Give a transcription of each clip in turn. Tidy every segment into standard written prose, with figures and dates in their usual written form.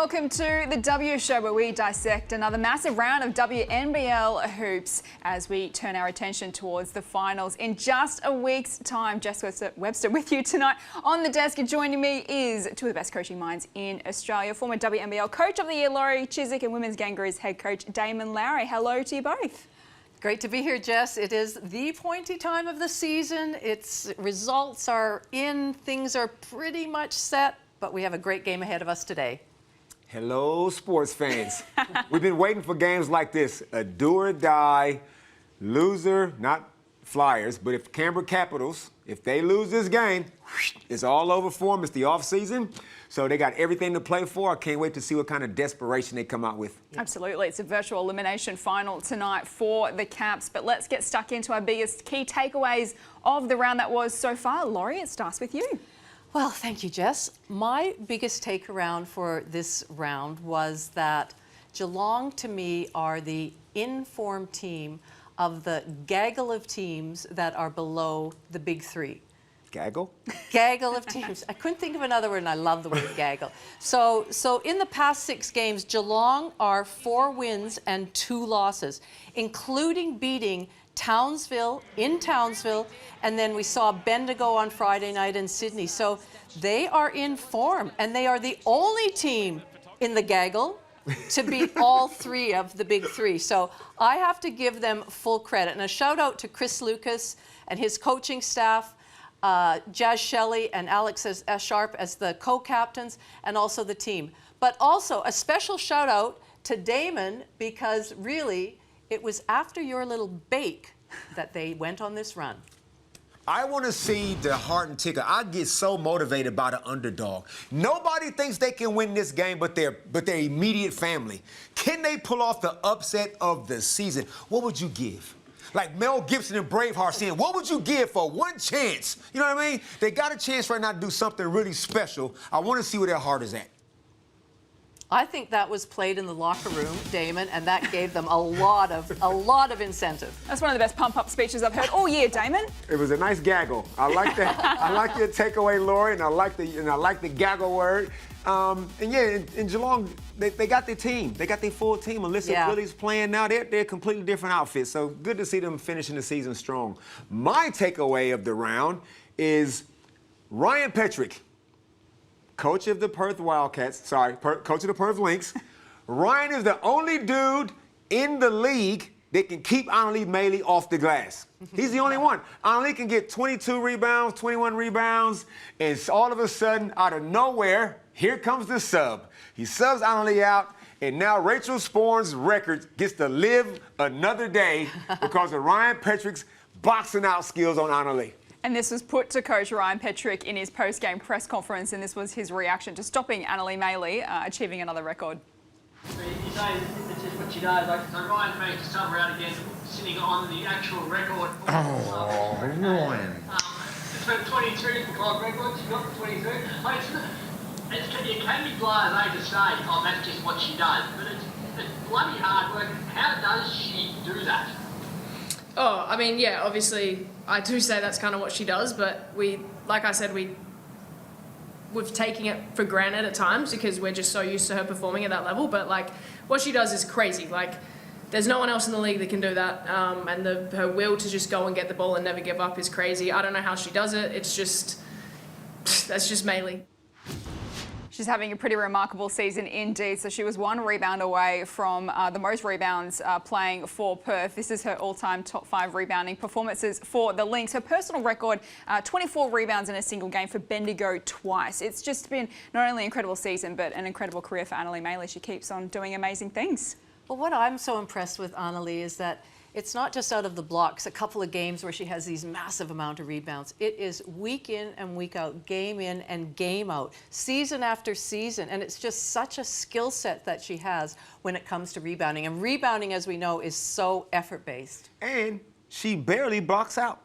welcome to the W Show, where we dissect another massive round of WNBL hoops as we turn our attention towards the finals in just a week's time. Jess Webster with you tonight on the desk, and joining me is two of the best coaching minds in Australia, former WNBL Coach of the Year Laurie Chiswick and Women's Kangaroos head coach Damon Lowry. Hello to you both. Great to be here, Jess. It is the pointy time of the season. Its results are in, things are pretty much set, but we have a great game ahead of us today. Hello, sports fans. We've been waiting for games like this. A do or die, loser, not Flyers, but if Canberra Capitals, if they lose this game, it's all over for them. It's the off season. So they got everything to play for. I can't wait to see what kind of desperation they come out with. Absolutely. It's a virtual elimination final tonight for the Caps. But let's get stuck into our biggest key takeaways of the round that was so far. Laurie, it starts with you. Well, thank you, Jess. My biggest take around for this round was that Geelong, to me, are the in-form team of the gaggle of teams that are below the big three. Gaggle? Gaggle of teams. I couldn't think of another word, and I love the word gaggle. So in the past 6 games, Geelong are 4 wins and 2 losses, including beating Townsville in Townsville, and then we saw Bendigo on Friday night in Sydney. So they are in form, and they are the only team in the gaggle to beat all 3 of the big 3. So I have to give them full credit. And a shout out to Chris Lucas and his coaching staff, Jazz Shelley and Alex Sharp as the co-captains, and also the team. But also a special shout out to Damon, because really it was after your little bake that they went on this run. I want to see the heart and ticker. I get so motivated by the underdog. Nobody thinks they can win this game but their immediate family. Can they pull off the upset of the season? What would you give? Like Mel Gibson and Braveheart saying, what would you give for one chance? You know what I mean? They got a chance right now to do something really special. I want to see where their heart is at. I think that was played in the locker room, Damon, and that gave them a lot of incentive. That's one of the best pump-up speeches I've heard all year, Damon. It was a nice gaggle. I like that. I like your takeaway, Laurie, and I like the gaggle word. And yeah, in Geelong, they got their team. They got their full team. Alyssa Willie's playing now. They're a completely different outfit. So good to see them finishing the season strong. My takeaway of the round is Ryan Petrick, coach of the Perth Wildcats, coach of the Perth Lynx. Ryan is the only dude in the league that can keep Annalise Maley off the glass. He's the only one. Annalise can get 22 rebounds, 21 rebounds, and all of a sudden, out of nowhere, here comes the sub. He subs Annalise out, and now Rachel Sporn's record gets to live another day because of Ryan Petrick's boxing out skills on Annalise. And this was put to Coach Ryan Petrick in his post-game press conference, and this was his reaction to stopping Annalise Maley achieving another record. So you say it's just what she does. Like, so Ryan's managed to sub her out again, sitting on the actual record. Oh, Ryan. It's been 22 is the club record. She got the 22. Like, it can be blasé to say, oh, that's just what she does. But it's bloody hard work. How does she do that? Oh, I mean, yeah, obviously I do say that's kind of what she does, but like I said, we've taken it for granted at times because we're just so used to her performing at that level. But like, what she does is crazy. Like, there's no one else in the league that can do that. And her will to just go and get the ball and never give up is crazy. I don't know how she does it. It's just, that's just Maley. She's having a pretty remarkable season indeed. So she was 1 rebound away from the most rebounds playing for Perth. This is her all-time top 5 rebounding performances for the Lynx. Her personal record, 24 rebounds in a single game for Bendigo twice. It's just been not only an incredible season, but an incredible career for Annalise Maley. She keeps on doing amazing things. Well, what I'm so impressed with Annalise is that it's not just out of the blocks, a couple of games where she has these massive amount of rebounds. It is week in and week out, game in and game out, season after season. And it's just such a skill set that she has when it comes to rebounding. And rebounding, as we know, is so effort-based. And she barely blocks out.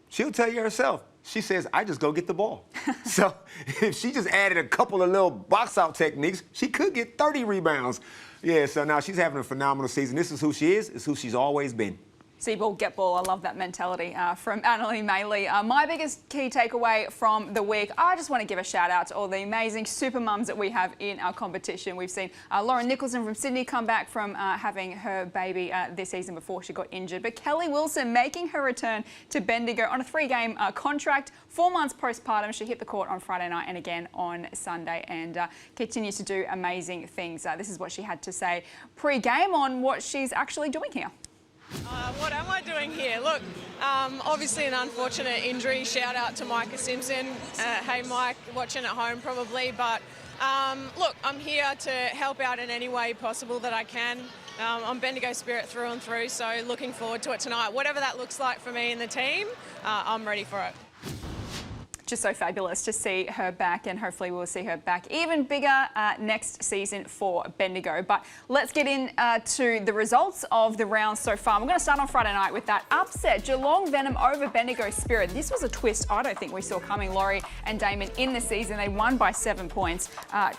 She'll tell you herself. She says, I just go get the ball. So if she just added a couple of little box-out techniques, she could get 30 rebounds. Yeah, so now she's having a phenomenal season. This is who she is. It's who she's always been. See ball, get ball. I love that mentality from Annalie Maley. My biggest key takeaway from the week, I just want to give a shout out to all the amazing super mums that we have in our competition. We've seen Lauren Nicholson from Sydney come back from having her baby this season before she got injured. But Kelly Wilson making her return to Bendigo on a 3-game contract, 4 months postpartum. She hit the court on Friday night and again on Sunday, and continues to do amazing things. This is what she had to say pre-game on what she's actually doing here. What am I doing here? Look, obviously an unfortunate injury. Shout out to Micah Simpson. Hey Mike, watching at home probably. But look, I'm here to help out in any way possible that I can. I'm Bendigo spirit through and through, so looking forward to it tonight. Whatever that looks like for me and the team, I'm ready for it. Just so fabulous to see her back, and hopefully we'll see her back even bigger next season for Bendigo. But let's get into the results of the round so far. We're going to start on Friday night with that upset. Geelong Venom over Bendigo Spirit. This was a twist I don't think we saw coming, Laurie and Damon, in the season. They won by 7 points.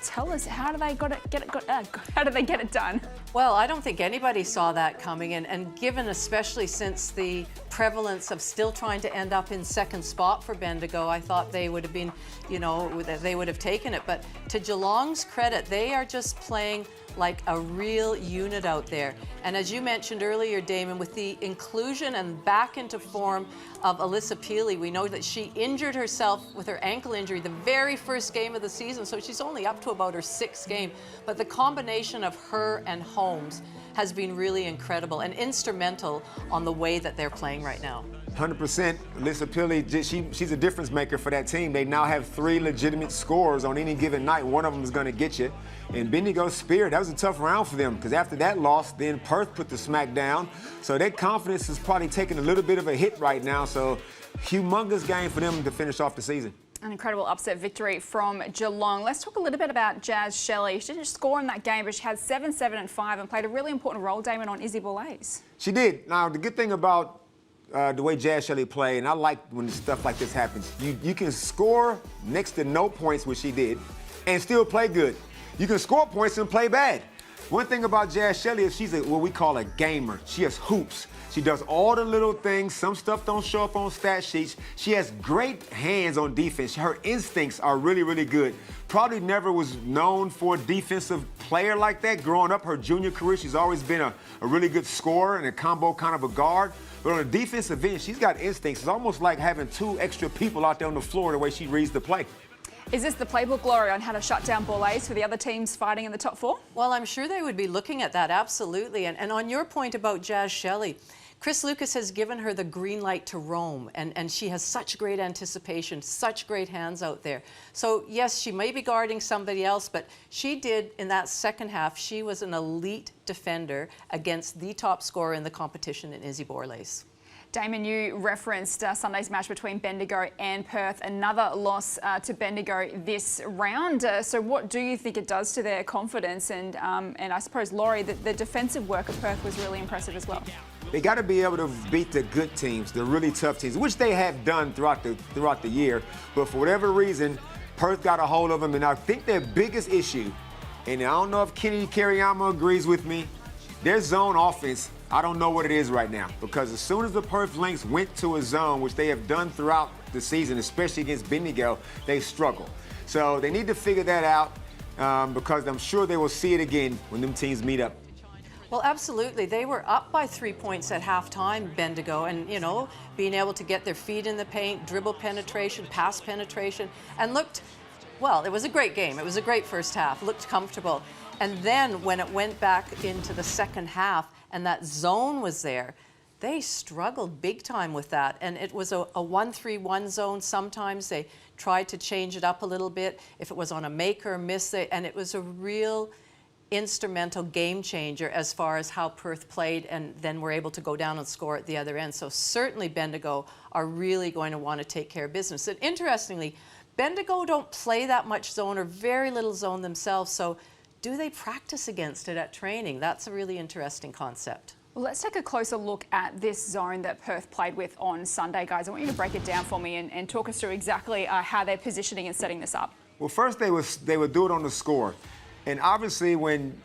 Tell us, how do they get it done? Well, I don't think anybody saw that coming, and given especially since the prevalence of still trying to end up in second spot for Bendigo, I thought they would have been, they would have taken it. But to Geelong's credit, they are just playing like a real unit out there. And as you mentioned earlier, Damon, with the inclusion and back into form of Alyssa Peely, we know that she injured herself with her ankle injury the very first game of the season, so she's only up to about her 6th game. But the combination of her and Holmes has been really incredible and instrumental on the way that they're playing right now. 100%. Alyssa Peely, she's a difference maker for that team. They now have 3 legitimate scorers on any given night. One of them is going to get you. And Bendigo Spirit, that was a tough round for them, because after that loss, then Perth put the smack down. So their confidence is probably taking a little bit of a hit right now. So humongous game for them to finish off the season. An incredible upset victory from Geelong. Let's talk a little bit about Jazz Shelley. She didn't score in that game, but she had 7, 7 and 5 and played a really important role, Damon, on Izzy Boulais. She did. Now, the good thing about the way Jazz Shelley played, and I like when stuff like this happens, you can score next to no points, which she did, and still play good. You can score points and play bad. One thing about Jazz Shelley is she's what we call a gamer. She has hoops. She does all the little things. Some stuff don't show up on stat sheets. She has great hands on defense. Her instincts are really, really good. Probably never was known for a defensive player like that. Growing up her junior career, she's always been a really good scorer and a combo kind of a guard. But on a defensive end, she's got instincts. It's almost like having 2 extra people out there on the floor the way she reads the play. Is this the playbook, Laurie, on how to shut down Boulais for the other teams fighting in the top 4? Well, I'm sure they would be looking at that, absolutely. And on your point about Jazz Shelley, Chris Lucas has given her the green light to roam, and she has such great anticipation, such great hands out there. So, yes, she may be guarding somebody else, but she did, in that second half, she was an elite defender against the top scorer in the competition in Izzy Boulais. Damon, you referenced Sunday's match between Bendigo and Perth, another loss to Bendigo this round. So what do you think it does to their confidence? And I suppose, Laurie, the defensive work of Perth was really impressive as well. They got to be able to beat the good teams, the really tough teams, which they have done throughout the year. But for whatever reason, Perth got a hold of them. And I think their biggest issue, and I don't know if Kenny Kariyama agrees with me, their zone offense, I don't know what it is right now, because as soon as the Perth Lynx went to a zone, which they have done throughout the season, especially against Bendigo, they struggle. So they need to figure that out, because I'm sure they will see it again when them teams meet up. Well, absolutely. They were up by 3 points at halftime, Bendigo, and, being able to get their feet in the paint, dribble penetration, pass penetration, and looked, well, it was a great game. It was a great first half, looked comfortable. And then when it went back into the second half and that zone was there, they struggled big time with that. And it was a 1-3-1 zone. Sometimes they tried to change it up a little bit. If it was on a make or miss, and it was a real instrumental game changer as far as how Perth played, and then were able to go down and score at the other end. So certainly Bendigo are really going to want to take care of business. And interestingly, Bendigo don't play that much zone or very little zone themselves, so do they practice against it at training? That's a really interesting concept. Well, let's take a closer look at this zone that Perth played with on Sunday, guys. I want you to break it down for me and talk us through exactly how they're positioning and setting this up. Well, first they would do it on the score. And obviously when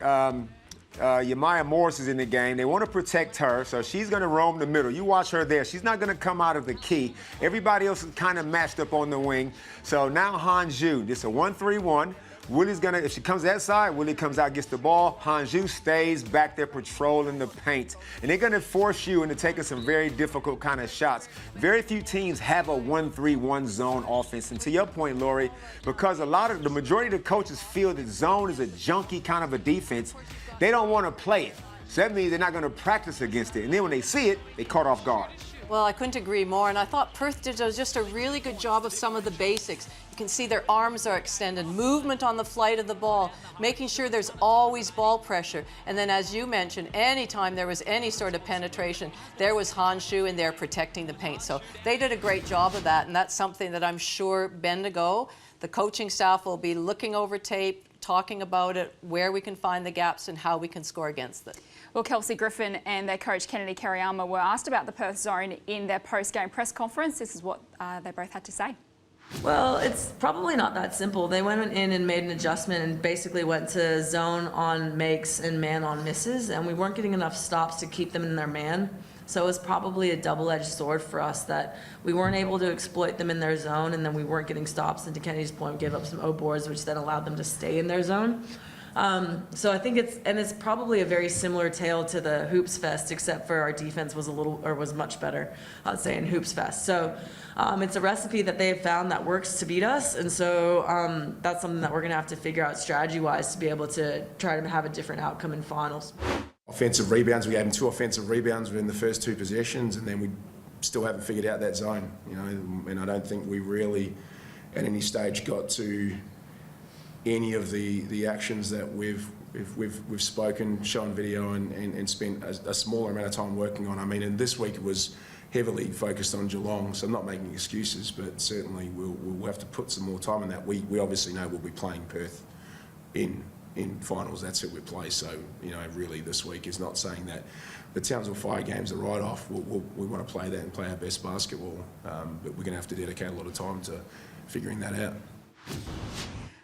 Yamaya Morris is in the game. They want to protect her, so she's going to roam the middle. You watch her there. She's not going to come out of the key. Everybody else is kind of matched up on the wing. So now Hanju, this is a 1-3-1. Willie's going to, if she comes that side, Willie comes out, gets the ball. Hanju stays back there patrolling the paint. And they're going to force you into taking some very difficult kind of shots. Very few teams have a 1-3-1 zone offense. And to your point, Lori, because the majority of the coaches feel that zone is a junky kind of a defense, they don't want to play it. So that means they're not going to practice against it. And then when they see it, they caught off guard. Well, I couldn't agree more, and I thought Perth did just a really good job of some of the basics. You can see their arms are extended, movement on the flight of the ball, making sure there's always ball pressure. And then, as you mentioned, anytime there was any sort of penetration, there was Hanshu in there protecting the paint. So they did a great job of that, and that's something that I'm sure Bendigo, the coaching staff, will be looking over tape, talking about it, where we can find the gaps and how we can score against it. Well, Kelsey Griffin and their coach Kennedy Kariyama were asked about the Perth zone in their post-game press conference. This is what they both had to say. Well, it's probably not that simple. They went in and made an adjustment and basically went to zone on makes and man on misses, and we weren't getting enough stops to keep them in their man. So it was probably a double-edged sword for us that we weren't able to exploit them in their zone, and then we weren't getting stops. And to Kennedy's point, we gave up some O boards, which then allowed them to stay in their zone. So I think it's probably a very similar tale to the Hoops Fest, except for our defense was was much better, I'd say, in Hoops Fest. So it's a recipe that they have found that works to beat us, and so that's something that we're going to have to figure out strategy-wise to be able to try to have a different outcome in finals. Offensive rebounds, we gave them 2 offensive rebounds within the first 2 possessions, and then we still haven't figured out that zone, and I don't think we really at any stage got to any of the actions that we've spoken, shown video, and spent a smaller amount of time working on. I mean, and this week it was heavily focused on Geelong, so I'm not making excuses, but certainly we'll have to put some more time on that. We obviously know we'll be playing Perth in finals. That's who we play. So really this week is not saying that the Townsville Fire game's a write-off. We want to play that and play our best basketball, but we're going to have to dedicate a lot of time to figuring that out.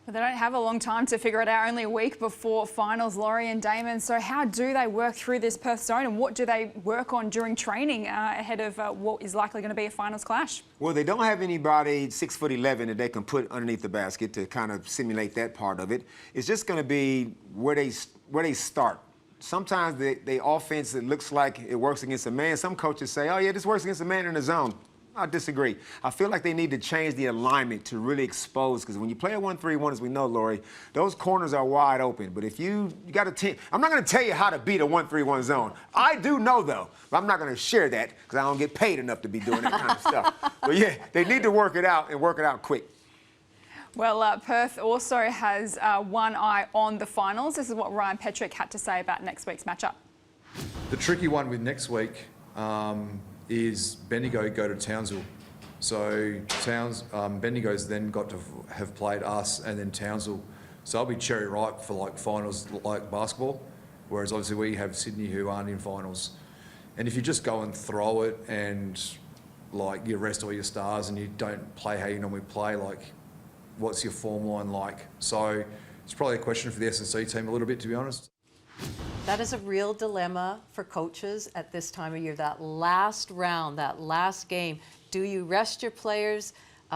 But they don't have a long time to figure it out, only a week before finals, Laurie and Damon. So how do they work through this Perth zone, and what do they work on during training ahead of what is likely going to be a finals clash? Well, they don't have anybody 6'11" that they can put underneath the basket to kind of simulate that part of it. It's just going to be where they start. Sometimes the offense, it looks like it works against a man. Some coaches say, oh yeah, this works against a man in the zone. I disagree. I feel like they need to change the alignment to really expose, because when you play a 1-3-1, as we know, Lori, those corners are wide open. But if you got a team, I'm not going to tell you how to beat a 1-3-1 zone. I do know, though, but I'm not going to share that because I don't get paid enough to be doing that kind of stuff. But yeah, they need to work it out and work it out quick. Well, Perth also has one eye on the finals. This is what Ryan Petrick had to say about next week's matchup. The tricky one with next week is Bendigo go to Townsville. So Bendigo's then got to have played us and then Townsville. So I'll be cherry ripe for like finals like basketball, whereas obviously we have Sydney who aren't in finals. And if you just go and throw it and like you rest all your stars and you don't play how you normally play, like what's your form line like? So it's probably a question for the S&C team a little bit, to be honest. That is a real dilemma for coaches at this time of year. That last round, that last game, do you rest your players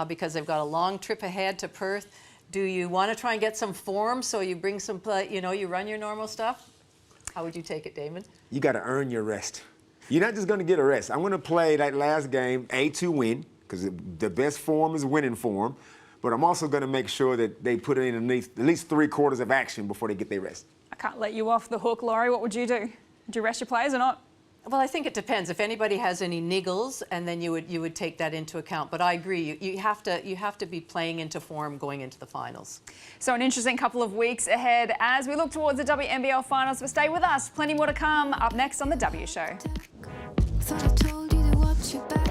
because they've got a long trip ahead to Perth? Do you want to try and get some form so you bring some play, you run your normal stuff? How would you take it, Damon? You got to earn your rest. You're not just going to get a rest. I'm going to play that last game to win, because the best form is winning form. But I'm also going to make sure that they put in at least 3/4 of action before they get their rest. I can't let you off the hook, Laurie. What would you do? Do you rest your players or not? Well, I think it depends. If anybody has any niggles, and then you would take that into account. But I agree, you have to be playing into form going into the finals. So an interesting couple of weeks ahead as we look towards the WNBL finals. But stay with us. Plenty more to come up next on The W Show. Thought I told you to watch your back.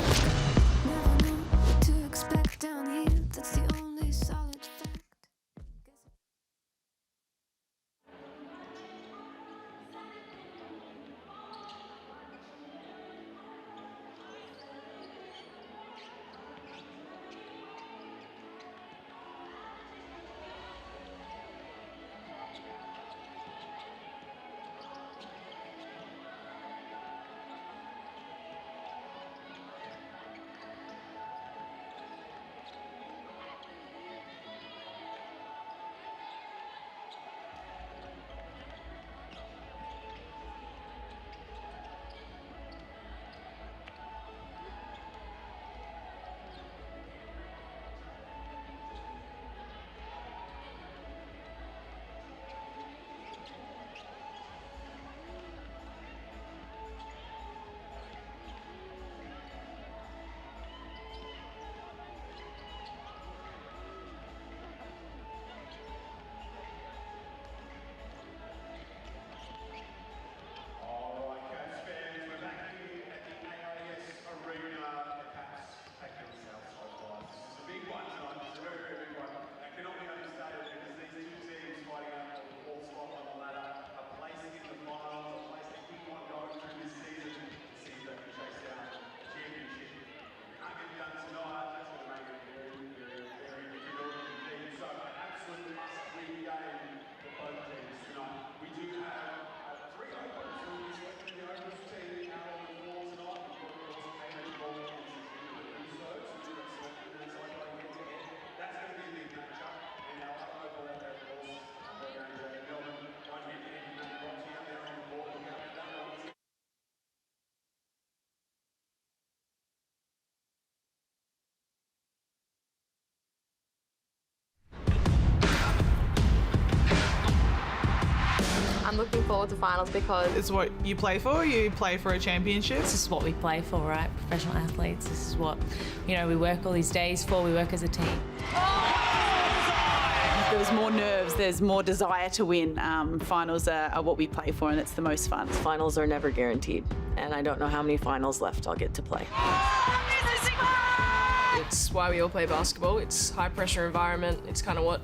Never knew what to expect down here. That's the only solid fact. I'm looking forward to finals because It's what you play for. You play for a championship. This is what we play for, right? Professional athletes. This is what, you know, we work all these days for. We work as a team. There's more nerves, there's more desire to win. Finals are what we play for, and it's the most fun. Finals are never guaranteed, and I don't know how many finals left I'll get to play. It's why we all play basketball. It's high pressure environment. It's kind of what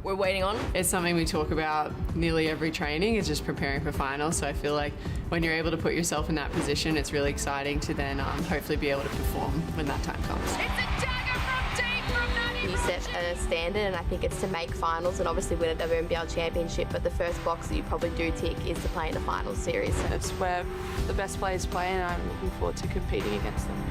we're waiting on. It's something we talk about nearly every training, is just preparing for finals. So I feel like when you're able to put yourself in that position, it's really exciting to then hopefully be able to perform when that time comes. it's a dagger from deep from 90. You set a standard, and I think it's to make finals and obviously win a WNBL championship, but the first box that you probably do tick is to play in a finals series. It's where the best players play, and I'm looking forward to competing against them.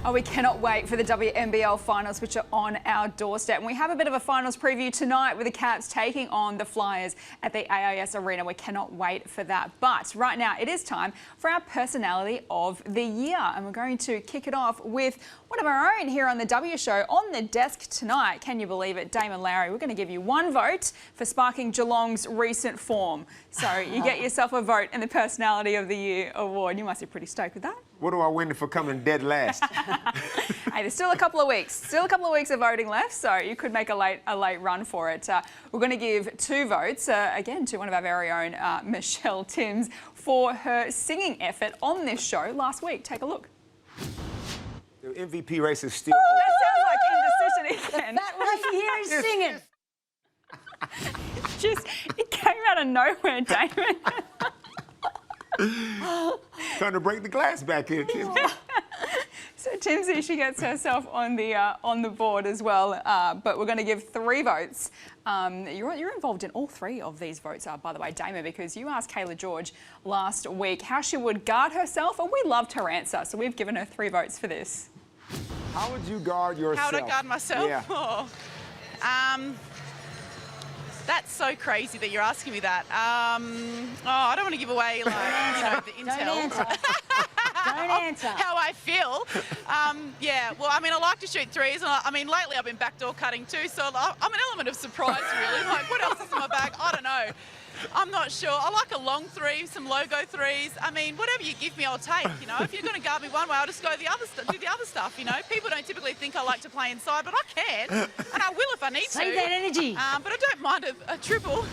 Oh, we cannot wait for the WNBL finals, which are on our doorstep. And we have a bit of a finals preview tonight with the Caps taking on the Flyers at the AIS Arena. We cannot wait for that. But right now, it is time for our Personality of the Year. And we're going to kick it off with one of our own here on the W Show. On the desk tonight, can you believe it, Damon Lowry, we're going to give you one vote for sparking Geelong's recent form. So you get yourself a vote in the Personality of the Year award. You must be pretty stoked with that. What do I win for coming dead last? Hey, there's still a couple of weeks. Still a couple of weeks of voting left, so you could make a late run for it. We're going to give 2 votes, again, to one of our very own Michelle Timms for her singing effort on this show last week. Take a look. The MVP race is still... That sounds like indecision again. That right here is singing. It came out of nowhere, Damon. Trying to break the glass back here, Tim. So Timsy, she gets herself on the board as well. But we're going to give 3 votes. You're involved in all 3 of these votes, by the way, Damon, because you asked Kayla George last week how she would guard herself, and we loved her answer. So we've given her 3 votes for this. How would you guard yourself? How would I guard myself? Yeah. Oh. That's so crazy that you're asking me that. I don't want to give away the intel. Don't answer. How I feel. Well, I mean, I like to shoot threes, and lately I've been backdoor cutting too, so I'm an element of surprise, really. Like, what else is in my bag? I don't know. I'm not sure. I like a long 3, some logo 3s. I mean, whatever you give me, I'll take. You know, if you're going to guard me one way, I'll just go do the other stuff. You know, people don't typically think I like to play inside, but I can, and I will if I need to. Save that energy. But I don't mind a triple.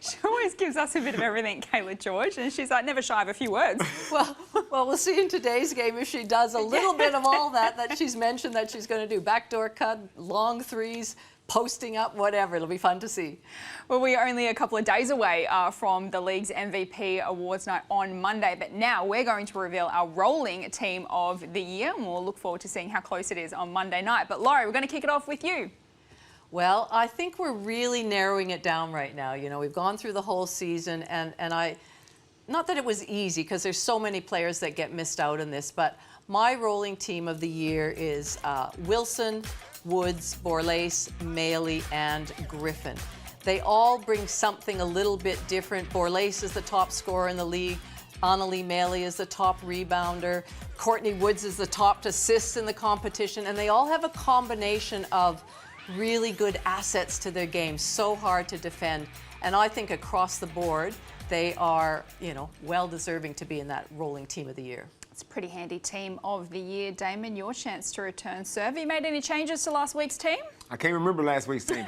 She always gives us a bit of everything, Kayla George, and she's like never shy of a few words. Well, we'll see in today's game if she does a little bit of all that she's mentioned that she's going to do. Backdoor cut, long 3s, posting up, whatever. It'll be fun to see. Well, we are only a couple of days away from the league's MVP Awards night on Monday, but now we're going to reveal our rolling team of the year, and we'll look forward to seeing how close it is on Monday night. But Laurie, we're going to kick it off with you. Well, I think we're really narrowing it down right now. You know, we've gone through the whole season, and not that it was easy, because there's so many players that get missed out on this, but my rolling team of the year is Wilson, Woods, Borlase, Maley, and Griffin. They all bring something a little bit different. Borlase is the top scorer in the league. Annalie Maley is the top rebounder. Courtney Woods is the top assists in the competition, and they all have a combination of really good assets to their game, so hard to defend. And I think across the board, they are, well deserving to be in that rolling team of the year. It's a pretty handy team of the year. Damon, your chance to return serve. Have you made any changes to last week's team? I can't remember last week's team.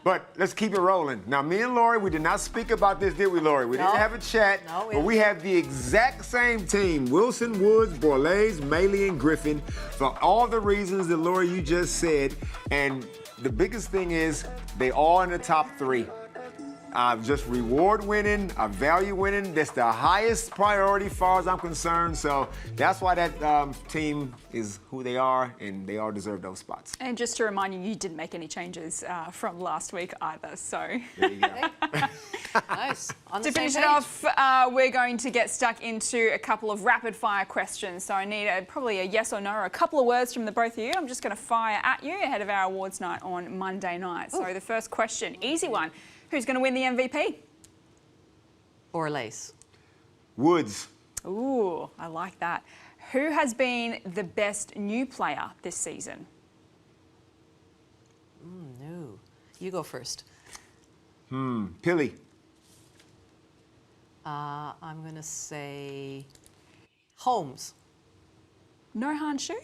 But let's keep it rolling. Now, me and Laurie, we did not speak about this, did we, Laurie? We didn't have a chat, but we have the exact same team. Wilson, Woods, Borlase, Maley, and Griffin, for all the reasons that, Laurie, you just said. And the biggest thing is they all in the top 3. Just reward winning, value winning. That's the highest priority as far as I'm concerned. So that's why that team is who they are, and they all deserve those spots. And just to remind you, you didn't make any changes from last week either. So there you go. Nice. To finish it off, we're going to get stuck into a couple of rapid fire questions. So I need probably a yes or no or a couple of words from the both of you. I'm just going to fire at you ahead of our awards night on Monday night. So the first question, easy one. Who's going to win the MVP? Borlase. Woods. Ooh, I like that. Who has been the best new player this season? No. You go first. Pilly. I'm going to say Holmes. No Hanshu?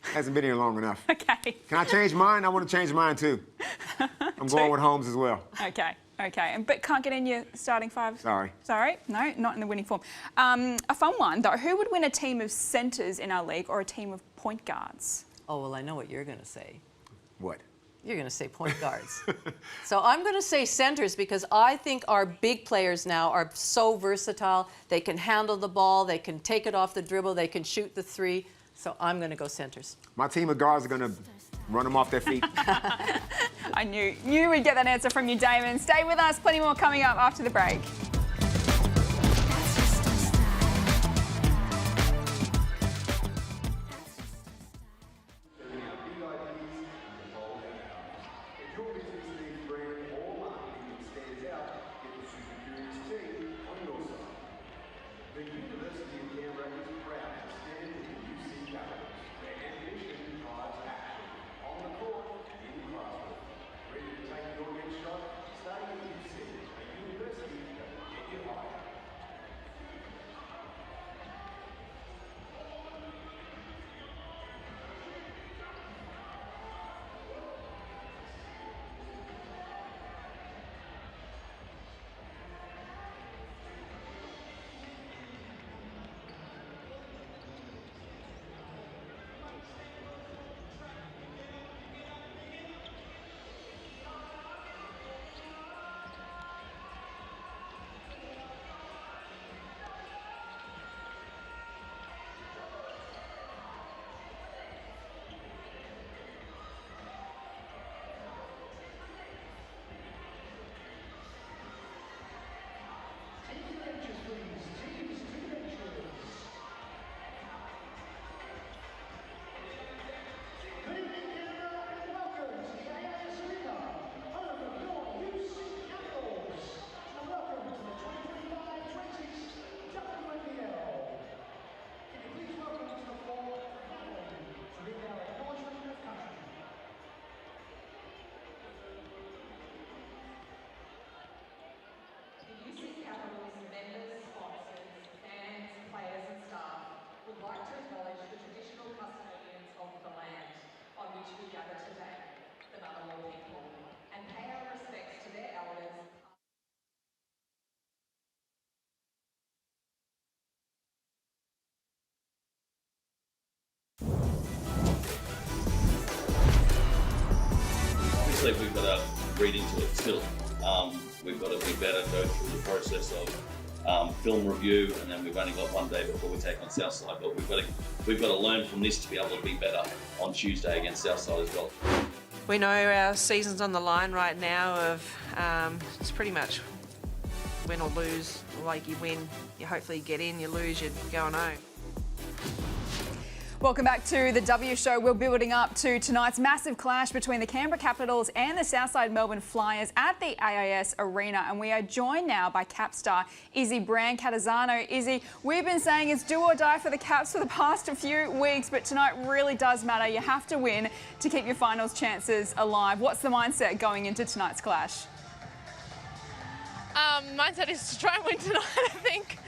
Hasn't been here long enough. Okay. Can I change mine? I want to change mine too. I'm going with Holmes as well. Okay. But can't get in your starting five? Sorry. Sorry? No, not in the winning form. A fun one, though. Who would win a team of centres in our league or a team of point guards? Oh, well, I know what you're going to say. What? You're going to say point guards. So I'm going to say centers because I think our big players now are so versatile. They can handle the ball. They can take it off the dribble. They can shoot the three. So I'm going to go centers. My team of guards are going to run them off their feet. I knew we'd get that answer from you, Damon. Stay with us. Plenty more coming up after the break. We've got to read into it still. We've got to be better, go through the process of film review, and then we've only got one day before we take on Southside. But we've got to learn from this to be able to be better on Tuesday against Southside as well. We know our season's on the line right now of it's pretty much win or lose. Like you win, you hopefully get in, you lose, you're going home. Welcome back to the W Show. We're building up to tonight's massive clash between the Canberra Capitals and the Southside Melbourne Flyers at the AIS Arena. And we are joined now by Cap star Izzy Brancatisano. Izzy, we've been saying it's do or die for the Caps for the past few weeks, but tonight really does matter. You have to win to keep your finals chances alive. What's the mindset going into tonight's clash? Mindset is to try and win tonight, I think.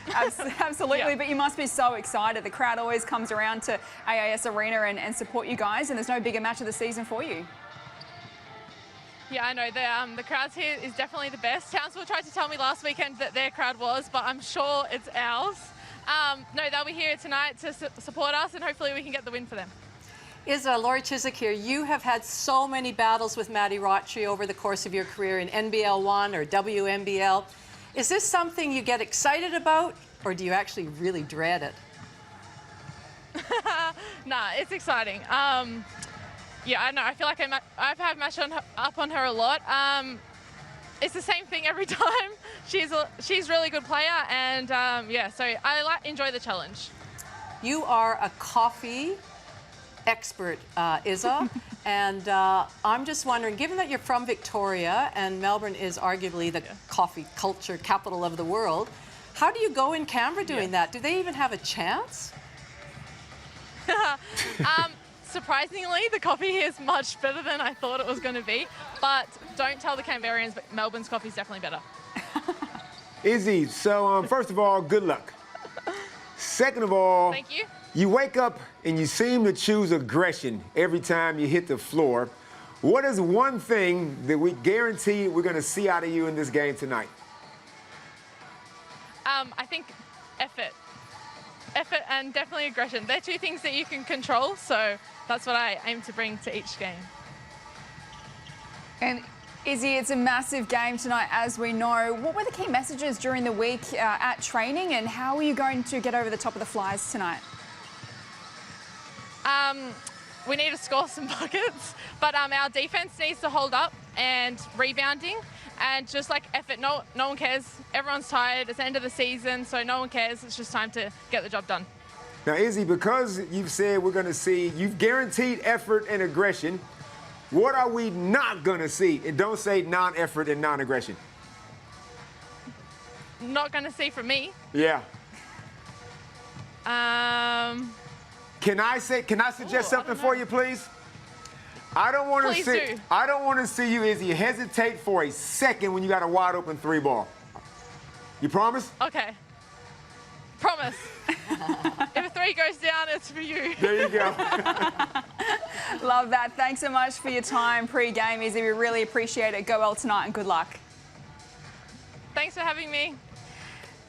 Absolutely, Yeah. But you must be so excited. The crowd always comes around to AIS Arena and support you guys, and there's no bigger match of the season for you. Yeah, I know. The crowds here is definitely the best. Townsville tried to tell me last weekend that their crowd was, but I'm sure it's ours. No, they'll be here tonight to support us, and hopefully we can get the win for them. Laurie Chiswick here. You have had so many battles with Maddie Rotary over the course of your career in NBL 1 or WNBL. Is this something you get excited about, or do you actually really dread it? Nah, it's exciting. Yeah, I know. I feel like I've had match up on her a lot. It's the same thing every time. She's a really good player, and yeah, so I enjoy the challenge. You are a coffee expert, Izza, and I'm just wondering, given that you're from Victoria and Melbourne is arguably the coffee culture capital of the world, how do you go in Canberra doing that? Do they even have a chance? surprisingly, the coffee here is much better than I thought it was going to be. But don't tell the Canberrans, but Melbourne's coffee is definitely better. Izzy, so first of all, good luck. Second of all, Thank you. You wake up and you seem to choose aggression every time you hit the floor. What is one thing that we guarantee we're going to see out of you in this game tonight? I think effort. Effort and definitely aggression. They're two things that you can control, so that's what I aim to bring to each game. And Izzy, it's a massive game tonight, as we know. What were the key messages during the week at training, and how are you going to get over the top of the Flyers tonight? We need to score some buckets, but our defense needs to hold up and rebounding and just like effort. No one cares. Everyone's tired. It's the end of the season, so no one cares. It's just time to get the job done. Now, Izzy, because you've said we're going to see, you've guaranteed effort and aggression. What are we not going to see? And don't say non-effort and non-aggression. Not going to see from me. Yeah. Can I suggest something for you, please? I don't want to see you, Izzy, hesitate for a second when you got a wide open 3-ball. You promise? Okay. Promise. If a 3 goes down, it's for you. There you go. Love that. Thanks so much for your time pre-game, Izzy. We really appreciate it. Go well tonight and good luck. Thanks for having me.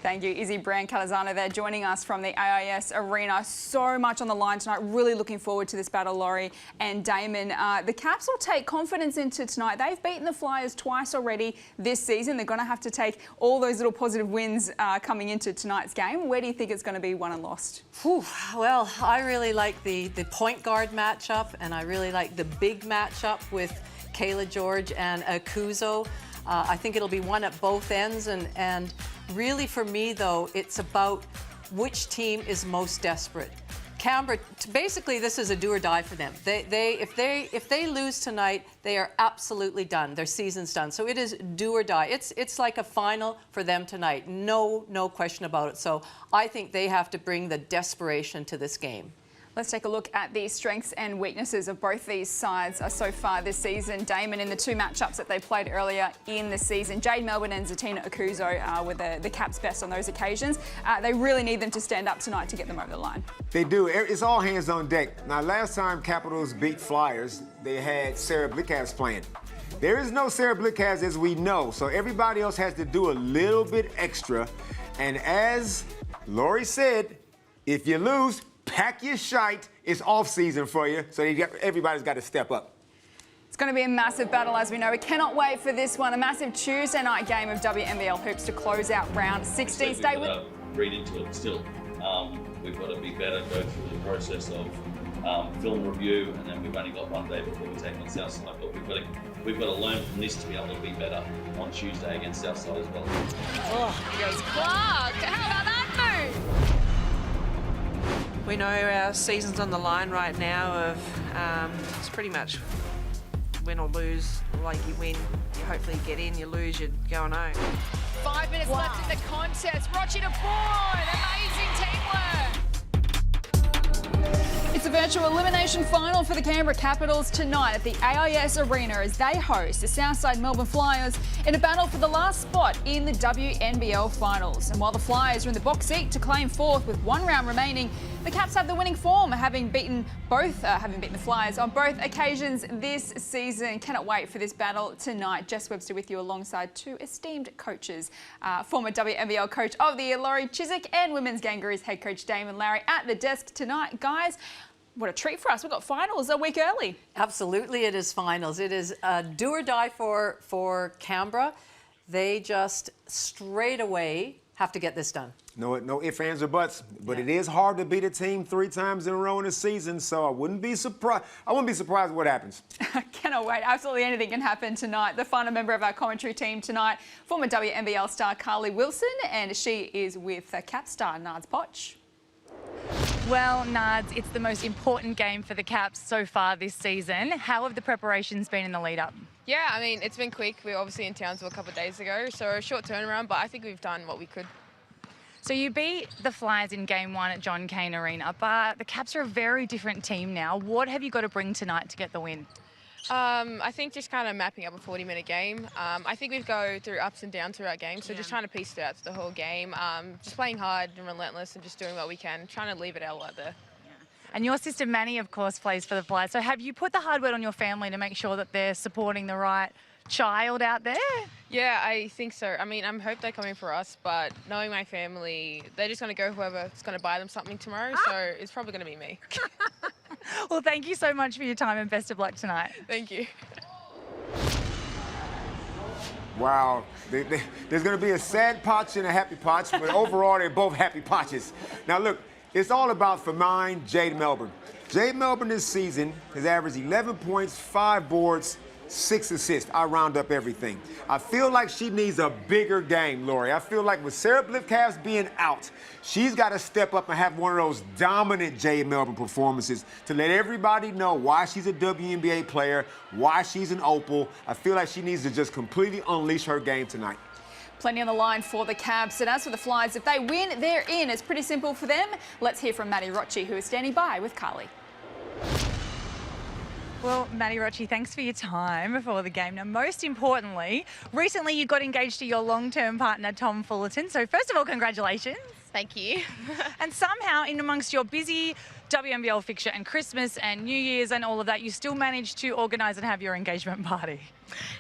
Thank you, Izzy Brand-Calazano there, joining us from the AIS Arena. So much on the line tonight. Really looking forward to this battle, Laurie and Damon. The Caps will take confidence into tonight. They've beaten the Flyers twice already this season. They're going to have to take all those little positive wins coming into tonight's game. Where do you think it's going to be won and lost? Whew, well, I really like the point guard matchup, and I really like the big matchup with Kayla George and Akuzo. I think it'll be won at both ends, and really for me though, it's about which team is most desperate. Canberra, basically this is a do or die for them. If they lose tonight, they are absolutely done. Their season's done. So it is do or die. It's like a final for them tonight. No question about it. So I think they have to bring the desperation to this game. Let's take a look at the strengths and weaknesses of both these sides so far this season. Damon, in the 2 matchups that they played earlier in the season, Jade Melbourne and Zatina Akuzo were the Caps' best on those occasions. They really need them to stand up tonight to get them over the line. They do. It's all hands on deck. Now, last time Capitals beat Flyers, they had Sarah Blicavs playing. There is no Sarah Blicavs, as we know, so everybody else has to do a little bit extra. And as Laurie said, if you lose, pack your shite. It's off season for you, so everybody's got to step up. It's going to be a massive battle, as we know. We cannot wait for this one. A massive Tuesday night game of WNBL hoops to close out round 16. Stay with. Read into it still. We've got to be better, go through the process of film review, and then we've only got one day before we take on Southside. But we've got to learn from this to be able to be better on Tuesday against Southside as well. Oh, here goes Clark. How about that move? We know our season's on the line right now of it's pretty much win or lose. Like you win, you hopefully get in, you lose, you're going home. 5 minutes left in the contest. Rochi to Bourne. Amazing teamwork. It's a virtual elimination final for the Canberra Capitals tonight at the AIS Arena as they host the Southside Melbourne Flyers in a battle for the last spot in the WNBL finals. And while the Flyers are in the box seat to claim 4th with 1 round remaining, the Caps have the winning form, having beaten the Flyers on both occasions this season. Cannot wait for this battle tonight. Jess Webster with you alongside 2 esteemed coaches. Former WNBL Coach of the Year, Laurie Chiswick, and Women's Kangaroos head coach Damon Larry at the desk tonight. Guys, what a treat for us. We've got finals a week early. Absolutely, it is finals. It is do or die for Canberra. They just straight away have to get this done. No ifs, ands, or buts. But it is hard to beat a team 3 times in a row in a season, so I wouldn't be surprised. What happens. Cannot wait. Absolutely anything can happen tonight. The final member of our commentary team tonight, former WNBL star Carly Wilson, and she is with Cap star Nards Potch. Well, Nards, it's the most important game for the Caps so far this season. How have the preparations been in the lead up? Yeah, I mean, it's been quick. We were obviously in Townsville a couple of days ago, so a short turnaround, but I think we've done what we could. So you beat the Flyers in Game 1 at John Cain Arena, but the Caps are a very different team now. What have you got to bring tonight to get the win? I think just kind of mapping up a 40-minute game. I think we go through ups and downs through our game, so just trying to piece it out the whole game. Just playing hard and relentless and just doing what we can, trying to leave it all out there. And your sister Manny, of course, plays for the Flyers. So have you put the hard work on your family to make sure that they're supporting the right child out there? Yeah, I think so. I mean, I hope they're coming for us, but knowing my family, they're just going to go whoever's going to buy them something tomorrow, so it's probably going to be me. Well, thank you so much for your time and best of luck tonight. Thank you. Wow, there's going to be a sad potch and a happy potch, but overall they're both happy potches. Now look, it's all about for mine, Jade Melbourne. Jade Melbourne this season has averaged 11 points, 5 boards, 6 assists. I round up everything. I feel like she needs a bigger game, Lori. I feel like with Sarah Blitcavs being out, she's got to step up and have one of those dominant Jade Melbourne performances to let everybody know why she's a WNBA player, why she's an Opal. I feel like she needs to just completely unleash her game tonight. Plenty on the line for the Cabs. And as for the Flyers, if they win, they're in. It's pretty simple for them. Let's hear from Maddie Rocci, who is standing by with Carly. Well, Maddie Rocci, thanks for your time before the game. Now, most importantly, recently you got engaged to your long-term partner, Tom Fullerton. So first of all, congratulations. Thank you. And somehow, in amongst your busy WNBL fixture and Christmas and New Year's and all of that, you still managed to organise and have your engagement party.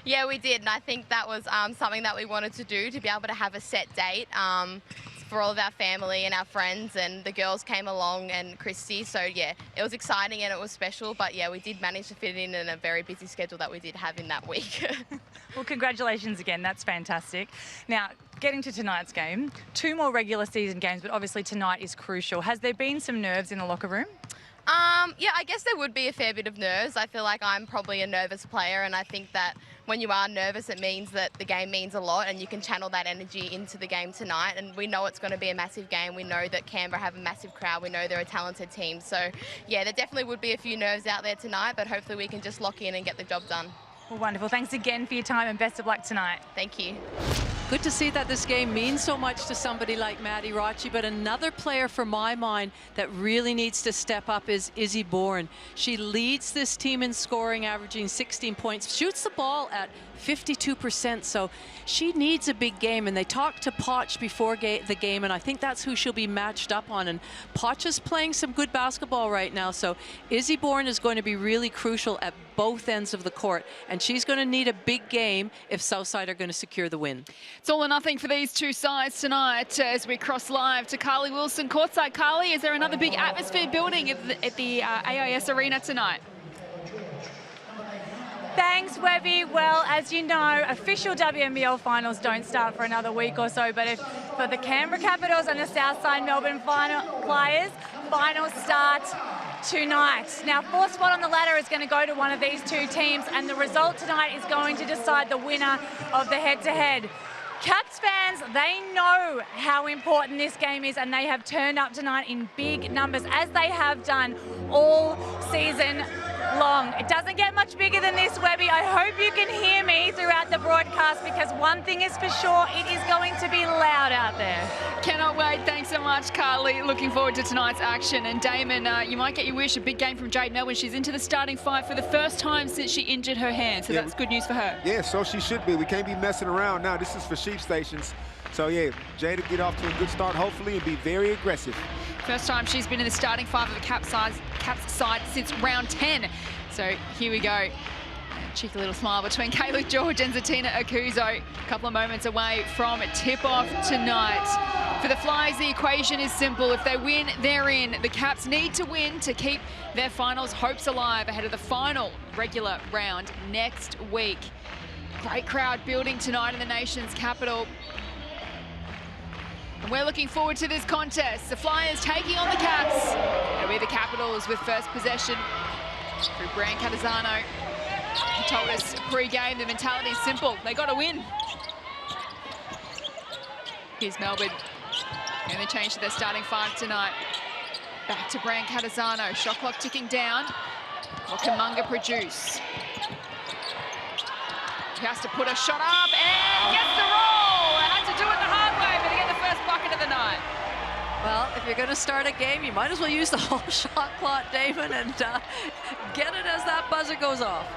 Yeah, we did, and I think that was something that we wanted to do, to be able to have a set date for all of our family and our friends, and the girls came along and Christy. So yeah, it was exciting and it was special, but yeah, we did manage to fit it in a very busy schedule that we did have in that week. Well, congratulations again. That's fantastic. Now, getting to tonight's game, 2 more regular season games, but obviously tonight is crucial. Has there been some nerves in the locker room? Yeah, I guess there would be a fair bit of nerves. I feel like I'm probably a nervous player, and I think that when you are nervous, it means that the game means a lot, and you can channel that energy into the game tonight. And we know it's going to be a massive game. We know that Canberra have a massive crowd. We know they're a talented team. So, yeah, there definitely would be a few nerves out there tonight, but hopefully we can just lock in and get the job done. Well, wonderful. Thanks again for your time and best of luck tonight. Thank you. Good to see that this game means so much to somebody like Maddie Rocci, but another player for my mind that really needs to step up is Izzy Bourne. She leads this team in scoring, averaging 16 points, shoots the ball at 52%, so she needs a big game. And they talked to Potch before the game, and I think that's who she'll be matched up on. And Potch is playing some good basketball right now, so Izzy Bourne is going to be really crucial at both ends of the court, and she's going to need a big game if Southside are going to secure the win. It's all or nothing for these two sides tonight as we cross live to Carly Wilson courtside. Carly, is there another big atmosphere building at the AIS Arena tonight? Thanks, Webby. Well, as you know, official WNBL finals don't start for another week or so, but for the Canberra Capitals and the Southside Melbourne Flyers, finals start tonight. Now, 4th spot on the ladder is going to go to one of these two teams, and the result tonight is going to decide the winner of the head-to-head. Caps fans, they know how important this game is, and they have turned up tonight in big numbers, as they have done all season long. It doesn't get much bigger than this, Webby. I hope you can hear me throughout the broadcast, because one thing is for sure, it is going to be loud out there. Cannot wait. Thanks so much, Carly. Looking forward to tonight's action. And Damon, you might get your wish, a big game from Jade Melbourne. She's into the starting 5 for the first time since she injured her hand, so that's good news for her. Yeah, so she should be. We can't be messing around now. This is for sheep stations. So yeah, Jade will get off to a good start, hopefully, and be very aggressive. First time she's been in the starting 5 of the Caps side since round 10. So here we go. A cheeky little smile between Kayla George and Zatina Akuzo. A couple of moments away from tip-off tonight. For the Flyers, the equation is simple. If they win, they're in. The Caps need to win to keep their finals hopes alive ahead of the final regular round next week. Great crowd building tonight in the nation's capital. And we're looking forward to this contest. The Flyers taking on the Caps. It'll be the Capitals with first possession through Brian Catazano. He told us pre-game the mentality is simple. They got to win. Here's Melbourne. And they change to their starting 5 tonight. Back to Brian Catazano. Shot clock ticking down. What can Munga produce? He has to put a shot up and gets the roll. Had to do it the hard way, but to get the first bucket of the night. you're going to start a game, you might as well use the whole shot clock, Damon, and get it as that buzzer goes off.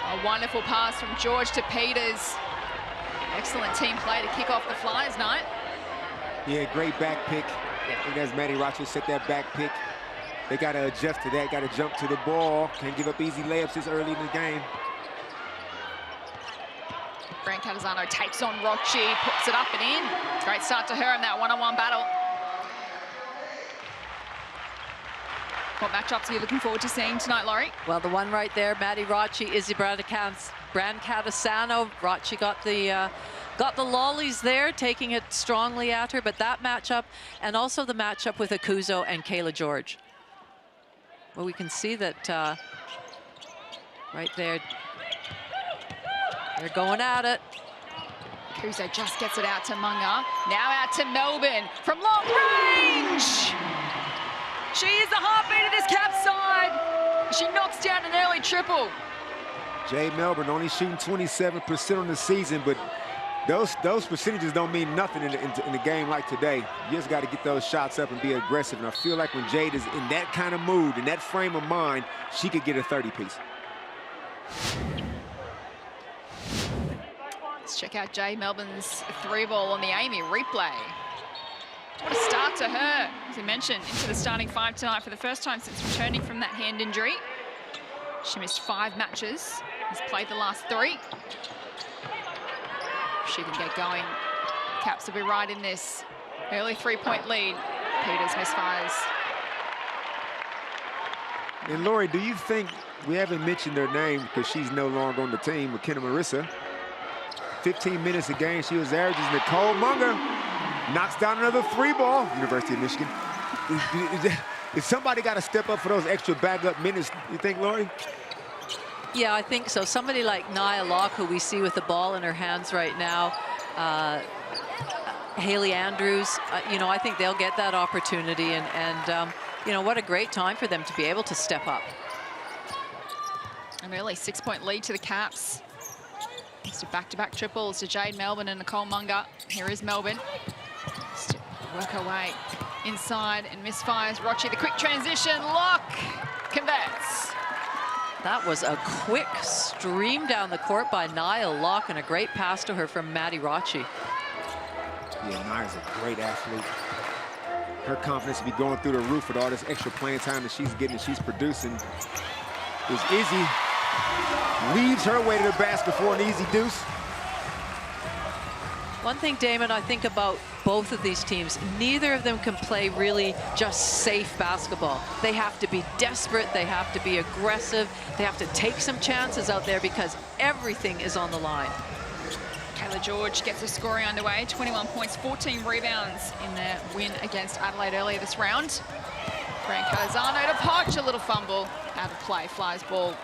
A wonderful pass from George to Peters. Excellent team play to kick off the Flyers night. Yeah, great back pick. I think as Maddie Rochford set that back pick. They got to adjust to that, got to jump to the ball. Can't give up easy layups this early in the game. Grant Catazano takes on Rochi, puts it up and in. Great start to her in that one-on-one battle. What matchups are you looking forward to seeing tonight, Laurie? Well, the one right there, Maddie Rochi, Izzy Brancatasano. Rochi got the lollies there, taking it strongly at her, but that matchup, and also the matchup with Akuzo and Kayla George. Well, we can see that right there, they're going at it. Akuzo just gets it out to Munga. Now out to Melbourne from long range. She is the heartbeat of this Cap side. She knocks down an early triple. Jade Melbourne only shooting 27% on the season, but those percentages don't mean nothing in a game like today. You just got to get those shots up and be aggressive. And I feel like when Jade is in that kind of mood, in that frame of mind, she could get a 30-piece. Let's check out Jade Melbourne's 3-ball on the Amy replay. What a start to her, as I mentioned, into the starting 5 tonight for the first time since returning from that hand injury. She missed 5 matches, has played the last 3. If she can get going, Caps will be right in this. Early 3-point lead. Peters misfires. And Laurie, do you think, we haven't mentioned her name because she's no longer on the team, McKenna Marissa. 15 minutes a game, she was averaging. Nicole Munger knocks down another 3-ball, University of Michigan. Is somebody got to step up for those extra backup minutes, you think, Laurie? Yeah, I think so. Somebody like Nia Locke, who we see with the ball in her hands right now, Haley Andrews, you know, I think they'll get that opportunity. And you know, what a great time for them to be able to step up. An early 6-point lead to the Caps. It's back-to-back triples to Jade Melbourne and Nicole Munger. Here is Melbourne. Just work her way inside and misfires. Rochi, the quick transition. Locke converts. That was a quick stream down the court by Nia Locke and a great pass to her from Maddie Rochi. Yeah, Nia's a great athlete. Her confidence will be going through the roof with all this extra playing time that she's getting and she's producing. Is Izzy leads her way to the basket for an easy deuce. One thing, Damon, I think about both of these teams, neither of them can play really just safe basketball. They have to be desperate, they have to be aggressive, they have to take some chances out there because everything is on the line. Kayla George gets her scoring underway, 21 points, 14 rebounds in their win against Adelaide earlier this round. Grant Catazano to Poch, a little fumble, out of play, Flyers ball.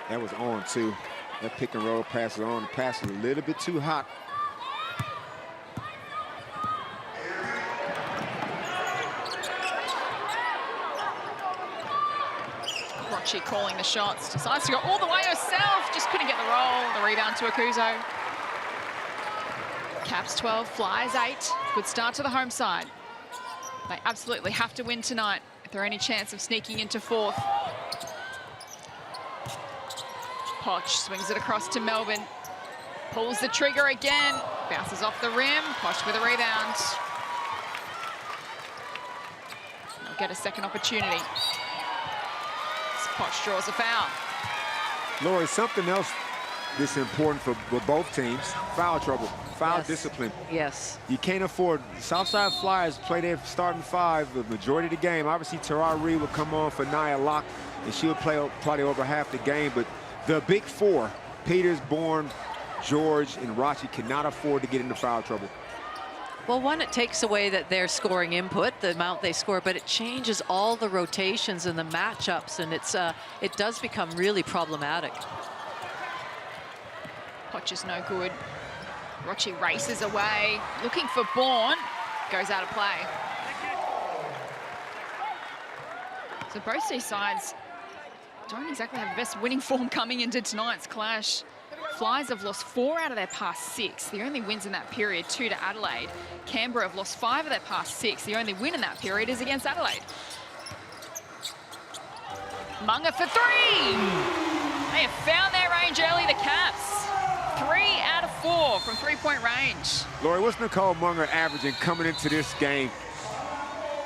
That was on too. That pick and roll pass was on. The pass was a little bit too hot. Rochi calling the shots, decides to go all the way herself, just couldn't get the roll. The rebound to Akuzo. Caps 12, Flyers 8. Good start to the home side. They absolutely have to win tonight if there are any chance of sneaking into 4th. Poch swings it across to Melbourne. Pulls the trigger again. Bounces off the rim. Poch with a rebound. They'll get a second opportunity. Poch draws a foul. Laurie, something else that's important for both teams, foul trouble, foul discipline. Yes. You can't afford, Southside Flyers play their starting 5 the majority of the game. Obviously, Tara Reid will come on for Nia Locke, and she would play probably over half the game, but the big 4, Peters, Bourne, George, and Rochi cannot afford to get into foul trouble. Well, one, it takes away that their scoring input, the amount they score, but it changes all the rotations and the matchups, and it does become really problematic. Poch is no good. Rochi races away, looking for Bourne. Goes out of play. So both these sides don't exactly have the best winning form coming into tonight's clash. Flyers have lost 4 out of their past 6. The only wins in that period, 2 to Adelaide. Canberra have lost 5 of their past 6. The only win in that period is against Adelaide. Munga for 3! They have found their range early, the Caps. 3 out of 4 from three-point range. Laurie, what's Nicole Munger averaging coming into this game?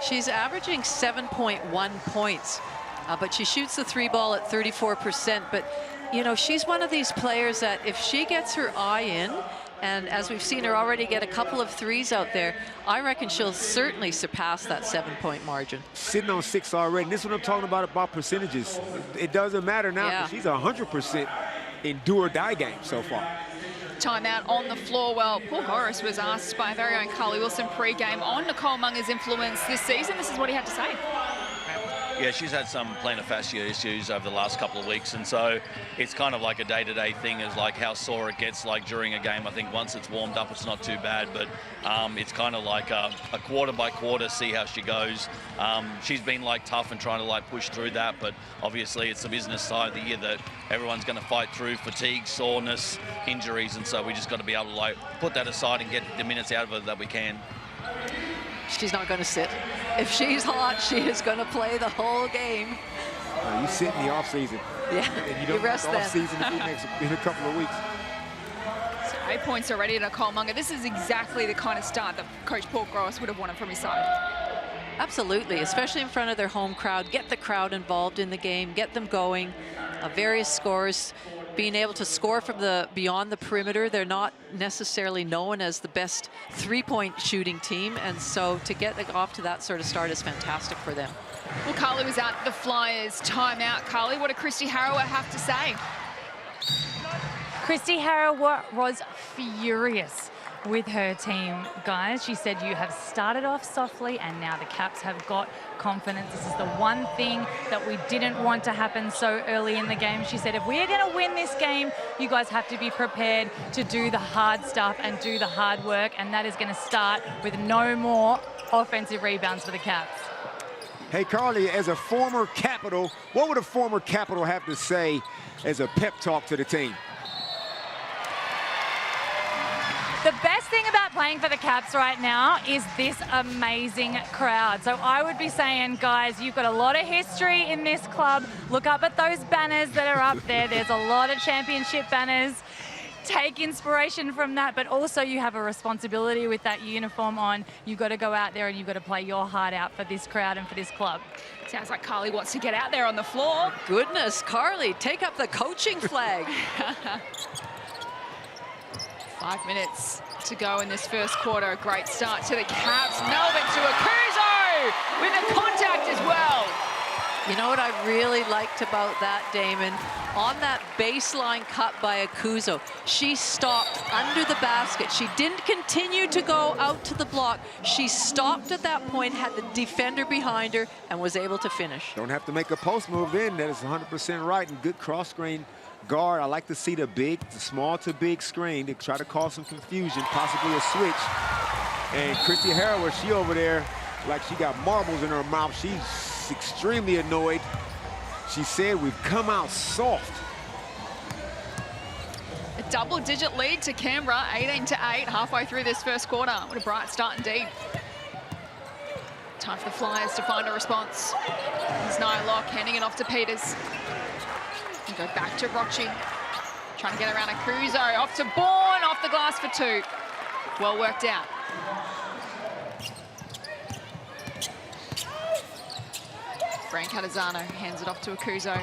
She's averaging 7.1 points, but she shoots the 3 ball at 34%. But, you know, she's one of these players that if she gets her eye in, and as we've seen her already get a couple of 3s out there, I reckon she'll certainly surpass that 7-point margin. Sitting on 6 already. And this is what I'm talking about percentages. It doesn't matter now because she's 100% in do-or-die game so far. Timeout on the floor. Well, Paul Goris was asked by our very own Carly Wilson pre-game on Nicole Munger's influence this season. This is what he had to say. Yeah, she's had some plantar fascia issues over the last couple of weeks, and so it's kind of like a day-to-day thing, is like how sore it gets like during a game. I think once it's warmed up, it's not too bad, but it's kind of like a quarter by quarter, see how she goes. She's been like tough and trying to like push through that, but obviously it's the business side of the year that everyone's going to fight through fatigue, soreness, injuries, and so we just got to be able to like put that aside and get the minutes out of her that we can. She's not going to sit. If she's hot, she is going to play the whole game. You sit in the off season. Yeah, and you don't rest off season in a couple of weeks. So 8 points already to Nicole Munger. This is exactly the kind of start that Coach Paul Gross would have wanted from his side. Absolutely, especially in front of their home crowd. Get the crowd involved in the game, get them going. Various scores, being able to score from beyond the perimeter. They're not necessarily known as the best three-point shooting team, and so to get off to that sort of start is fantastic for them. Well, Carly was at the Flyers timeout. Carly, what did Christy Harrower have to say? Christy Harrower was furious with her team, guys. She said, you have started off softly and now the Caps have got confidence. This is the one thing that we didn't want to happen so early in the game. She said, if we are going to win this game, you guys have to be prepared to do the hard stuff and do the hard work, and that is going to start with no more offensive rebounds for the Caps. Hey, Carly, as a former Capital, what would a former Capital have to say as a pep talk to the team? The best thing about playing for the Caps right now is this amazing crowd. So I would be saying, guys, you've got a lot of history in this club. Look up at those banners that are up there. There's a lot of championship banners. Take inspiration from that, but also you have a responsibility with that uniform on. You've got to go out there and you've got to play your heart out for this crowd and for this club. Sounds like Carly wants to get out there on the floor. Goodness, Carly, take up the coaching flag. 5 minutes to go in this first quarter. A great start to the Caps. Melbourne to Akuzo with a contact as well. You know what I really liked about that, Damon? On that baseline cut by Akuzo, she stopped under the basket. She didn't continue to go out to the block. She stopped at that point, had the defender behind her, and was able to finish. Don't have to make a post move then. That is 100% right, and good cross-screen guard. I like to see the small to big screen to try to cause some confusion, possibly a switch. And Christy Harrower, she over there like she got marbles in her mouth. She's extremely annoyed. She said, we've come out soft. A double-digit lead to Canberra, 18-8, halfway through this first quarter. What a bright start indeed. Time for the Flyers to find a response. Here's Nylock handing it off to Peters. And go back to Rochi. Trying to get around Akuzo. Off to Bourne, off the glass for 2. Well worked out. Fran Catazano hands it off to Akuzo.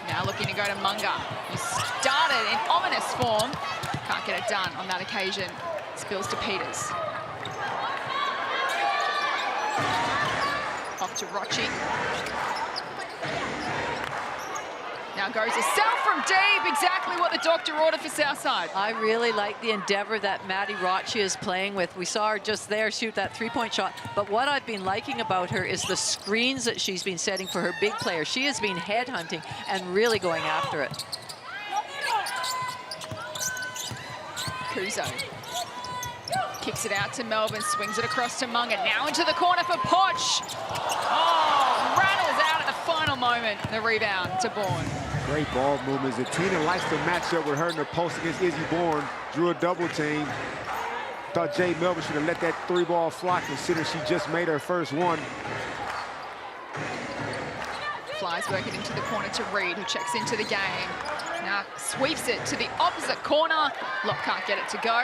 Now looking to go to Munger. He started in ominous form. Can't get it done on that occasion. Spills to Peters. Off to Rochi. Now goes a cell from deep, exactly what the doctor ordered for Southside. I really like the endeavor that Maddie Rochi is playing with. We saw her just there shoot that three-point shot, but what I've been liking about her is the screens that she's been setting for her big players. She has been headhunting and really going after it. Kuzo kicks it out to Melbourne, swings it across to Munger, now into the corner for Poch. Oh, rattles out at the final moment, the rebound to Bourne. Great ball movements. And Tina likes to match up with her in the post against Izzy Bourne. Drew a double team. Thought Jade Melbourne should have let that 3-ball fly, considering she just made her first one. Flies working into the corner to Reed, who checks into the game. Now sweeps it to the opposite corner. Locke can't get it to go.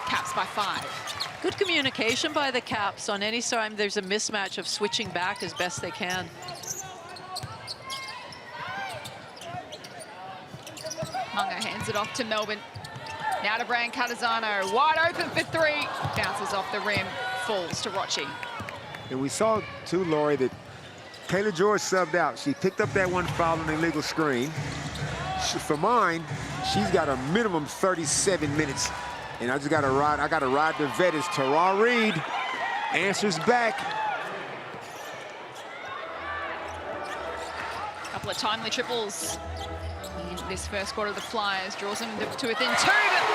Caps by 5. Good communication by the Caps on any time there's a mismatch of switching back as best they can. Mungo hands it off to Melbourne. Now to Brian Catazano, wide open for 3. Bounces off the rim, falls to Rochi. And we saw, too, Laurie, that Kayla George subbed out. She picked up that one foul on the illegal screen. For mine, she's got a minimum 37 minutes. And I got to ride the vet as Tara Reid answers back. Couple of timely triples in this first quarter of the Flyers. Draws them to within 2, but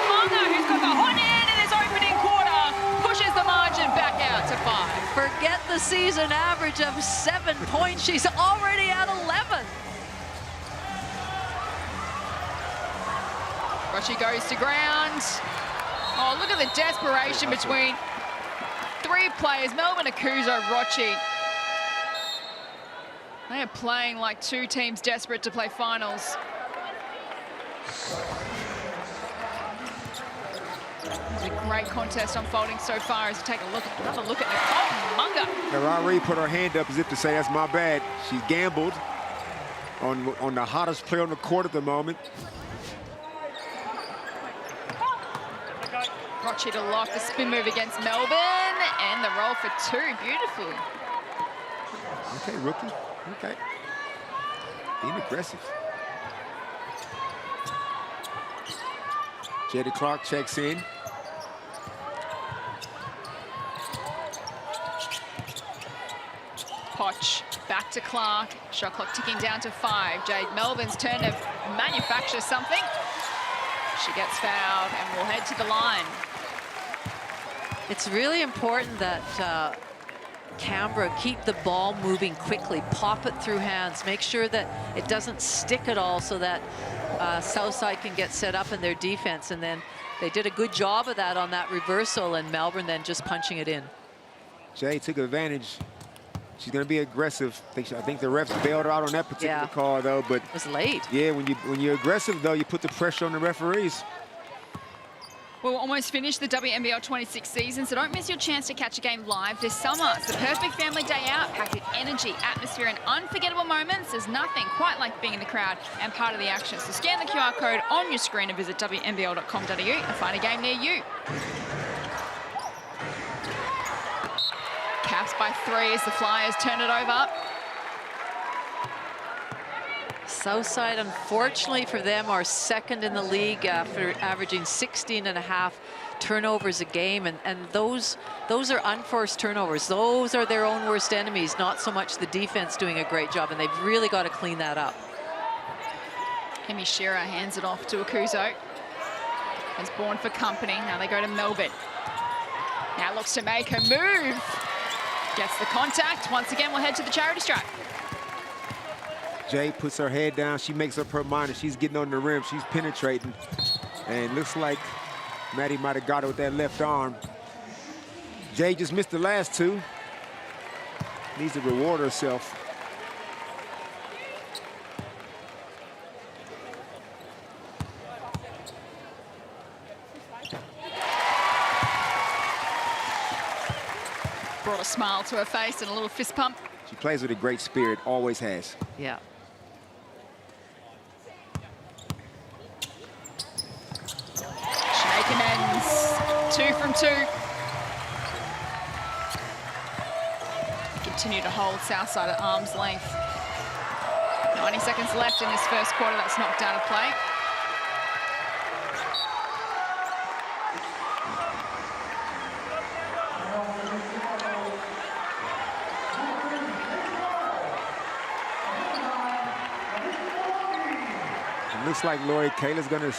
Mungo, who's got the hot hand in his opening quarter, pushes the margin back out to 5. Forget the season average of 7 points. She's already at 11. Rochi goes to ground. Oh, look at the desperation between 3 players. Melbourne, Akuzo, Rochi. They are playing like 2 teams desperate to play finals. It's a great contest unfolding so far as we take another look at Nicole Mungo. Tara Reid put her hand up as if to say, that's my bad. She gambled on the hottest player on the court at the moment. Rochi to Locke, the spin move against Melbourne, and the roll for 2, beautifully. Okay, rookie, okay. Being aggressive. Jada Clark checks in. Poch back to Clark, shot clock ticking down to 5. Jade Melbourne's turn to manufacture something. She gets fouled and will head to the line. It's really important that Canberra keep the ball moving quickly, pop it through hands, make sure that it doesn't stick at all so that Southside can get set up in their defense. And then they did a good job of that on that reversal, and Melbourne then just punching it in. Jay took advantage. She's going to be aggressive. I think the refs bailed her out on that particular call, though. But it was late. Yeah, when you're aggressive, though, you put the pressure on the referees. Well, we're almost finished the WNBL26 season, so don't miss your chance to catch a game live this summer. It's the perfect family day out, packed with energy, atmosphere, and unforgettable moments. There's nothing quite like being in the crowd and part of the action. So scan the QR code on your screen and visit WNBL.com.au and find a game near you. Caps by 3 as the Flyers turn it over. Southside, unfortunately for them, are second in the league after averaging 16.5 turnovers a game, and those are unforced turnovers. Those are their own worst enemies, not so much the defense doing a great job, and they've really got to clean that up. Emi Shearer hands it off to Akuzo. Has Bourne for company. Now they go to Melbourne. Now looks to make her move. Gets the contact. Once again, we'll head to the charity stripe. Jay puts her head down. She makes up her mind, and she's getting on the rim. She's penetrating. And looks like Maddie might have got her with that left arm. Jay just missed the last 2. Needs to reward herself. Brought a smile to her face and a little fist pump. She plays with a great spirit, always has. Yeah. She make amends. 2 from 2. Continue to hold Southside at arm's length. 90 seconds left in this first quarter. That's knocked out of play. Looks like Laurie Kayla's going to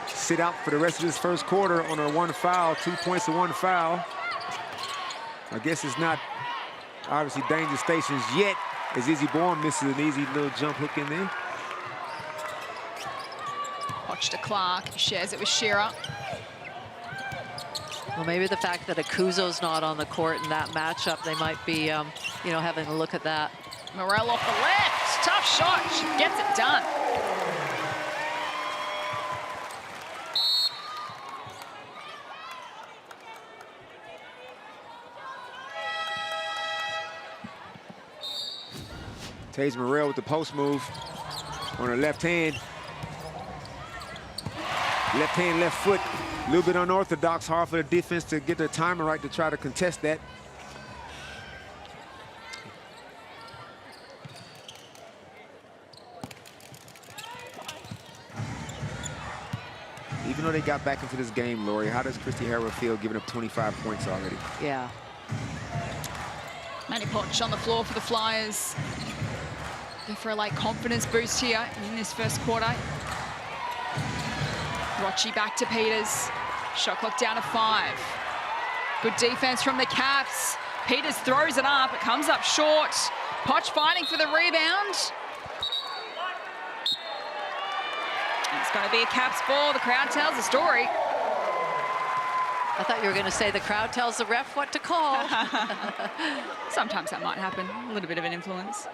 sit out for the rest of this first quarter on her 1 foul, 2 points and 1 foul. I guess it's not obviously danger stations yet as Izzy Bourne misses an easy little jump hook in there. Watch to Clark, shares it with Shearer. Well, maybe the fact that Akuzo's not on the court in that matchup, they might be, you know, having a look at that. Morel off the left, tough shot, she gets it done. Tage Morel with the post move on her left hand. Left hand, left foot, a little bit unorthodox, hard for the defense to get their timing right to try to contest that. Even though they got back into this game, Lori, how does Christy Harrow feel giving up 25 points already? Yeah. Manny Potch on the floor for the Flyers. Go for a late confidence boost here in this first quarter. Rochi back to Peters. Shot clock down to 5. Good defense from the Caps. Peters throws it up. It comes up short. Potch fighting for the rebound. It's going to be a Caps ball. The crowd tells the story. I thought you were going to say the crowd tells the ref what to call. Sometimes that might happen. A little bit of an influence.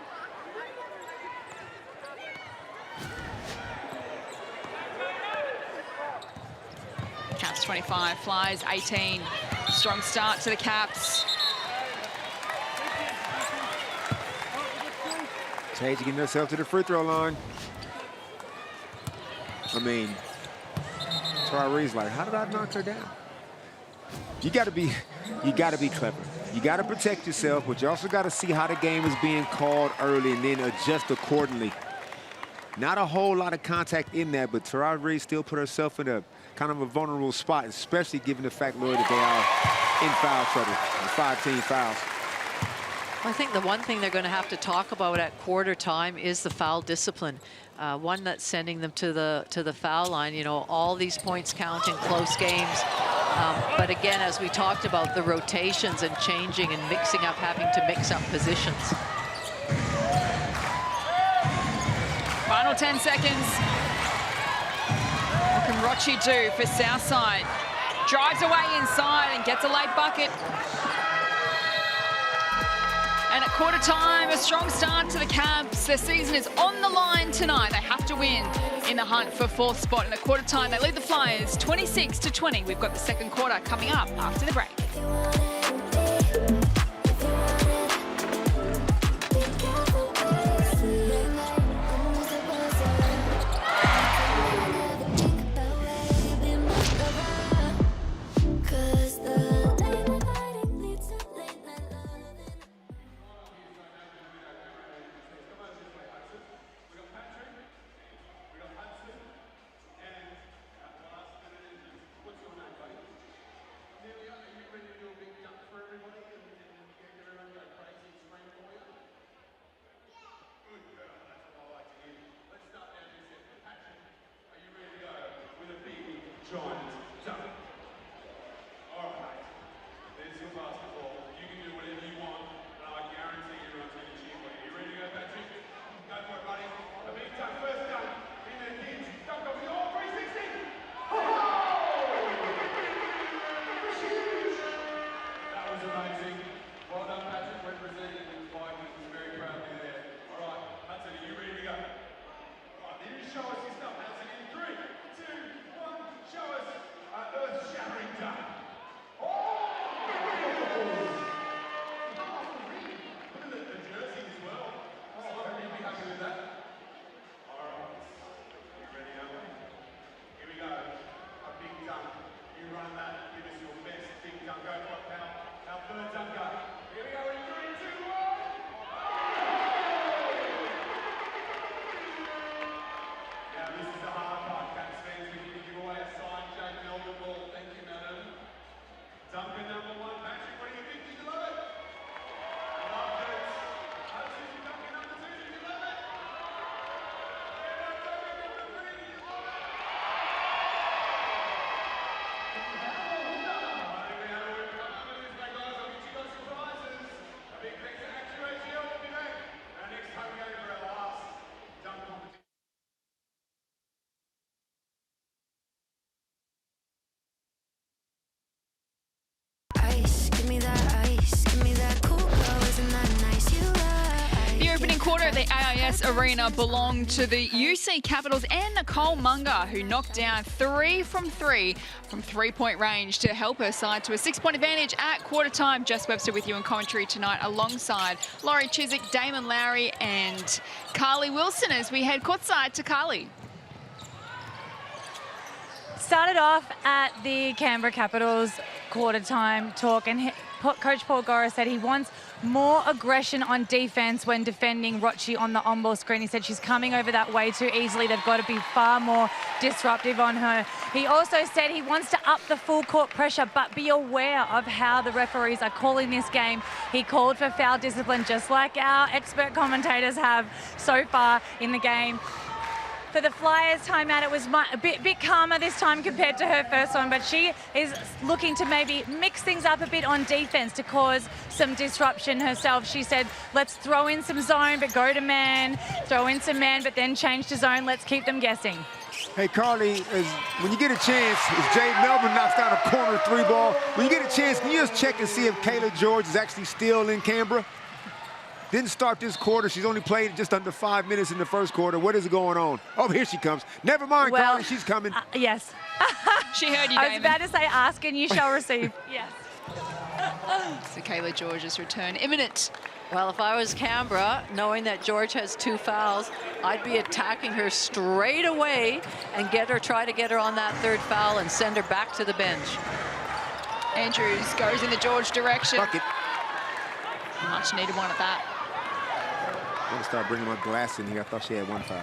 Caps 25, Flyers 18. Strong start to the Caps. Tage getting herself to the free throw line. I mean, Tyree's like, how did I knock her down? You gotta be clever. You gotta protect yourself, but you also gotta see how the game is being called early and then adjust accordingly. Not a whole lot of contact in there, but Tyree still put herself in a kind of a vulnerable spot, especially given the fact, Lord, that they are in foul trouble, 5-team fouls. I think the one thing they're going to have to talk about at quarter time is the foul discipline. One that's sending them to the foul line. You know, all these points count in close games. But again, as we talked about, the rotations and changing and mixing up, having to mix up positions. Final 10 seconds. What can Rochi do for Southside? Drives away inside and gets a late bucket. And at quarter time, a strong start to the Caps. Their season is on the line tonight. They have to win in the hunt for 4th spot. And at quarter time, they lead the Flyers 26-20. We've got the second quarter coming up after the break. Show us your stuff. That's it in 3, 2, 1. Show us. ES Arena belonged to the UC Capitals and Nicole Munger, who knocked down 3 from 3 from three-point range to help her side to a 6-point advantage at quarter time. Jess Webster with you in commentary tonight alongside Laurie Chiswick, Damon Lowry and Carly Wilson as we head courtside to Carly. Started off at the Canberra Capitals quarter time talk, and Coach Paul Gora said he wants more aggression on defense when defending Rocci on the on-ball screen. He said she's coming over that way too easily. They've got to be far more disruptive on her. He also said he wants to up the full court pressure, but be aware of how the referees are calling this game. He called for foul discipline, just like our expert commentators have so far in the game. For the Flyers timeout, it was a bit calmer this time compared to her first one, but she is looking to maybe mix things up a bit on defense to cause some disruption herself. She said, let's throw in some zone, but go to man, throw in some man, but then change to zone. Let's keep them guessing. Hey, Carly, when you get a chance, as Jade Melbourne knocks down a corner 3 ball, when you get a chance, can you just check and see if Kayla George is actually still in Canberra? Didn't start this quarter. She's only played just under 5 minutes in the first quarter. What is going on? Oh, here she comes. Never mind, Well, Carly, she's coming. Yes. She heard you, I was Damon. about to say, ask and you shall receive. Yes. So Kayla George's return imminent. Well, if I was Canberra, knowing that George has 2 fouls, I'd be attacking her straight away and try to get her on that 3rd foul and send her back to the bench. Andrews goes in the George direction. Bucket. Much needed one at that. I'm going to start bringing my glass in here. I thought she had 1 foul.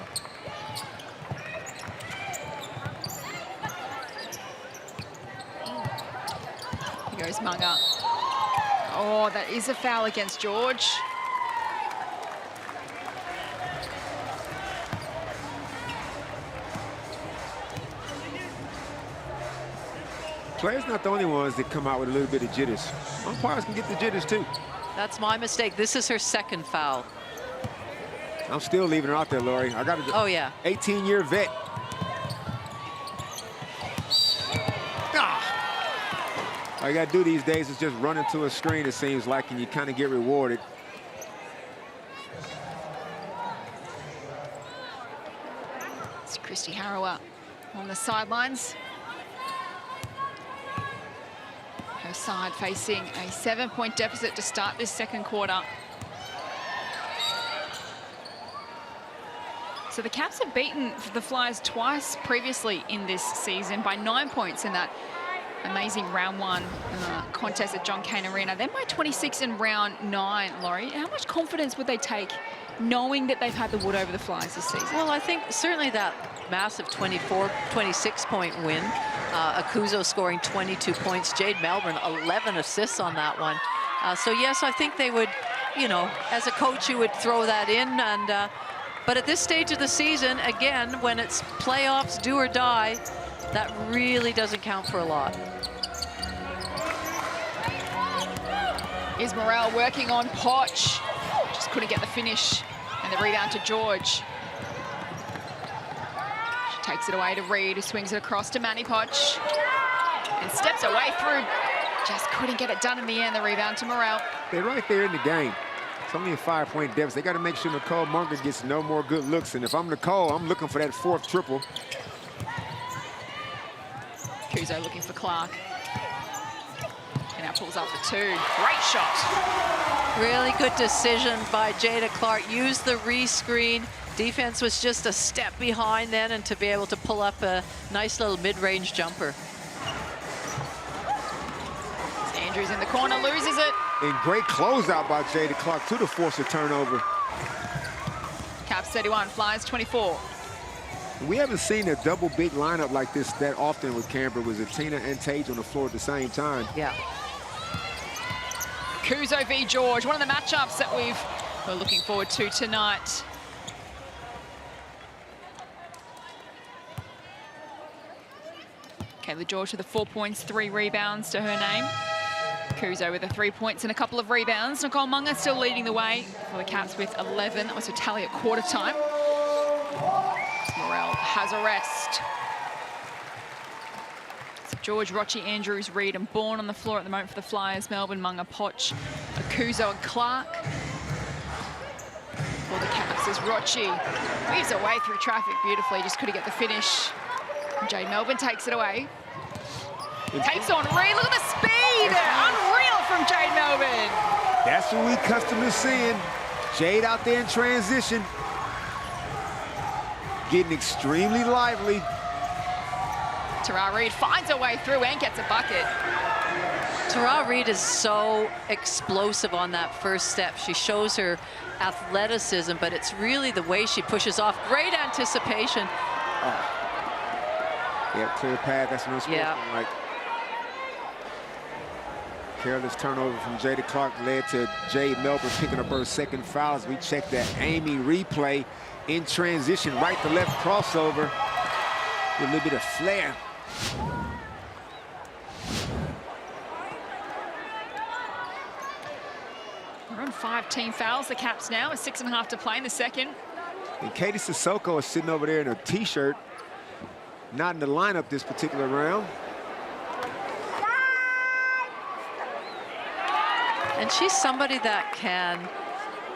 Here goes Munger. Oh, that is a foul against George. Players not the only ones that come out with a little bit of jitters. Umpires can get the jitters too. That's my mistake. This is her 2nd foul. I'm still leaving her out there, Laurie. I got Oh, yeah. 18-year vet. All you got to do these days is just run into a screen, it seems like, and you kind of get rewarded. It's Christy Harrower on the sidelines. Her side facing a 7-point deficit to start this 2nd quarter. So the Caps have beaten the Flyers twice previously in this season by 9 points in that amazing round 1 contest at John Cain Arena. Then by 26 in round 9, Laurie. How much confidence would they take knowing that they've had the wood over the Flyers this season? Well, I think certainly that massive 26-point win. Akuzo scoring 22 points. Jade Melbourne, 11 assists on that one. So yes, I think they would, you know, as a coach, you would throw that in. And but at this stage of the season, again, when it's playoffs, do or die, that really doesn't count for a lot. Is Morrell working on Poch. Just couldn't get the finish. And the rebound to George. She takes it away to Reed, who swings it across to Manny Poch. And steps away through. Just couldn't get it done in the end. The rebound to Morrell. They're right there in the game. It's only a 5-point deficit. They got to make sure Nicole Munger gets no more good looks. And if I'm Nicole, I'm looking for that 4th triple. Kuzo looking for Clark. And now pulls up the 2. Great shot. Really good decision by Jada Clark. Used the re-screen. Defense was just a step behind then, and to be able to pull up a nice little mid-range jumper. Andrews in the corner, loses it. And great closeout by Jada Clark to force a turnover. Caps 31, Flyers 24. We haven't seen a double big lineup like this that often with Canberra. Was it Tina and Tage on the floor at the same time? Yeah. Kuzo v George, one of the matchups that we're looking forward to tonight. Kayla George with the 4 points, 3 rebounds to her name. Kuzo with the 3 points and a couple of rebounds. Nicole Munger still leading the way for the Caps with 11. That was her tally at quarter time. Morrell has a rest. So George, Rocci, Andrews, Reed and Bourne on the floor at the moment for the Flyers. Melbourne, Munger, Poch, Akuzo and Clark for the Caps. this as Rochi weaves her way through traffic beautifully, just couldn't get the finish. Jade Melbourne takes it away. Takes on Reed, look at the speed! Unreal from Jade Melbourne. That's what we accustomed to seeing. Jade out there in transition. Getting extremely lively. Tara Reid finds her way through and gets a bucket. Tara Reid is so explosive on that first step. She shows her athleticism, but it's really the way she pushes off. Great anticipation. Yeah, clear path, that's what it's like. Careless turnover from Jada Clark led to Jade Melbourne picking up her second foul as we check that Amy replay in transition, right to left crossover. With a little bit of flair. We're on 5 team fouls, the Caps now, with 6.5 to play in the second. And Katie Sissoko is sitting over there in a t-shirt, not in the lineup this particular round. And she's somebody that can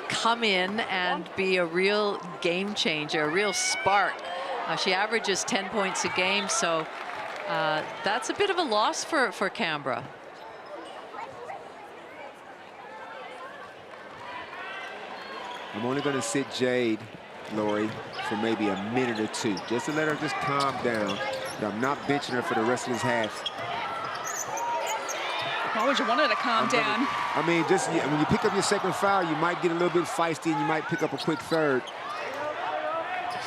come in and be a real game changer, a real spark. She averages 10 points a game, so that's a bit of a loss for Canberra. I'm only going to sit Jade, Lori, for maybe a minute or two, just to let her just calm down. But I'm not benching her for the rest of this half. Why would you want her to calm down? I mean, just when you pick up your second foul, you might get a little bit feisty and you might pick up a quick third.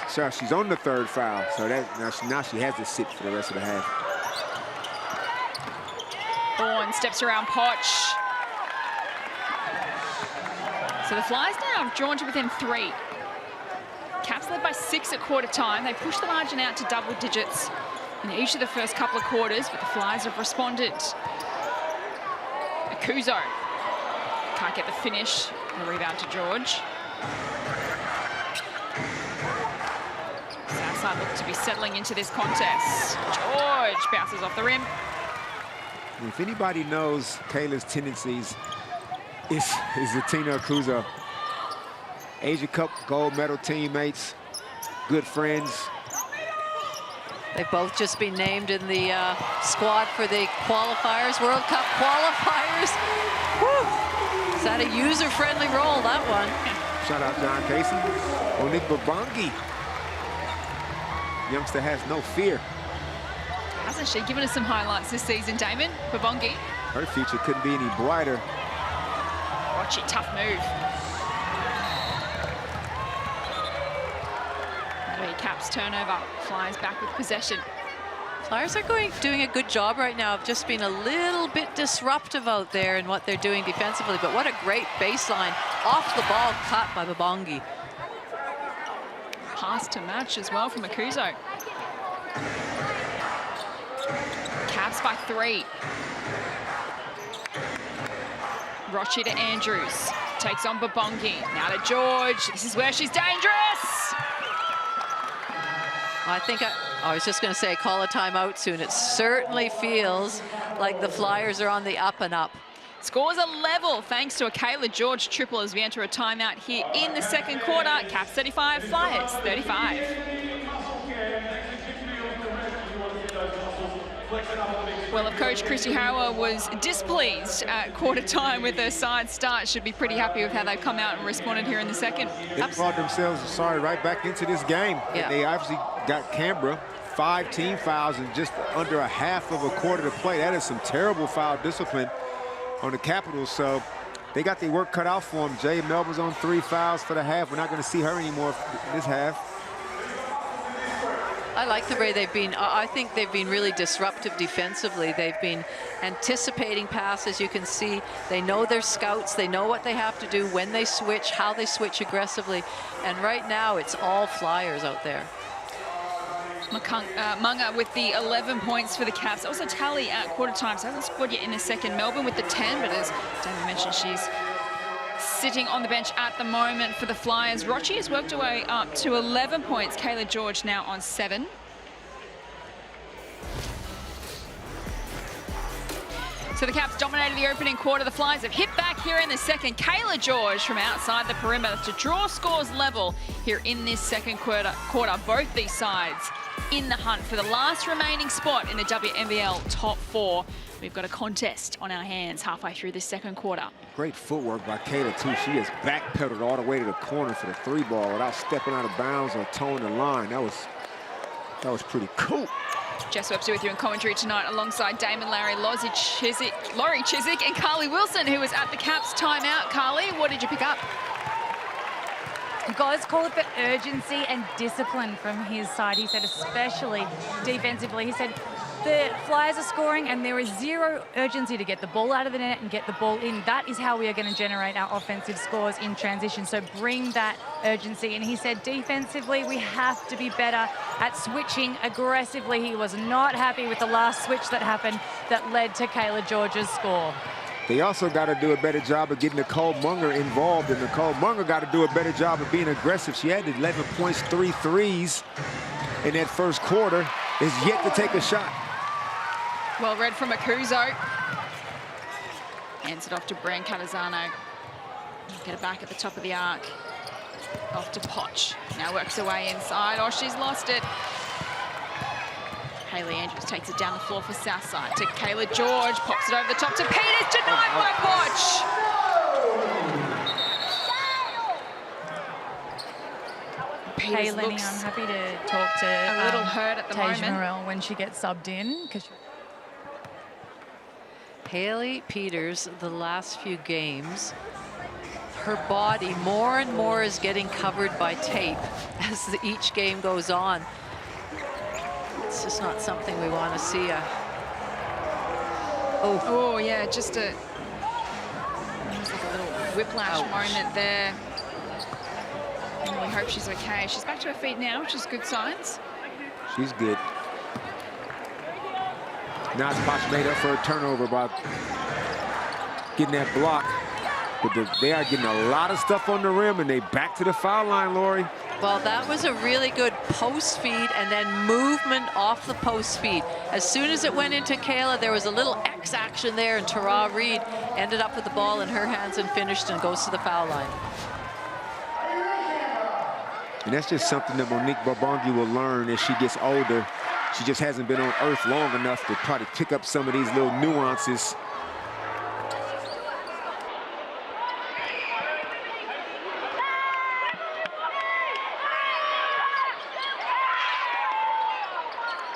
So she's on the third foul, so that now she has to sit for the rest of the half. Bourne steps around Potch. So the Flyers now have drawn to within 3. Caps led by 6 at quarter time. They pushed the margin out to double digits in each of the first couple of quarters, but the Flyers have responded. Akuzo can't get the finish. The rebound to George. Southside look to be settling into this contest. George bounces off the rim. If anybody knows Kayla's tendencies, is Tina Akuzo. Asia Cup gold medal teammates, good friends. They've both just been named in the squad for the qualifiers, World Cup qualifiers. Woo! Is that a user-friendly role, that one? Shout out John Casey. Onik Babangi. Youngster has no fear. Hasn't she given us some highlights this season, Damon? Babongi. Her future couldn't be any brighter. Watch it, tough move. Caps turnover. Flyers back with possession. Flyers are doing a good job right now of just being a little bit disruptive out there in what they're doing defensively. But what a great baseline off the ball cut by Babongi. Pass to match as well from Akuzo. Caps by 3. Rochi to Andrews. Takes on Babongi. Now to George. This is where she's dangerous. I think I was just going to say call a timeout soon. It certainly feels like the Flyers are on the up and up. Scores are level thanks to a Kayla George triple as we enter a timeout here in the second quarter. Caps 35, Flyers 35. Well, if Coach Christy Harrower was displeased at quarter time with their side start, should be pretty happy with how they've come out and responded here in the second. They brought themselves, right back into this game. Yeah. They obviously got Canberra 5 team fouls in just under a half of a quarter to play. That is some terrible foul discipline on the Capitals. So they got their work cut out for them. Jade Melbourne's on 3 fouls for the half. We're not going to see her anymore this half. I like the way they've been. I think they've been really disruptive defensively. They've been anticipating passes. You can see they know their scouts. They know what they have to do when they switch, how they switch aggressively. And right now, it's all Flyers out there. Munga with the 11 points for the Caps. Also tally at quarter time, so hasn't scored yet in the second. Melbourne with the 10, but as Damon mentioned, she's sitting on the bench at the moment for the Flyers. Rochi has worked her way up to 11 points. Kayla George now on 7. So the Caps dominated the opening quarter. The Flyers have hit back here in the second. Kayla George from outside the perimeter to draw scores level here in this second quarter. Both these sides in the hunt for the last remaining spot in the WNBL top 4. We've got a contest on our hands halfway through this second quarter. Great footwork by Kayla, too. She has backpedaled all the way to the corner for the 3-ball without stepping out of bounds or towing the line. That was pretty cool. Jess Webster with you in commentary tonight alongside Damon Laurie Chiswick and Carly Wilson, who was at the Caps timeout. Carly, what did you pick up? Guys call it for urgency and discipline from his side. He said, especially defensively, he said, the Flyers are scoring and there is zero urgency to get the ball out of the net and get the ball in. That is how we are going to generate our offensive scores in transition. So bring that urgency. And he said defensively, we have to be better at switching aggressively. He was not happy with the last switch that happened that led to Kayla George's score. They also got to do a better job of getting Nicole Munger involved, and Nicole Munger got to do a better job of being aggressive. She had 11 points, 3 threes in that first quarter, is yet to take a shot. Well read from Akuzo. Hands it off to Bran Catazano. Get it back at the top of the arc. Off to Poch. Now works her way inside. Oh, she's lost it. Hayley Andrews takes it down the floor for Southside to Kayla George. Pops it over the top to Peters. Denied by Poch. Peters Lenny, looks I'm happy to talk to a little hurt at the Tage moment. Morrell when she gets subbed in. Hayley Peters, the last few games, her body more and more is getting covered by tape as each game goes on. It's just not something we want to see. Oh, yeah, just a, almost like a little whiplash moment there. And we hope she's okay. She's back to her feet now, which is good signs. She's good. Now Poch made up for a turnover by getting that block. But they are getting a lot of stuff on the rim, and they back to the foul line, Lori. Well, that was a really good post feed and then movement off the post feed. As soon as it went into Kayla, there was a little X action there, and Tara Reid ended up with the ball in her hands and finished and goes to the foul line. And that's just something that Monique Barbongi will learn as she gets older. She just hasn't been on earth long enough to probably pick up some of these little nuances.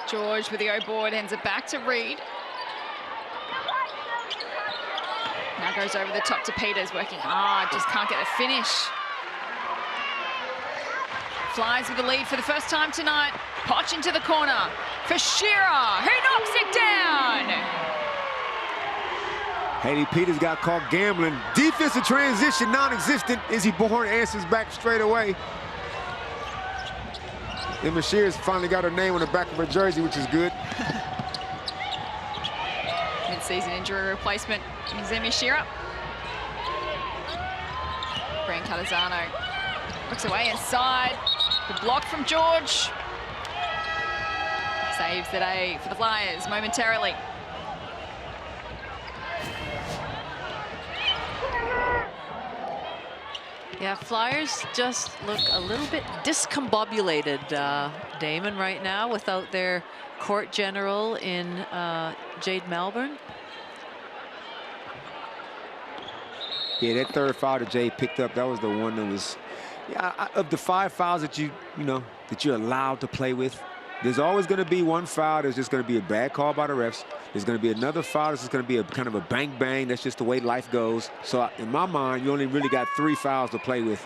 George with the O board, hands it back to Reid. Now goes over the top to Peters, working hard, just can't get a finish. Flies with the lead for the first time tonight. Poch into the corner for Shearer, who knocks it down. Hayley Peters got caught gambling. Defensive transition non-existent. Izzy Bourne answers back straight away. Emma Shears finally got her name on the back of her jersey, which is good. Mid-season injury replacement is Emma Shearer. Bran Catazano looks away inside. The block from George. Saves the day for the Flyers momentarily. Yeah, Flyers just look a little bit discombobulated, Damon, right now without their court general in Jade Melbourne. Yeah, that third foul that Jade picked up, that was the one that was, yeah, of the 5 fouls that that you're allowed to play with, there's always going to be one foul that's just going to be a bad call by the refs. There's going to be another foul that's just going to be a kind of a bang-bang. That's just the way life goes. So in my mind, you only really got 3 fouls to play with.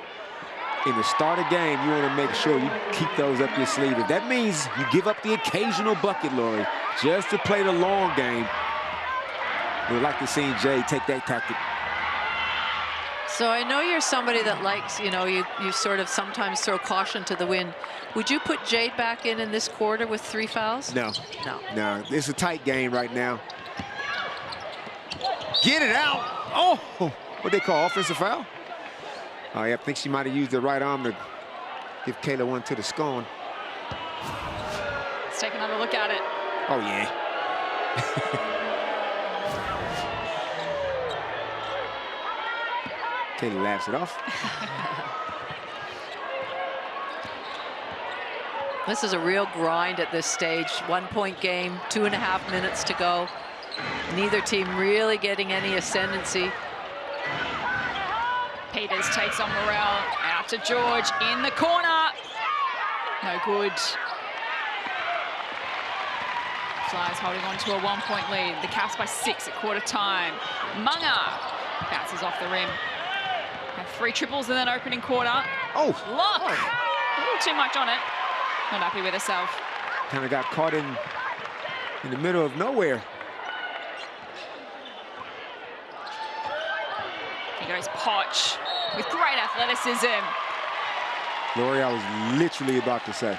In the start of game, you want to make sure you keep those up your sleeve. If that means you give up the occasional bucket, Lori, just to play the long game, we'd like to see Jay take that tactic. So I know you're somebody that likes, you sort of sometimes throw caution to the wind. Would you put Jade back in this quarter with 3 fouls? No. No. No, it's a tight game right now. Get it out. Oh, what they call offensive foul? Oh, yeah, I think she might have used the right arm to give Kayla one to the scone. Let's take another look at it. Oh, yeah. Kayla laughs it off. This is a real grind at this stage. 1-point game, 2.5 minutes to go. Neither team really getting any ascendancy. Peters takes on Morel, out to George, in the corner. No good. Flyers holding on to a 1-point lead. The Cavs by 6 at quarter time. Munga bounces off the rim. Have 3 triples in that opening quarter. Oh! Look! A little too much on it. Not happy with herself. Kind of got caught in the middle of nowhere. Here goes Poch with great athleticism. Lori, I was literally about to say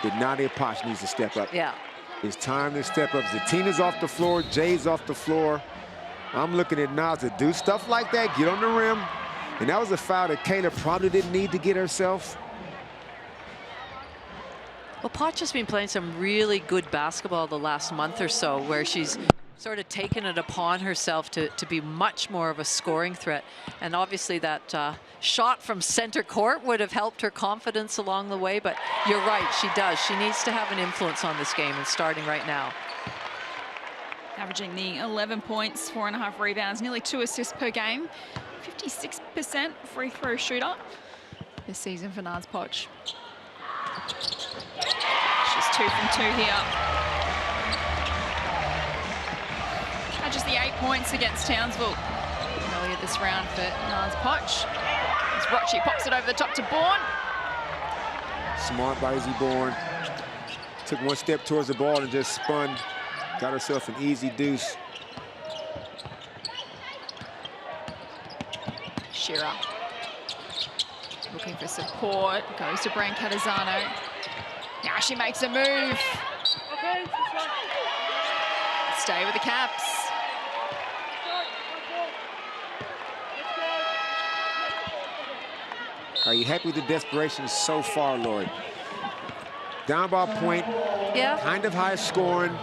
that Nadia Poch needs to step up. Yeah. It's time to step up. Zatina's off the floor, Jay's off the floor. I'm looking at Nas to do stuff like that, get on the rim. And that was a foul that Kayla probably didn't need to get herself. Well, Poch has been playing some really good basketball the last month or so, where she's sort of taken it upon herself to be much more of a scoring threat. And obviously that shot from center court would have helped her confidence along the way, but you're right, she does. She needs to have an influence on this game, and starting right now. Averaging the 11 points, 4.5 rebounds, nearly 2 assists per game. 56% free throw shooter this season for Naz Poch. She's 2 from 2 here. Just the 8 points against Townsville earlier this round for Naz Poch. As Rochi pops it over the top to Bourne. Smart by Izzy Bourne. Took 1 step towards the ball and just spun. Got herself an easy deuce. Shearer looking for support. Goes to Brancatizano. Now she makes a move. Stay with the Caps. Are you happy with the desperation so far, Lori? Down by a point, yeah. Kind of high scoring.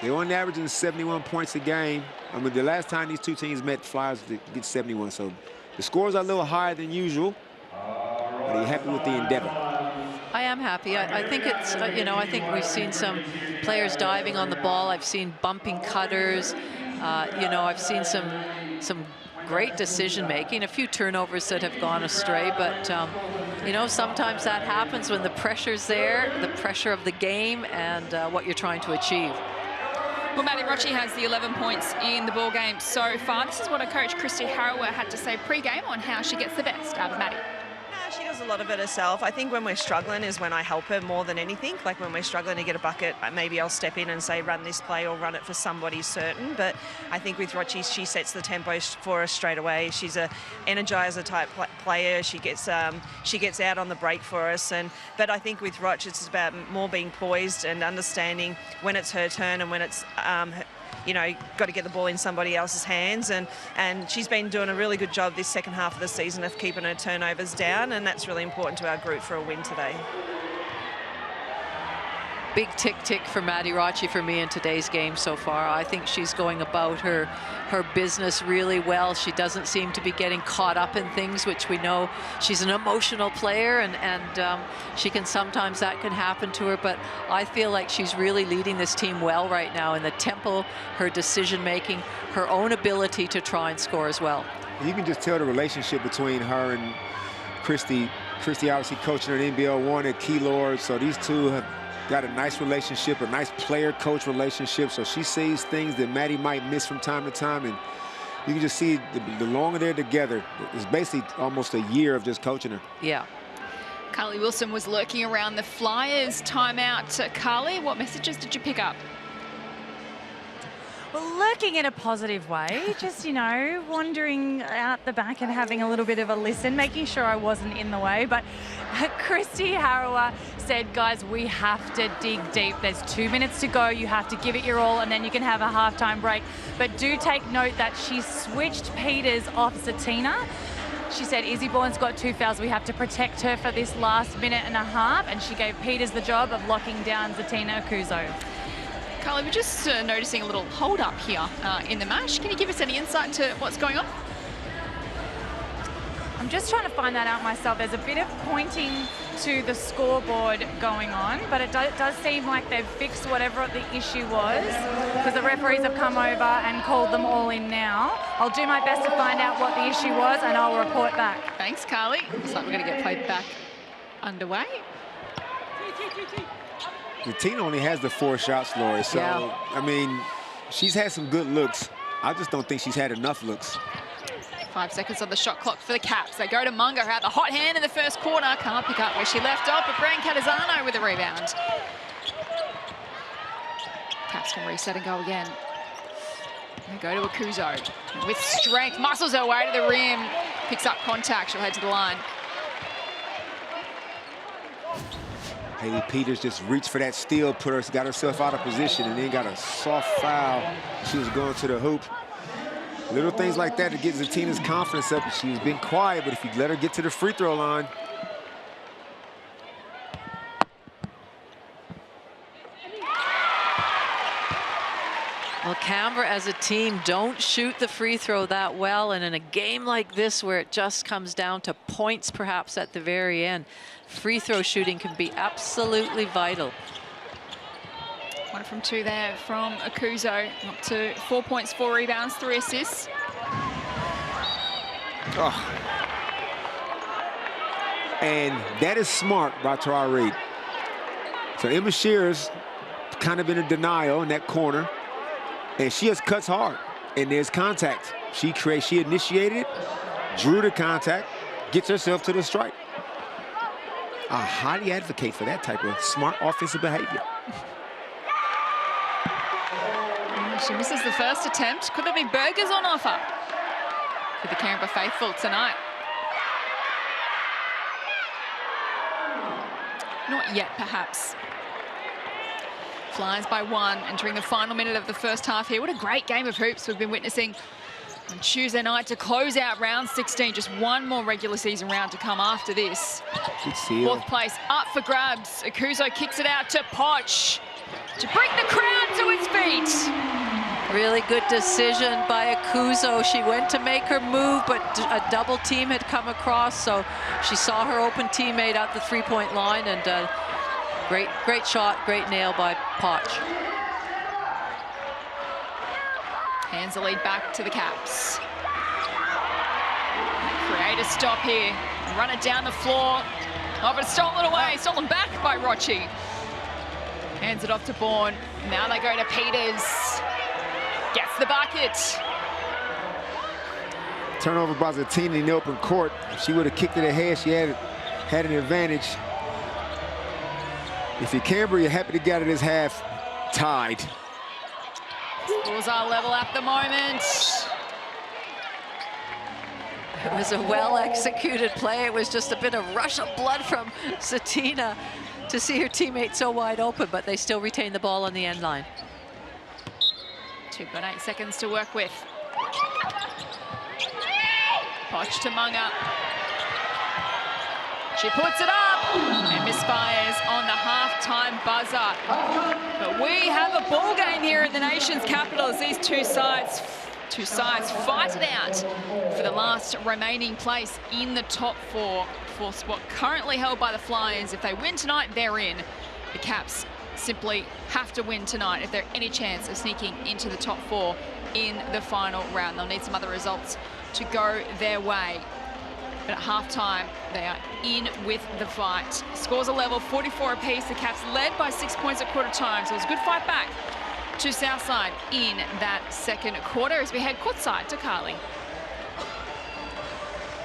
They're on averaging 71 points a game. I mean, the last time these two teams met, Flyers get 71, so the scores are a little higher than usual. Are you happy with the endeavor? I am happy. I think it's, you know, I think we've seen some players diving on the ball. I've seen bumping cutters. You know, I've seen some great decision making, a few turnovers that have gone astray, but you know, sometimes that happens when the pressure's there, the pressure of the game and what you're trying to achieve. Well, Maddie Rochi has the 11 points in the ball game so far. This is what her coach, Christy Harrower, had to say pre-game on how she gets the best out of Maddie. She does a lot of it herself. I think when we're struggling is when I help her more than anything. Like when we're struggling to get a bucket, maybe I'll step in and say, run this play or run it for somebody certain. But I think with Rochi, she sets the tempo for us straight away. She's a energizer type player. She gets out on the break for us. But I think with Roch, it's about more being poised and understanding when it's her turn and when it's you know, got to get the ball in somebody else's hands, and she's been doing a really good job this second half of the season of keeping her turnovers down, and that's really important to our group for a win today. Big tick for Maddie Rochi for me in today's game so far. I think she's going about her business really well. She doesn't seem to be getting caught up in things, which we know she's an emotional player, and she can sometimes, that can happen to her, but I feel like she's really leading this team well right now in the tempo, her decision making, her own ability to try and score as well. You can just tell the relationship between her and Christy. Christy obviously coaching her in NBL 1 at Keylord, so these two have got a nice relationship, a nice player-coach relationship, so she sees things that Maddie might miss from time to time, and you can just see the longer they're together, it's basically almost a year of just coaching her. Yeah. Carly Wilson was lurking around the Flyers timeout. Carly, what messages did you pick up? Well, lurking in a positive way, just, you know, wandering out the back and having a little bit of a listen, making sure I wasn't in the way. But Christy Harrower said, guys, we have to dig deep. There's 2 minutes to go. You have to give it your all, and then you can have a halftime break. But do take note that she switched Peters off Zatina. She said, Izzy Bourne's got 2 fouls. We have to protect her for this last minute and a half. And she gave Peters the job of locking down Zatina Kuzo. Carly, we're just noticing a little hold-up here in the match. Can you give us any insight into what's going on? I'm just trying to find that out myself. There's a bit of pointing to the scoreboard going on, but it does seem like they've fixed whatever the issue was, because the referees have come over and called them all in now. I'll do my best to find out what the issue was, and I'll report back. Thanks, Carly. Looks like we're going to get played back underway. Tina only has the 4 shots, Lori, so, Yeah. I mean, she's had some good looks. I just don't think she's had enough looks. 5 seconds on the shot clock for the Caps. They go to Munga, who had the hot hand in the first quarter. Can't pick up where she left off, but Fran Catazano with a rebound. Caps can reset and go again. They go to Akuzo with strength, muscles her way to the rim, picks up contact, she'll head to the line. Haley Peters just reached for that steal, got herself out of position, and then got a soft foul. She was going to the hoop. Little things like that get Zatina's confidence up. She's been quiet, but if you let her get to the free throw line. Well, Canberra as a team don't shoot the free throw that well, and in a game like this where it just comes down to points perhaps at the very end, free throw shooting can be absolutely vital. 1 from 2 there from Akuzo, up to 4 points, 4 rebounds, 3 assists. Oh. And that is smart by Tara Reid. So Emma Shearer's kind of in a denial in that corner, and she just cuts hard, and there's contact. She initiated it, drew the contact, gets herself to the strike. I highly advocate for that type of smart offensive behavior. She misses the first attempt. Could there be burgers on offer for the Canberra faithful tonight? Not yet, perhaps. Flyers by 1, entering the final minute of the first half here. What a great game of hoops we've been witnessing on Tuesday night to close out round 16. Just one more regular season round to come after this. Good seal. 4th place up for grabs. Akuzo kicks it out to Poch to bring the crowd to its feet. Really good decision by Akuzo. She went to make her move, but a double team had come across, so she saw her open teammate at the 3-point line, and great shot, great nail by Poch. Hands the lead back to the Caps. Create a stop here. Run it down the floor. Oh, but stolen away. Stolen back by Rochi. Hands it off to Bourne. Now they go to Peters. Gets the bucket. Turnover by Zatina in the open court. If she would have kicked it ahead, she had an advantage. If you're Canberra, you're happy to get it as half tied. Scores are level at the moment. It was a well-executed play. It was just a bit of rush of blood from Zatina to see her teammate so wide open, but they still retain the ball on the end line. 2.8 seconds to work with. Poch to Munga. She puts it up and misfires on the halftime buzzer. But we have a ball game here at the nation's capital as these two sides fight it out for the last remaining place in the top 4 for spot currently held by the Flyers. If they win tonight, they're in. The Caps simply have to win tonight if there's any chance of sneaking into the top 4 in the final round. They'll need some other results to go their way. But at halftime, they are in with the fight. Scores are level, 44 apiece. The Caps led by 6 points at quarter time, so it was a good fight back to Southside in that second quarter as we head courtside to Carly.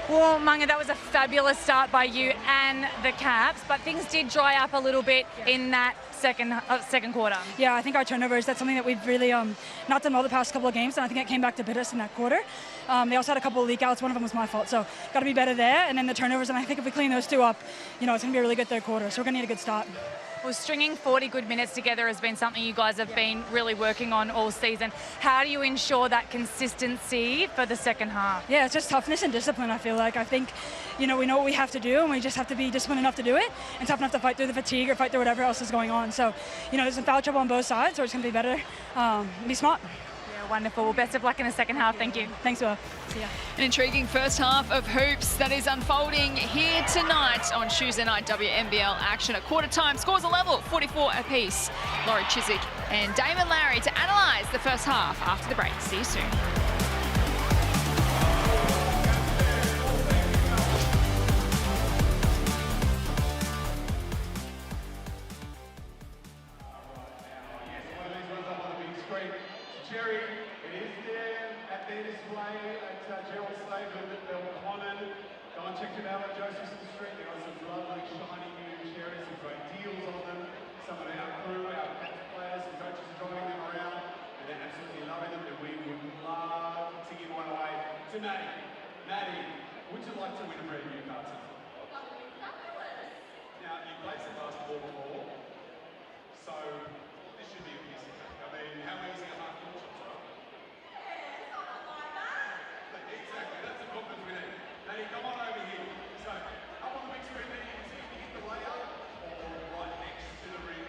Well, Munga, that was a fabulous start by you and the Caps, but things did dry up a little bit in that second quarter. Yeah, I think our turnovers, that's something that we've really not done well the past couple of games, and I think it came back to bite us in that quarter. They also had a couple of leak outs. One of them was my fault, so got to be better there. And then the turnovers, and I think if we clean those two up, it's going to be a really good third quarter, so we're going to need a good start. Well, stringing 40 good minutes together has been something you guys have been really working on all season. How do you ensure that consistency for the second half? Yeah, it's just toughness and discipline, I feel like. I think, we know what we have to do, and we just have to be disciplined enough to do it and tough enough to fight through the fatigue or fight through whatever else is going on. So, there's some foul trouble on both sides, so it's going to be better. Be smart. wonderful. Well, best of luck in the second half. Thank you. Thanks, Will. See ya. An intriguing first half of hoops that is unfolding here tonight on Tuesday night WNBL action. At quarter time, scores are level, 44 apiece. Laurie Chiswick and Damon Lowry to analyse the first half after the break. See you soon. Maddie, would you like to win a brand new carton? Now, you played some basketball before, so this should be a piece of cake. I mean, how easy are half court shots, right? Yeah, it's not like that. Exactly, that's the confidence we need. Maddie, come on over here. So, up on the big screen there, you can see if you hit the layup or right next to the ring,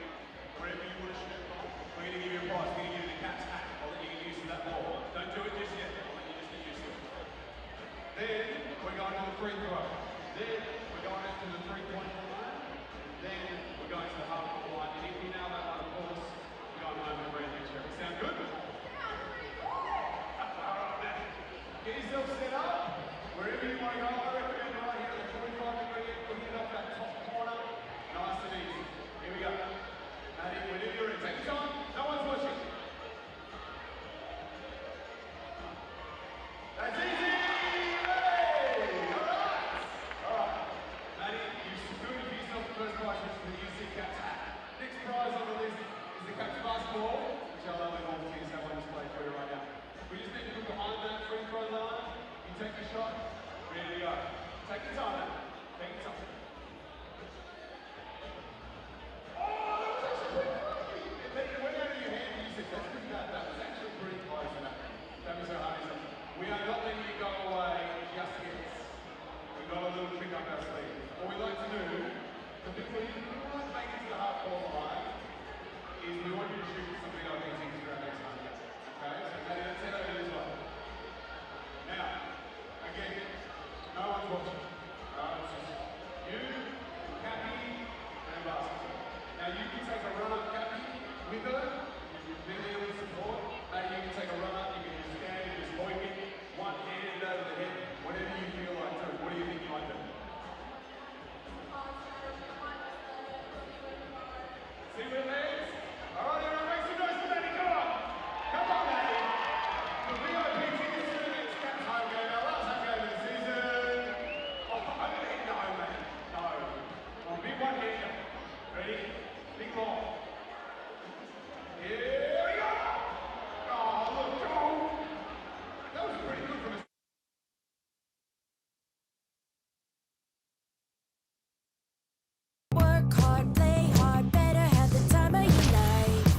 wherever you want to shoot from. We're going to give you a prize. We're going to give you the cat's hat. I'll let you get used to that ball. Don't do it just yet. I'll let you just get used to it. Then we're going to the free throw. Then we're going to the three-point line. Then we're going to the half-court line. And if you nail that one, of course, we're going home and brand new cherry. Sound good? Get yourself set up. Wherever you want to go, I recommend right here at the 45-degree angle, hit off that top corner. Nice and easy. Here we go. Maddie, whenever you're ready, take your time. No one's watching. That's easy. First prize is the UC Cats hat. Next prize on the list is the Cats basketball, which our lovely volunteers have on display for you right now. We just need to look behind that free throw line. You take your shot. Ready to go. Take your time now. Take your time. Oh, that was actually pretty close. It went out of your hand and you said, that's pretty bad. That was actually pretty close to that. That was so hard. We are not letting you go away just yet. We've got a little trick up our sleeve. What we like to do, before you make it to the half-court line, is we want you to shoot something like these things around next time. Okay? So Maddie, let's head over this way. Now, again, no one's watching. It's just you, Cappy, and basketball. Now you can take a run up Cappy with her, if you're really support. Maddie, you can take a run up, you can just stand, you can just hoik it, one hand over the head, whatever you feel like doing. What do you think you might do? See where legs? All right, everyone, make some noise for Maddie. Come on. Come on, Maddie. The VIP tickets to the next Cats home game, our last home game of the season. Oh, I don't think no, man. No. Well, big one here. Ready? Big ball. Here we go. Oh, look, come on. That was pretty good from us. Work hard, play hard, better have the time of your life.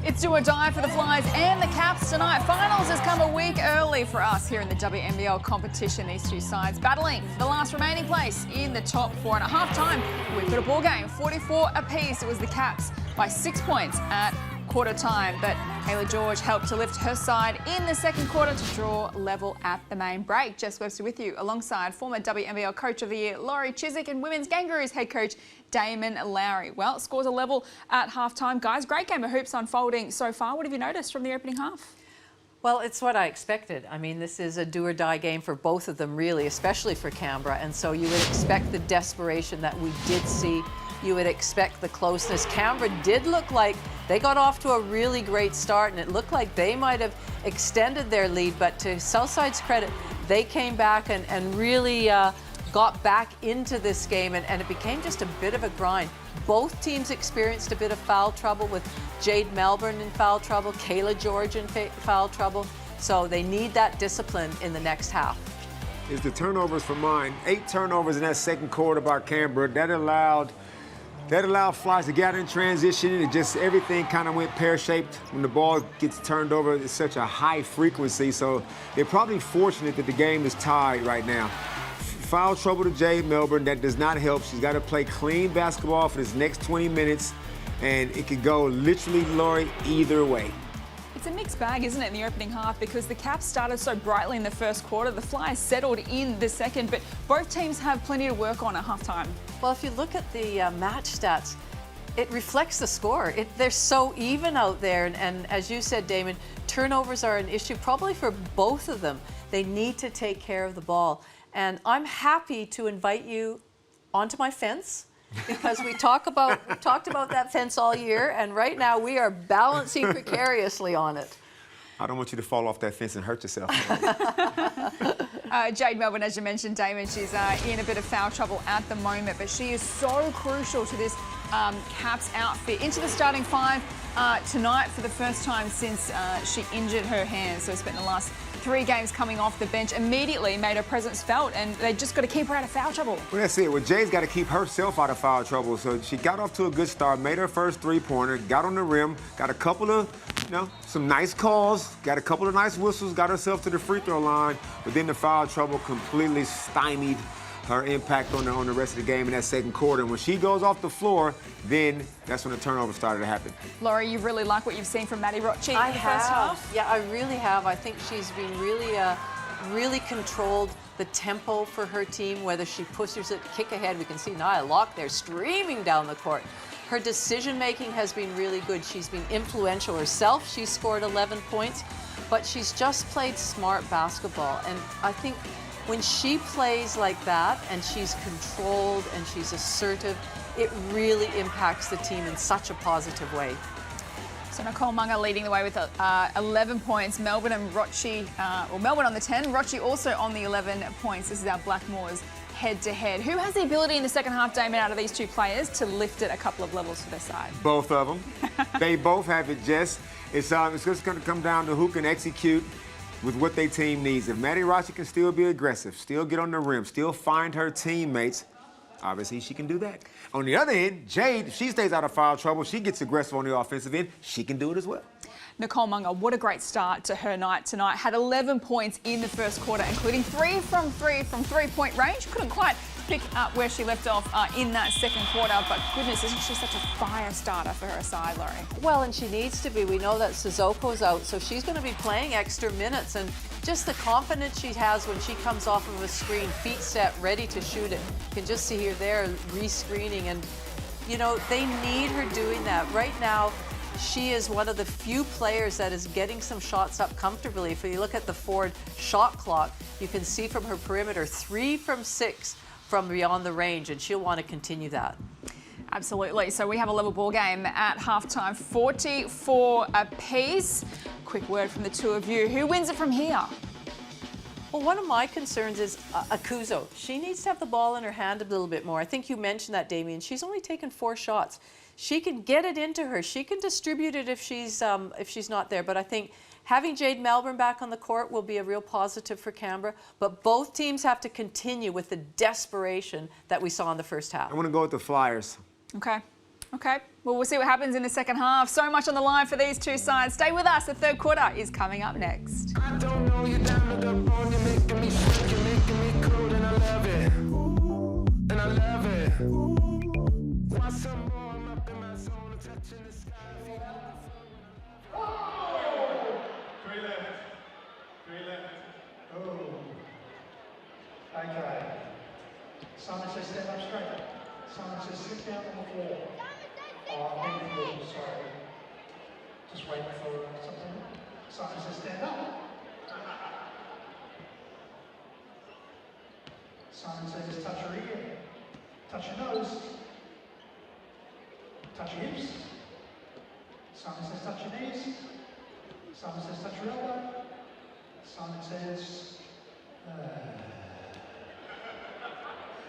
It's do or die for the Flyers and the Caps tonight. Finals has come a week early for us here in the WNBL competition. These two sides battling for the last remaining place in the top four. And at half-time, we've got a ball game, 44 apiece. It was the Caps by 6 points at quarter time, but Kayla George helped to lift her side in the second quarter to draw level at the main break. Jess Webster with you alongside former WNBL Coach of the Year Laurie Chiswick and Women's Kangaroos head coach Damon Lowry. Well, scores are level at half-time. Guys, great game of hoops unfolding so far. What have you noticed from the opening half? Well, it's what I expected. I mean, this is a do-or-die game for both of them, really, especially for Canberra. And so you would expect the desperation that we did see. You would expect the closeness. Canberra did look like they got off to a really great start, and it looked like they might have extended their lead. But to Southside's credit, they came back and really got back into this game, and it became just a bit of a grind. Both teams experienced a bit of foul trouble, with Jade Melbourne in foul trouble, Kayla George in foul trouble. So they need that discipline in the next half. Is the turnovers for mine. 8 turnovers in that second quarter by Canberra. That allowed Flyers to get in transition, and just everything kind of went pear-shaped when the ball gets turned over. It's such a high frequency, so they're probably fortunate that the game is tied right now. Foul trouble to Jade Melbourne. That does not help. She's got to play clean basketball for this next 20 minutes, and it could go literally, Laurie, either way. It's a mixed bag, isn't it, in the opening half, because the Caps started so brightly in the first quarter. The Flyers settled in the second, but both teams have plenty to work on at halftime. Well, if you look at the match stats, it reflects the score. They're so even out there, and as you said, Damon, turnovers are an issue probably for both of them. They need to take care of the ball. And I'm happy to invite you onto my fence, because we talked about that fence all year, and right now we are balancing precariously on it. I don't want you to fall off that fence and hurt yourself. Jade Melbourne, as you mentioned, Damon, she's in a bit of foul trouble at the moment, but she is so crucial to this Caps outfit. Into the starting five tonight for the first time since she injured her hand. So spent the last 3 games coming off the bench, immediately made her presence felt, and they just got to keep her out of foul trouble. Well, that's it. Well, Jay's got to keep herself out of foul trouble. So she got off to a good start, made her first 3-pointer, got on the rim, got a couple of, some nice calls, got a couple of nice whistles, got herself to the free throw line, but then the foul trouble completely stymied her impact on the rest of the game in that second quarter. And when she goes off the floor, then that's when the turnover started to happen. Laurie, you really like what you've seen from Maddie Rocci in the first half? Yeah, I really have. I think she's been really controlled the tempo for her team, whether she pushes it, kick ahead. We can see Nia Locke there streaming down the court. Her decision-making has been really good. She's been influential herself. She scored 11 points, but she's just played smart basketball. And I think when she plays like that and she's controlled and she's assertive, it really impacts the team in such a positive way. So Nicole Munga leading the way with 11 points. Melbourne and Rocci, Melbourne on the 10, Rocci also on the 11 points. This is our Blackmores head-to-head. Who has the ability in the second half, Damon, out of these two players to lift it a couple of levels for their side? Both of them. They both have it, Jess. It's just going to come down to who can execute with what their team needs. If Maddie Rocci can still be aggressive, still get on the rim, still find her teammates, obviously she can do that. On the other end, Jade, if she stays out of foul trouble, she gets aggressive on the offensive end, she can do it as well. Nicole Munga, what a great start to her night tonight. Had 11 points in the first quarter, including 3 from three-point range. Couldn't quite pick up where she left off in that second quarter, but goodness, isn't she such a fire starter for her side, Laurie? Well, and she needs to be. We know that Sissoko's out, so she's going to be playing extra minutes, and just the confidence she has when she comes off of a screen, feet set, ready to shoot it. You can just see her there re-screening, and they need her doing that. Right now, she is one of the few players that is getting some shots up comfortably. If you look at the Ford shot clock, you can see from her perimeter 3 from 6 from beyond the range, and she'll want to continue that. Absolutely. So we have a level ball game at halftime, 44 apiece. Quick word from the two of you. Who wins it from here? Well, one of my concerns is Akuzo. She needs to have the ball in her hand a little bit more. I think you mentioned that, Damien. She's only taken 4 shots. She can get it into her. She can distribute it if she's not there. But I think having Jade Melbourne back on the court will be a real positive for Canberra. But both teams have to continue with the desperation that we saw in the first half. I want to go with the Flyers. Okay. Well, we'll see what happens in the second half. So much on the line for these two sides. Stay with us. The third quarter is coming up next. I don't know you down with the bone, you're making me sweat, you're making me cold, and I love it. And I love it. Want some more? I'm up in my zone, touching the sky. Three left. Oh. Okay. Simon says step up straight. Simon says sit down on the floor. Oh, I'm being good, sorry. Just waiting for something. Simon says stand up. Simon says touch your ear. Touch your nose. Touch your hips. Simon says touch your knees. Simon says touch your elbow. Simon says...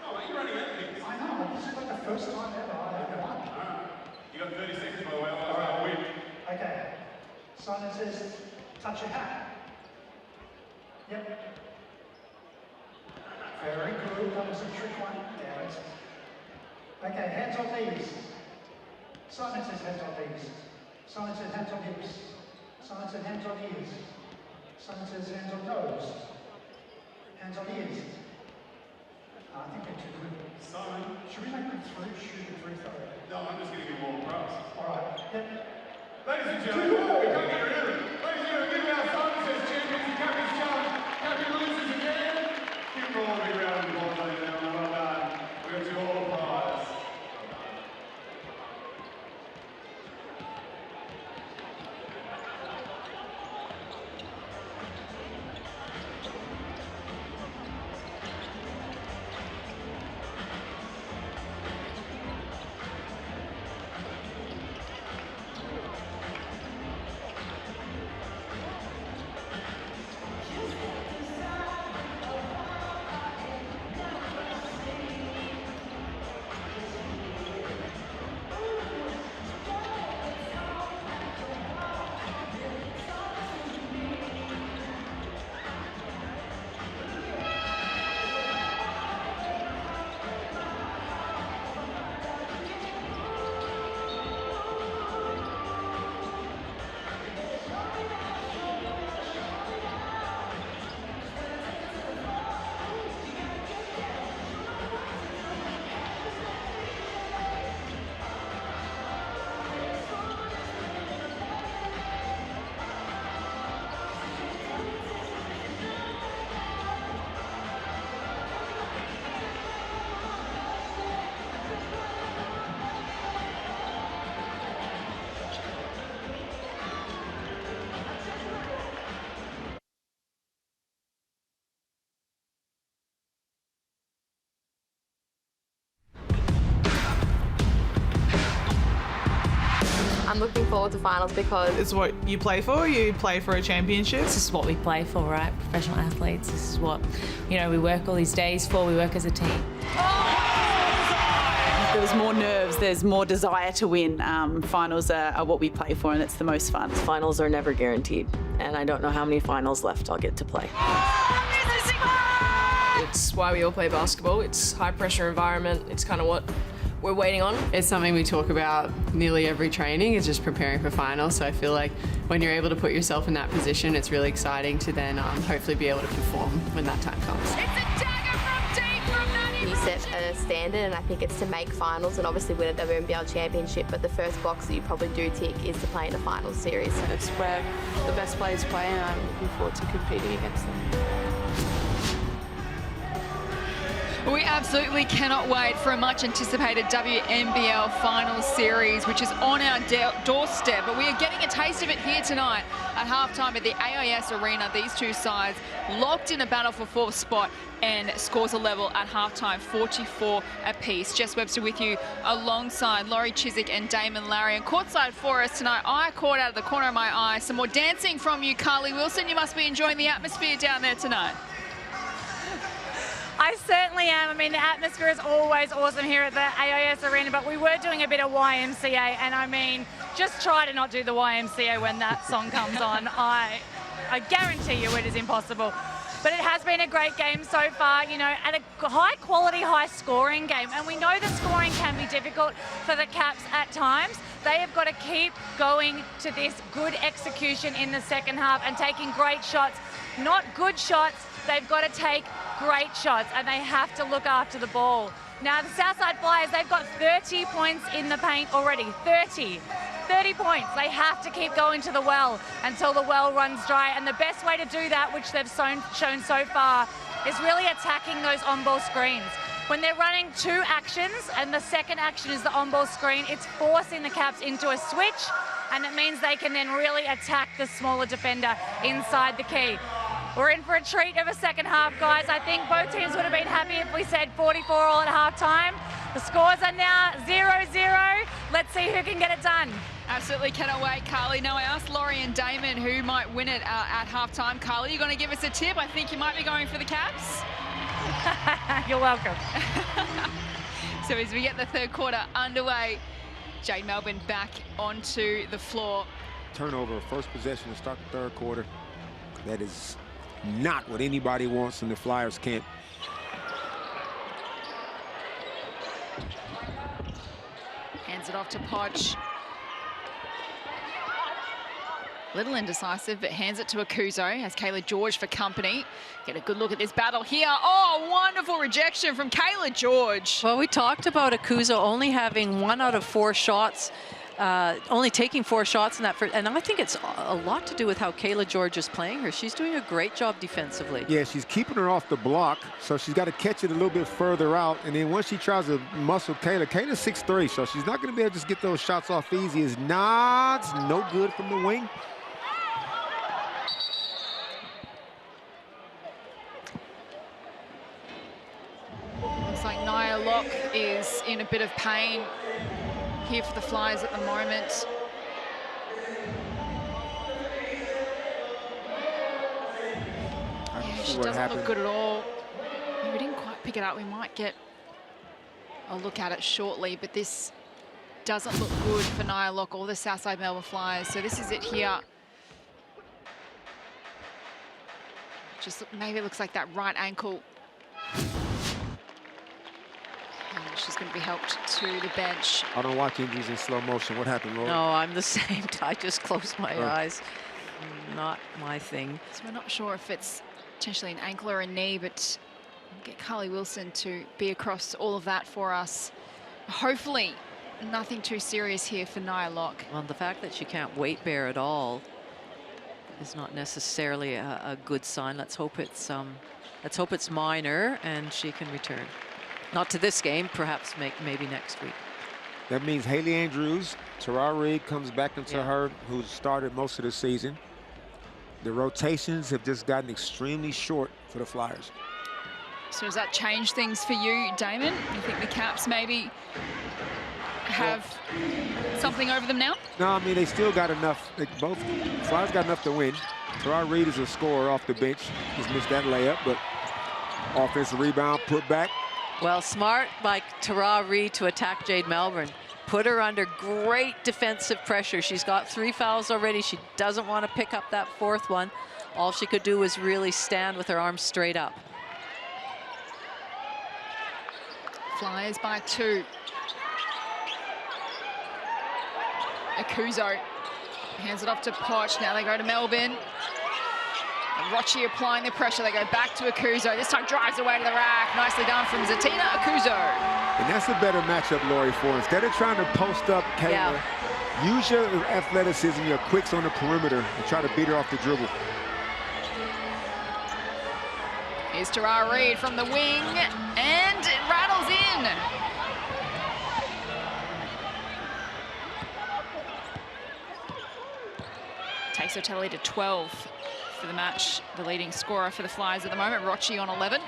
Oh, you're running out of things. I know, this is like the first time ever I've ever won. You got 30 seconds, by the way, otherwise I'll win. Okay. Simon says touch your hat. Yep. Very good, that was a trick one. Damn it. Okay, hands on knees. Simon says hands on knees. Simon says hands on hips. Simon says hands on ears. Simon says hands on toes. Hands on ears. I think they're too good. Simon, should we make them shoot the free throw? No, I'm just going to give more props. All right. Yep. Ladies and gentlemen, we can't get rid of it. I'm looking forward to finals because It's what you play for. You play for a championship. This is what we play for, right? Professional athletes. This is what, we work all these days for. We work as a team. There's more nerves, there's more desire to win. Finals are what we play for, and it's the most fun. Finals are never guaranteed, and I don't know how many finals left I'll get to play. It's why we all play basketball. It's high pressure environment. It's kind of what we're waiting on. It's something we talk about nearly every training, is just preparing for finals. So I feel like when you're able to put yourself in that position, it's really exciting to then hopefully be able to perform when that time comes. you set a standard, and I think it's to make finals and obviously win a WNBL championship, but the first box that you probably do tick is to play in a finals series. It's where the best players play, and I'm looking forward to competing against them. We absolutely cannot wait for a much anticipated WNBL finals series, which is on our doorstep. But we are getting a taste of it here tonight at halftime at the AIS Arena. These two sides locked in a battle for fourth spot, and scores are level at halftime, 44 apiece. Jess Webster with you alongside Laurie Chiswick and Damon Larry. And courtside for us tonight, I caught out of the corner of my eye some more dancing from you, Carly Wilson. You must be enjoying the atmosphere down there tonight. I certainly am. I mean, the atmosphere is always awesome here at the AIS Arena, but we were doing a bit of YMCA, and I mean, just try to not do the YMCA when that song comes on. I guarantee you it is impossible. But it has been a great game so far, you know, at a high quality, high scoring game. And we know the scoring can be difficult for the Caps at times. They have got to keep going to this good execution in the second half and taking great shots, not good shots. They've got to take great shots, and they have to look after the ball. Now, the Southside Flyers, they've got 30 points in the paint already. 30 points. They have to keep going to the well until the well runs dry, and the best way to do that, which they've shown so far, is really attacking those on-ball screens. When they're running two actions, and the second action is the on-ball screen, it's forcing the Caps into a switch, and it means they can then really attack the smaller defender inside the key. We're in for a treat of a second half, guys. I think both teams would have been happy if we said 44 all at halftime. The scores are now 0-0. Let's see who can get it done. Absolutely cannot wait, Carly. Now, I asked Laurie and Damon who might win it at halftime. Carly, you're going to give us a tip? I think you might be going for the Caps. You're welcome. So as we get the third quarter underway, Jade Melbourne back onto the floor. Turnover, first possession to start the third quarter. That is not what anybody wants in the Flyers camp. Hands it off to Podge. Little indecisive, but hands it to Akuzo. Has Kayla George for company. Get a good look at this battle here. Oh, wonderful rejection from Kayla George. Well, we talked about Akuzo only having 1 out of 4 shots. Only taking 4 shots in that first, and I think it's a lot to do with how Kayla George is playing her. She's doing a great job defensively. Yeah, she's keeping her off the block, so she's got to catch it a little bit further out. And then once she tries to muscle Kayla's 6'3", so she's not going to be able to just get those shots off easy. It's no good from the wing. Looks like Nia Locke is in a bit of pain here for the Flyers at the moment. Yeah, she doesn't look good at all. We didn't quite pick it up. We might get a look at it shortly, but this doesn't look good for Nia Locke or the Southside Melbourne Flyers. So this is it here. Just maybe it looks like that right ankle. She's going to be helped to the bench. I don't watch injuries in slow motion. What happened, Laura? No, I'm the same. I just closed my eyes. Not my thing. So we're not sure if it's potentially an ankle or a knee, but we'll get Carly Wilson to be across all of that for us. Hopefully, nothing too serious here for Nia Locke. Well, the fact that she can't weight bear at all is not necessarily a good sign. Let's hope it's minor and she can return. Not to this game, perhaps maybe next week. That means Haley Andrews, Tara Reid comes back into her, who started most of the season. The rotations have just gotten extremely short for the Flyers. So does that change things for you, Damon? You think the Caps maybe have something over them now? No, I mean, they still got enough. Both Flyers got enough to win. Rd Reed is a scorer off the bench. Just missed that layup, but offensive rebound, put back. Well, smart by Rd Reed to attack Jade Melbourne. Put her under great defensive pressure. She's got 3 fouls already. She doesn't want to pick up that 4th one. All she could do was really stand with her arms straight up. Flyers by 2. Akuzo hands it off to Poch. Now they go to Melbourne. And Rochi applying the pressure. They go back to Akuzo. This time drives away to the rack. Nicely done from Zatina Akuzo. And that's a better matchup, Lori, for instead of trying to post up Kayla, use your athleticism, your quicks on the perimeter, and try to beat her off the dribble. Here's to Rd Reed from the wing, and it rattles in. Takes Otelli to 12 for the match. The leading scorer for the Flyers at the moment, Rochi on 11.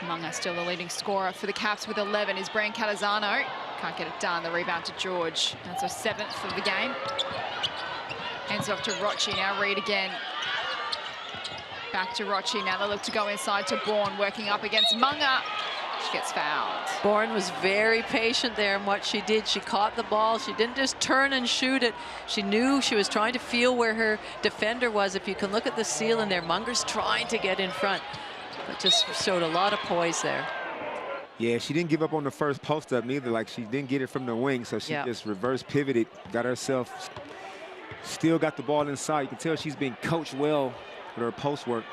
Munga still the leading scorer for the Caps with 11 is Brian Catazano. Can't get it done. The rebound to George. That's her 7th of the game. Hands off to Rochi. Now Reed again. Back to Rochi. Now they look to go inside to Bourne, working up against Munga. She gets fouled. Bourne was very patient there in what she did. She caught the ball. She didn't just turn and shoot it. She knew she was trying to feel where her defender was. If you can look at the ceiling there, Munger's trying to get in front. But just showed a lot of poise there. Yeah, she didn't give up on the first post-up neither. Like, she didn't get it from the wing, so she just reverse pivoted, got herself, still got the ball inside. You can tell she's being coached well with her post work.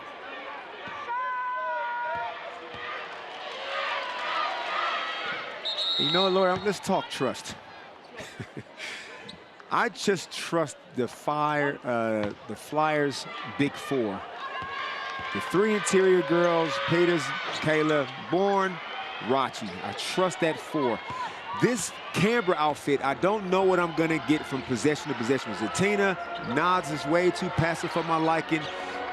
You know, Laura, let's talk trust. I just trust the Flyers' big 4. The 3 interior girls, Peters, Kayla, Bourne, Rochi. I trust that 4. This Canberra outfit, I don't know what I'm gonna get from possession to possession. Zatina, Nods is way too passive for my liking.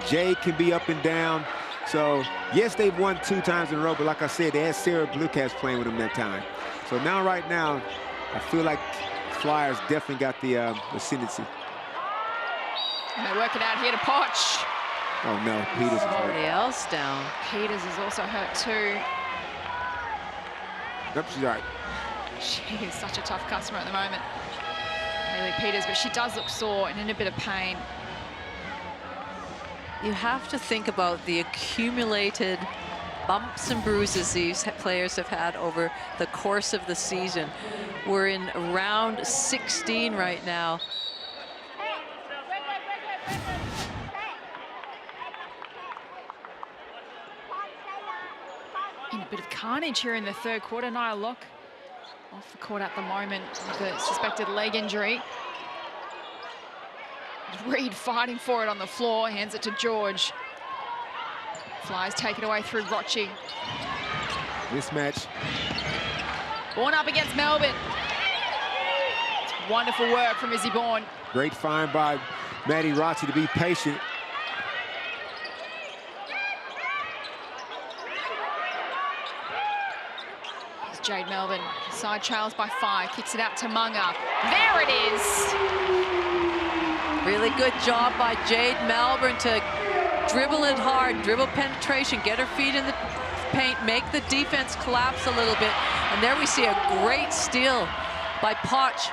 Jade can be up and down. So, yes, they've won 2 times in a row, but like I said, they had Sarah Bluecast playing with them that time. So now, right now, I feel like Flyers definitely got the ascendancy. And they work it out here to Poch. Oh no, Peters is hurt. Somebody else down. Peters is also hurt too. Nope, she's all right. She is such a tough customer at the moment, Hayley Peters, but she does look sore and in a bit of pain. You have to think about the accumulated bumps and bruises these players have had over the course of the season. We're in round 16 right now. In a bit of carnage here in the 3rd quarter. Nia Locke off the court at the moment with a suspected leg injury. Reed fighting for it on the floor, hands it to George. Flyers take it away through Rochi. Mismatch. Bourne up against Melbourne. It's wonderful work from Izzy Bourne. Great find by Maddie Rochi to be patient. It's Jade Melbourne. Side trails by 5, kicks it out to Munga. There it is. Really good job by Jade Melbourne to dribble it hard, dribble penetration, get her feet in the paint, make the defense collapse a little bit. And there we see a great steal by Poch.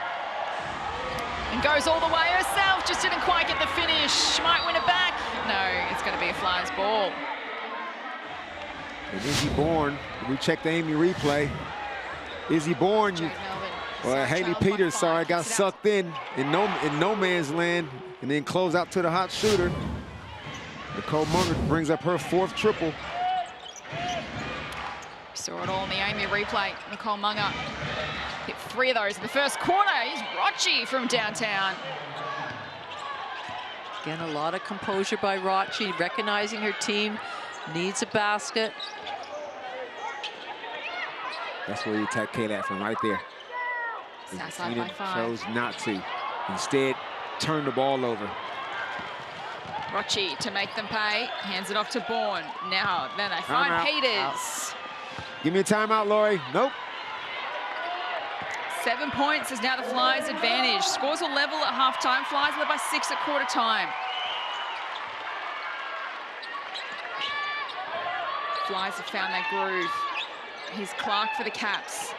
And goes all the way herself, just didn't quite get the finish. She might win it back. No, it's going to be a Flyers ball. And Izzy Bourne, we check the Amy replay. Izzy Bourne, Hayley Peters, sorry, got sucked in no man's land, and then close out to the hot shooter. Nicole Munger brings up her 4th triple. Saw it all in the Amy replay. Nicole Munger hit 3 of those in the 1st quarter. He's Rochi from downtown. Again, a lot of composure by Rochi, recognizing her team needs a basket. That's where you attack Kayla from, right there. Southside by 5. Chose not to. Instead, turn the ball over. Rochi to make them pay. Hands it off to Bourne. Now, then they find Timeout. Peters. Give me a timeout, Lori. Nope. 7 points is now the Flyers' advantage. Scores will level at halftime. Flyers led by 6 at quarter time. Flyers have found their groove. Here's Clark for the Caps.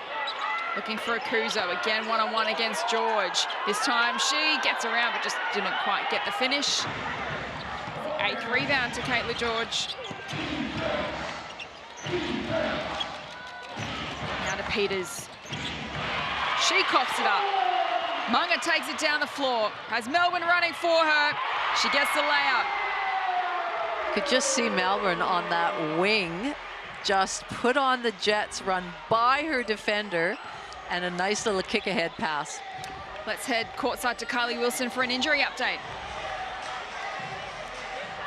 Looking for Akuzo, again one-on-one against George. This time she gets around but just didn't quite get the finish. The 8th rebound to Caitlin George. Now to Peters. She coughs it up. Munga takes it down the floor. Has Melbourne running for her. She gets the layup. Could just see Melbourne on that wing just put on the Jets, run by her defender, and a nice little kick-ahead pass. Let's head courtside to Kylie Wilson for an injury update.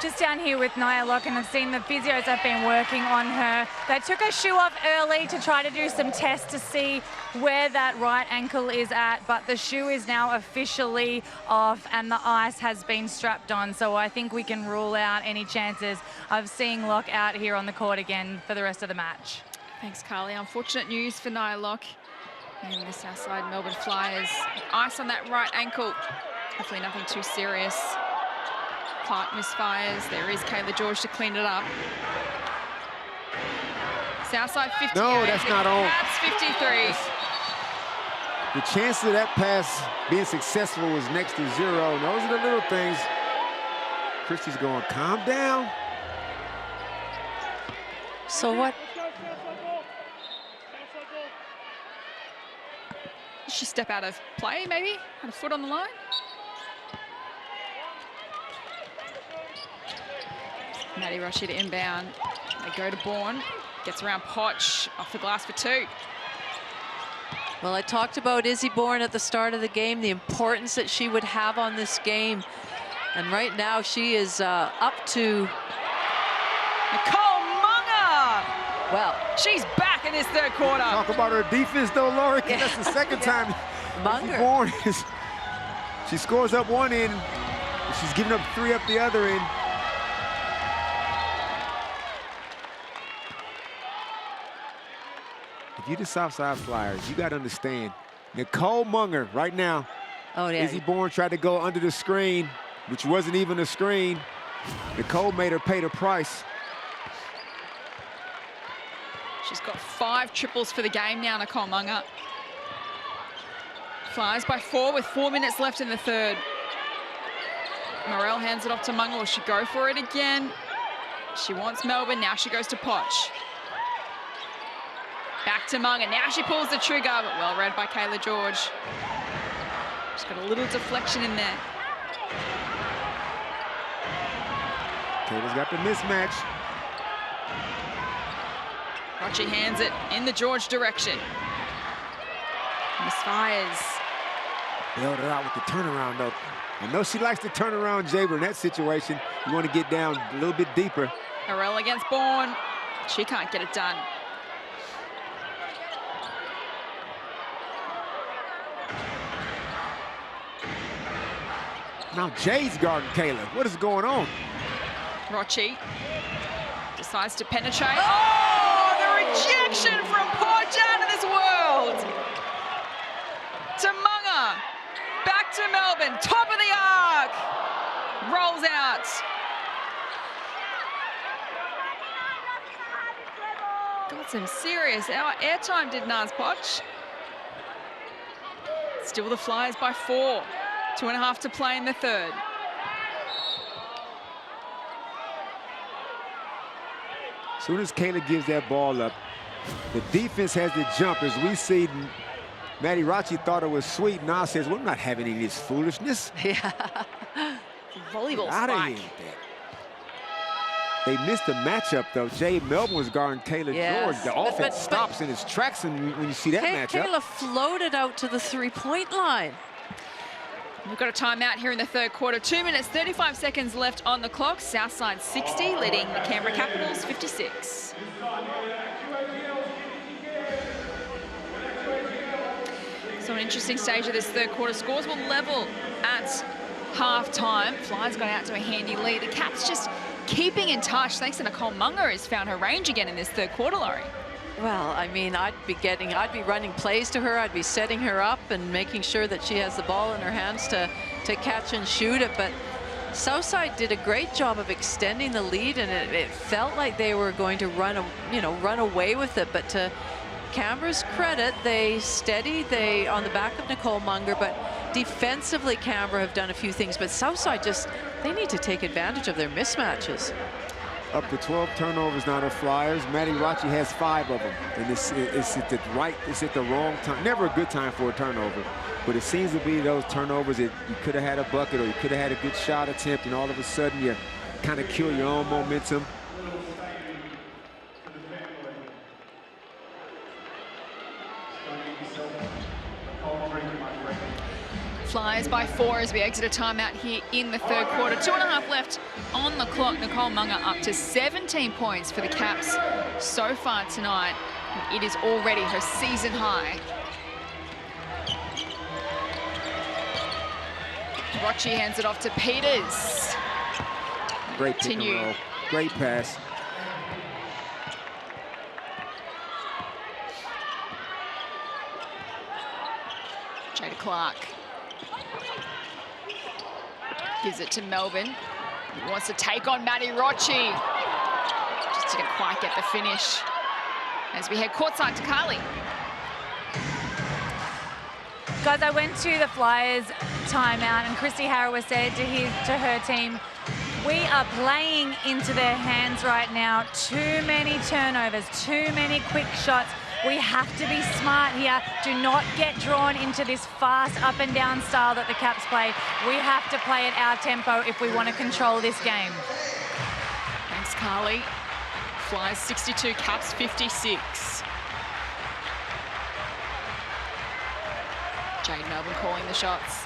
Just down here with Nia Locke, and I've seen the physios have been working on her. They took her shoe off early to try to do some tests to see where that right ankle is at, but the shoe is now officially off and the ice has been strapped on. So I think we can rule out any chances of seeing Locke out here on the court again for the rest of the match. Thanks, Carly. Unfortunate news for Nia Locke and the Southside Melbourne Flyers. Ice on that right ankle. Hopefully nothing too serious. Clark misfires. There is Kayla George to clean it up. Southside 58. No, that's not on. Caps 53. The chance of that pass being successful was next to 0. And those are the little things. Christie's going, calm down. So what? Did she step out of play, maybe? Had a foot on the line? Maddie Rossi to inbound. They go to Bourne. Gets around Potch. Off the glass for 2. Well, I talked about Izzy Bourne at the start of the game, the importance that she would have on this game. And right now she is up to... Nicole Munga! Well, she's back in this third quarter. Talk about her defense, though, Laurie. Yeah. That's the second time Munger. Izzy Bourne is... She scores up one end. She's giving up 3 up the other end. If you're the Southside Flyers, you got to understand, Nicole Munger right now. Oh, yeah. Izzy Bourne tried to go under the screen, which wasn't even a screen. Nicole made her pay the price. She's got 5 triples for the game now, Nicole Munger. Flyers by 4 with 4 minutes left in the third. Morel hands it off to Munger. Will she go for it again? She wants Melbourne. Now she goes to Potch. Back to Munga. Now she pulls the trigger, but well read by Kayla George. She's got a little deflection in there. Kayla's got the mismatch. Rochi hands it in the George direction. Misfires. Bailed her out with the turnaround, though. I know she likes to turn around, Jay, but in that situation, you want to get down a little bit deeper. Morel against Bourne. She can't get it done. Now Jay's guarding Kayla. What is going on? Rochi decides to penetrate. Oh, the rejection from Potch out of this world. To Munga. Back to Melbourne. Top of the arc. Rolls out. Got some serious airtime, did Naz Potch. Still the Flyers by 4. 2.5 to play in the third. As soon as Kayla gives that ball up, the defense has to jump. As we see, Maddie Rossi thought it was sweet. Now says, well, I'm not having any of this foolishness. Yeah. Volleyball Out of spike. here with that. They missed the matchup, though. Jay Melbourne was guarding Kayla Yes. George. The offense stops in its tracks when you see that matchup. Kayla floated out to the 3-point line. We've got a timeout here in the third quarter. 2 minutes, 35 seconds left on the clock. Southside 60, leading the Canberra Capitals 56. So an interesting stage of this third quarter. Scores will level at half-time. Flyers got out to a handy lead. The Caps just keeping in touch. Thanks to Nicole Munger, has found her range again in this third quarter, Laurie. Well, I mean, I'd be running plays to her. I'd be setting her up and making sure that she has the ball in her hands to catch and shoot it. But Southside did a great job of extending the lead, and it felt like they were going to run away with it. But to Canberra's credit, they steadied. They on the back of Nicole Munger, but defensively, Canberra have done a few things. But Southside they need to take advantage of their mismatches. Up to 12 turnovers now to Flyers. Maddie Rocci has 5 of them, and it's at the wrong time. Never a good time for a turnover, but it seems to be those turnovers that you could have had a bucket or you could have had a good shot attempt, and all of a sudden you kind of kill your own momentum. Flyers by 4 as we exit a timeout here in the third quarter. 2.5 left on the clock. Nicole Munger up to 17 points for the Caps so far tonight. It is already her season high. Rocci hands it off to Peters. Great pick and roll. Great pass. Jada Clark gives it to Melbourne. He wants to take on Maddie Rocci. Just didn't quite get the finish. As we head courtside to Carly. Guys, I went to the Flyers timeout and Christy Harrower said to her team, we are playing into their hands right now. Too many turnovers, too many quick shots. We have to be smart here. Do not get drawn into this fast up and down style that the Caps play. We have to play at our tempo if we want to control this game. Thanks, Carly. Flyers 62, Caps 56. Jade Melbourne calling the shots.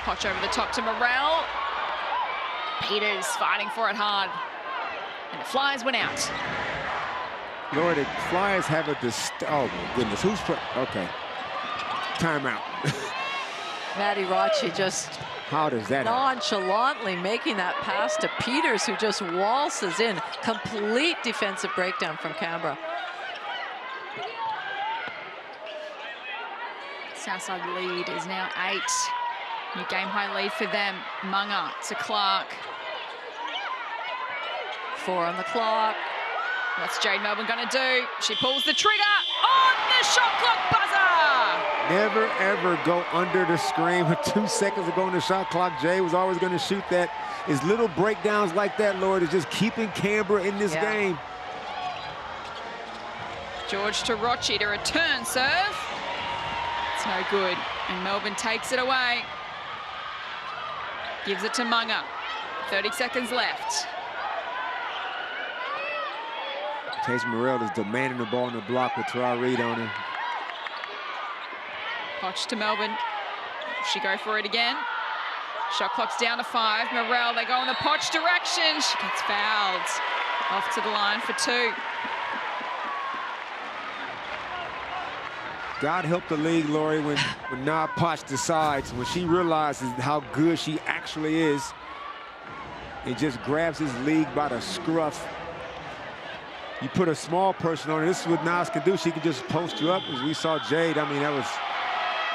Potch over the top to Morrell. Peters fighting for it hard. And the Flyers went out. Lord, the Flyers have a oh my goodness, okay. Timeout. Maddie Rocci just how does that nonchalantly making that pass to Peters, who just waltzes in. Complete defensive breakdown from Canberra. Southside lead is now 8. New game high lead for them. Munger to Clark. 4 on the clock. What's Jade Melbourne going to do? She pulls the trigger on the shot clock buzzer. Never, ever go under the screen with 2 seconds to go on the shot clock. Jade was always going to shoot that. It's little breakdowns like that, Lord, is just keeping Canberra in this game. George to Rocci to return serve. It's no good. And Melbourne takes it away. Gives it to Munger. 30 seconds left. Taze Morrell is demanding the ball in the block with Tara Reid on him. Potch to Melbourne. She go for it again. Shot clock's down to 5. Morrell, they go in the Potch direction. She gets fouled. Off to the line for 2. God help the league, Laurie, when Nia Potch decides, when she realizes how good she actually is, and just grabs his league by the scruff. You put a small person on it. This is what Nas can do. She can just post you up. As we saw Jade, I mean, that was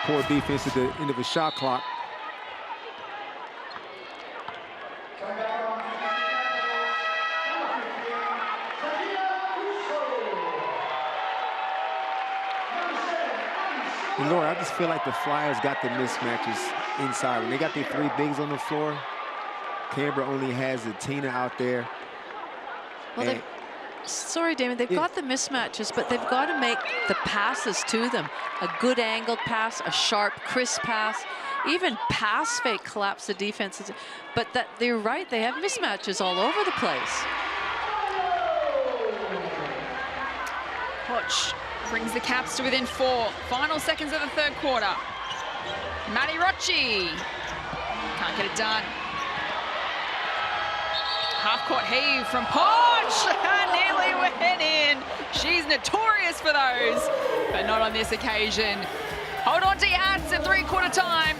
poor defense at the end of the shot clock. And Laura, I just feel like the Flyers got the mismatches inside. When they got their 3 bigs on the floor, Canberra only has the Tina out there. Well, sorry, Damon, they've got the mismatches, but they've got to make the passes to them. A good angled pass, a sharp, crisp pass, even pass fake collapse the defenses. But they're right, they have mismatches all over the place. Potch brings the Caps to within 4. Final seconds of the third quarter. Maddie Rocci can't get it done. Half-court heave from Potch. Nearly went in. She's notorious for those, but not on this occasion. Hold on to your hats at 3-quarter time.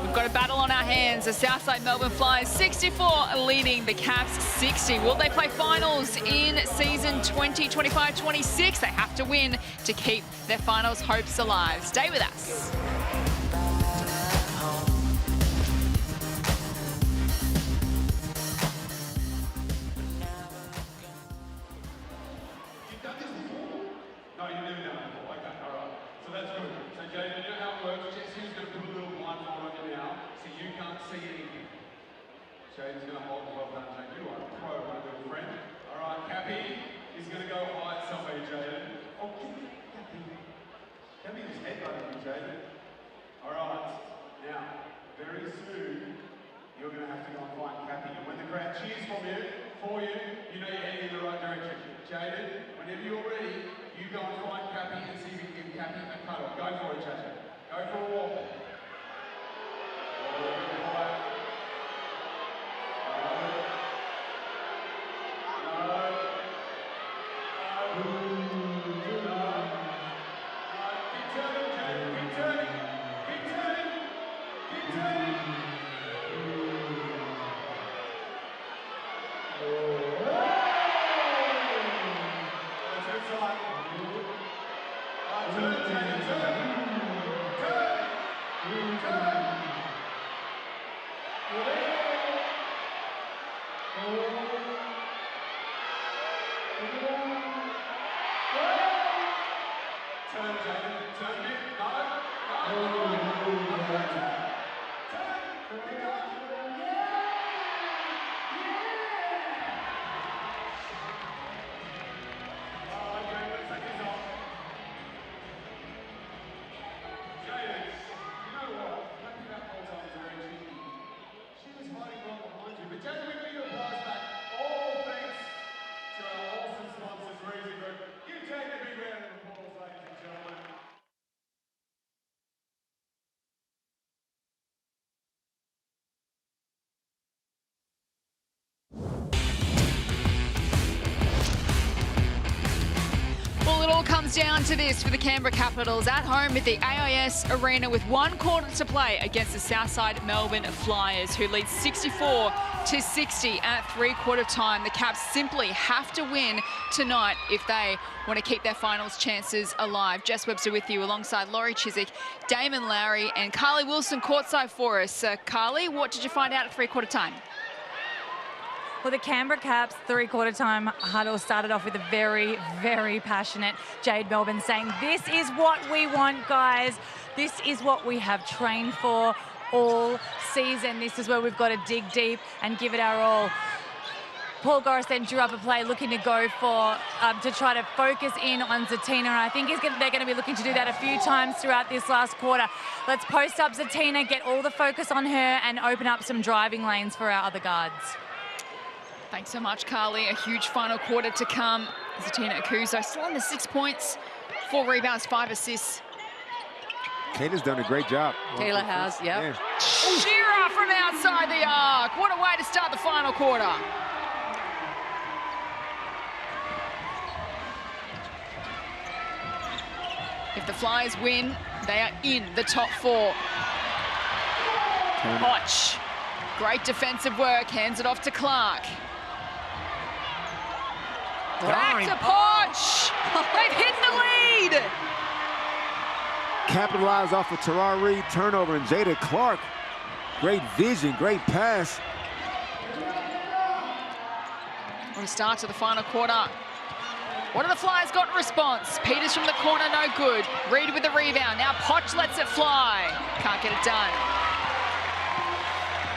We've got a battle on our hands. The Southside Melbourne Flyers 64 leading the Caps 60. Will they play finals in season 2025-26? They have to win to keep their finals hopes alive. Stay with us. No, you've never done it before. Okay, all right. So that's good. So, Jaden, you know how it works? Jesse's going to put a little blindfold on you now, so you can't see anything. Jaden's going to hold it. Well done, Jaden. You are a pro, my little friend. All right, Cappy is going to go hide somewhere, Jaden. Oh, Cappy. Cappy just headbutted you, Jaden. All right. Now, very soon, you're going to have to go and find Cappy. And when the crowd cheers for you, you know you're heading in the right direction. Jaden, whenever you're ready, you go and find Cappy and see if you can give Cappy a cuddle. Go for it, Jaden. Go for a walk. Comes down to this for the Canberra Capitals at home at the AIS Arena with 1 quarter to play against the Southside Melbourne Flyers, who lead 64-60 at 3/4 time. The Caps simply have to win tonight if they want to keep their finals chances alive. Jess Webster with you alongside Laurie Chiswick, Damon Lowry and Carly Wilson courtside for us. Carly, what did you find out at 3/4 time? Well, the Canberra Caps 3/4 time huddle started off with a very, very passionate Jade Melbourne saying, "This is what we want, guys. This is what we have trained for all season. This is where we've got to dig deep and give it our all." Paul Goris then drew up a play looking to go for, to try to focus in on Zatina. And I think they're going to be looking to do that a few times throughout this last quarter. Let's post up Zatina, get all the focus on her and open up some driving lanes for our other guards. Thanks so much, Carly. A huge final quarter to come. Zatina Akuzo still on the 6 points, 4 rebounds, 5 assists. Kayla's done a great job. Kayla has, yep. Yeah. Shearer from outside the arc. What a way to start the final quarter. If the Flyers win, they are in the top 4. Potch. Great defensive work. Hands it off to Clark. Back to Potch. They've hit the lead. Capitalize off of Terrar Reid turnover and Jada Clark. Great vision, great pass. On the start to the final quarter. What have the Flyers got in response? Peters from the corner, no good. Reid with the rebound. Now Potch lets it fly. Can't get it done.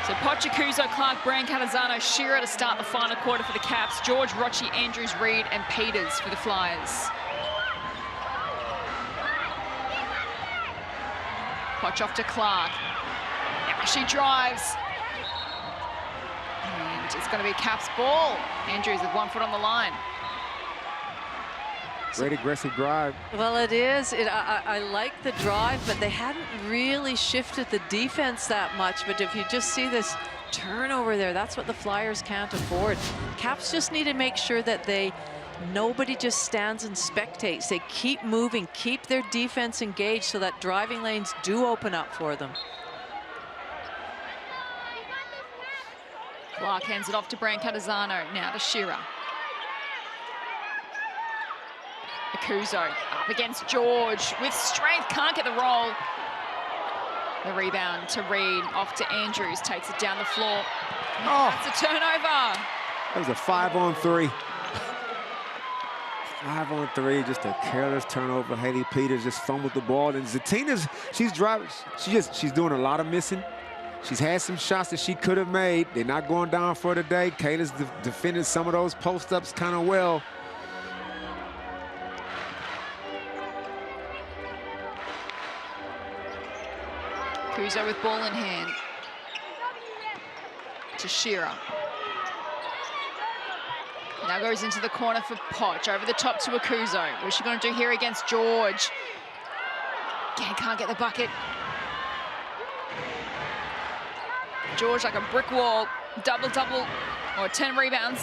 So Pochakuzo, Clark, Brancazzano, Shearer to start the final quarter for the Caps. George, Rochi, Andrews, Reid and Peters for the Flyers. Potch off to Clark. Now she drives. And it's going to be Caps ball. Andrews with 1 foot on the line. Great aggressive drive. Well, it is. I like the drive, but they hadn't really shifted the defense that much. But if you just see this turnover there, that's what the Flyers can't afford. Caps just need to make sure that nobody just stands and spectates. They keep moving, keep their defense engaged so that driving lanes do open up for them. Clark hands it off to Brancatisano. Now to Shearer. Akuzo up against George with strength. Can't get the roll. The rebound to Reed. Off to Andrews. Takes it down the floor. Oh. That's a turnover. That was a 5-on-3. 5-on-3, just a careless turnover. Haley Peters just fumbled the ball, and Zatina's, she's driving. She's doing a lot of missing. She's had some shots that she could have made. They're not going down for today. Kayla's defended some of those post-ups kind of well. Kuzo with ball in hand. To Shearer. Now goes into the corner for Poch. Over the top to Akuzo. What's she going to do here against George? Again, can't get the bucket. George like a brick wall. Double-double, or 10 rebounds.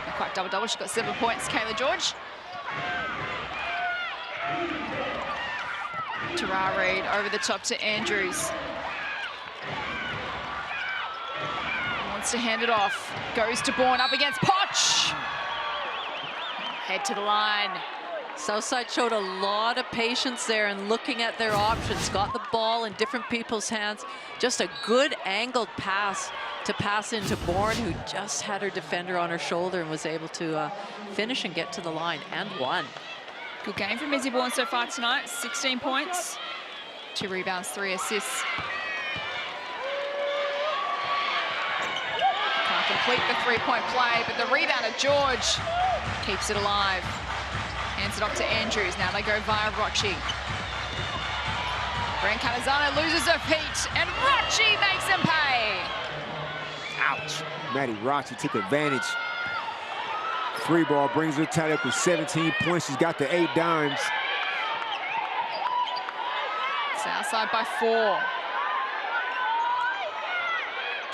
Not quite double-double, she's got 7 points. Kayla George. Tara Reid over the top to Andrews. Wants to hand it off. Goes to Bourne up against Poch. Head to the line. Southside showed a lot of patience there and looking at their options. Got the ball in different people's hands. Just a good angled pass to pass into Bourne, who just had her defender on her shoulder and was able to finish and get to the line and won. Good game from Izzy Bourne so far tonight. 16 points, 2 rebounds, 3 assists. Can't complete the 3-point play, but the rebound of George keeps it alive. Hands it off to Andrews. Now they go via Rocci. Brancatisano loses her feet, and Rocci makes him pay. Ouch. Maddie Rocci took advantage. 3-ball brings her tied up with 17 points. She's got the 8 dimes. Southside by 4.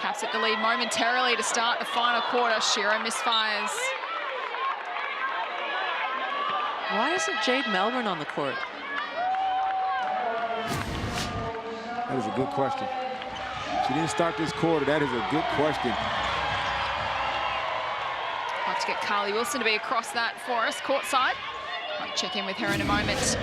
Caps at the lead momentarily to start the final quarter. Shearer misfires. Why isn't Jade Melbourne on the court? That is a good question. She didn't start this quarter. That is a good question. I'll have to get Carly Wilson to be across that for us, courtside. Might check in with her in a moment.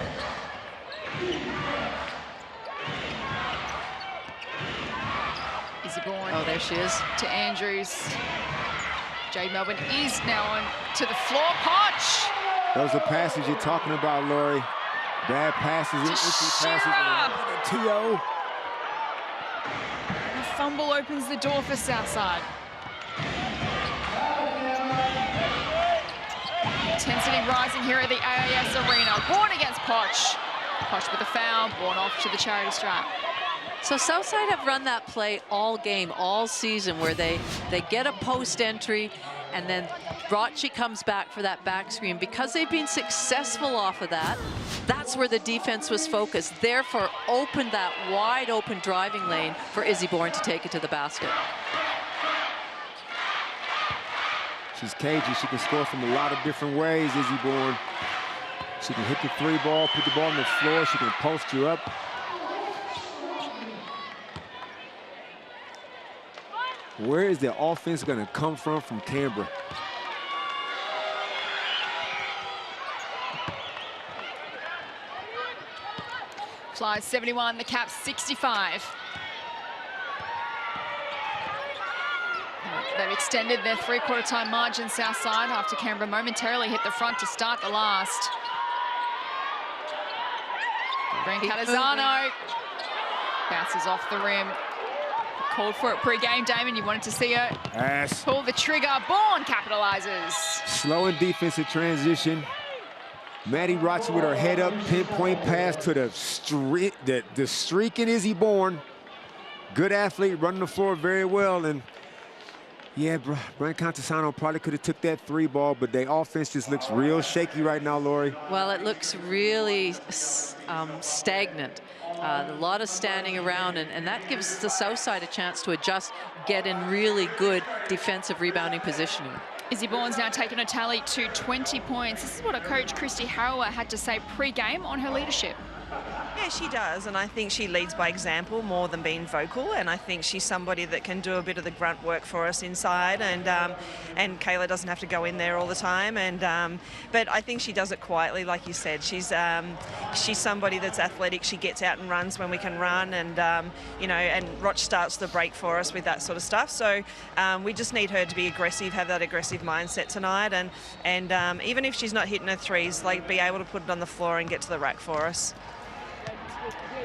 Izzy Bourne. Oh, there she is. To Andrews. Jade Melbourne is now on to the floor. Poch. Those are passes you're talking about, Lori. Bad passes, empty passes. TO. The fumble opens the door for Southside. Intensity rising here at the AIS Arena. Bourne against Poch. Poch with a foul. Bourne off to the charity stripe. So Southside have run that play all game, all season, where they get a post entry and then Rocci comes back for that back screen. Because they've been successful off of that, that's where the defense was focused. Therefore, opened that wide open driving lane for Izzy Bourne to take it to the basket. She's cagey. She can score from a lot of different ways, Izzy Bourne. She can hit the 3-ball, put the ball on the floor. She can post you up. Where is the offense going to come from Canberra? Flyers 71, the Caps 65. They've extended their 3/4 time margin Southside after Canberra momentarily hit the front to start the last. Brancatisano bounces off the rim. Called for it pre-game, Damon. You wanted to see her Yes. pull the trigger. Bourne capitalizes. Slow in defensive transition. Maddie Rocci with her head up, pinpoint pass to the streaking Izzy Bourne. Good athlete, running the floor very well. And yeah, Brancatisano probably could have took that 3-ball, but their offense just looks real shaky right now, Lori. Well, it looks really stagnant. A lot of standing around, and that gives the Southside a chance to adjust, get in really good defensive rebounding positioning. Izzy Bourne's now taken a tally to 20 points. This is what a coach, Christy Harrower, had to say pre-game on her leadership. Yeah, she does, and I think she leads by example more than being vocal, and I think she's somebody that can do a bit of the grunt work for us inside, and Kayla doesn't have to go in there all the time, but I think she does it quietly, like you said. She's somebody that's athletic. She gets out and runs when we can run, and you know, and Roch starts the break for us with that sort of stuff. So we just need her to be aggressive, have that aggressive mindset tonight, and even if she's not hitting her threes, like be able to put it on the floor and get to the rack for us.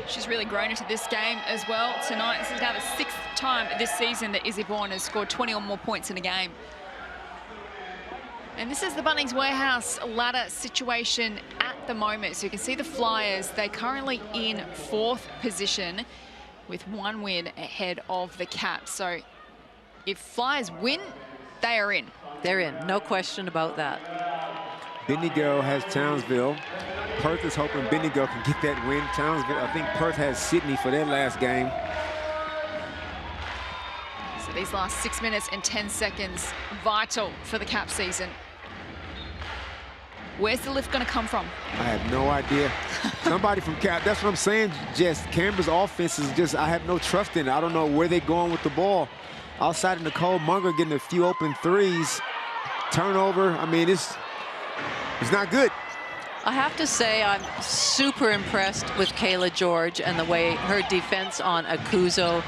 She's really grown into this game as well tonight. This is now the 6th time this season that Izzy Bourne has scored 20 or more points in a game. And this is the Bunnings Warehouse ladder situation at the moment. So you can see the Flyers, they're currently in 4th position with 1 win ahead of the Caps. So if Flyers win, they are in. They're in, no question about that. Bendigo has Townsville. Perth is hoping Bendigo can get that win. Townsville, I think Perth has Sydney for their last game. So these last 6 minutes and 10 seconds, vital for the Cap season. Where's the lift going to come from? I have no idea. Somebody from Cap, that's what I'm saying, Jess. Canberra's offense is just, I have no trust in it. I don't know where they're going with the ball. Outside of Nicole Munger getting a few open threes. Turnover, I mean, it's not good. I have to say I'm super impressed with Kayla George and the way her defense on Akuzo.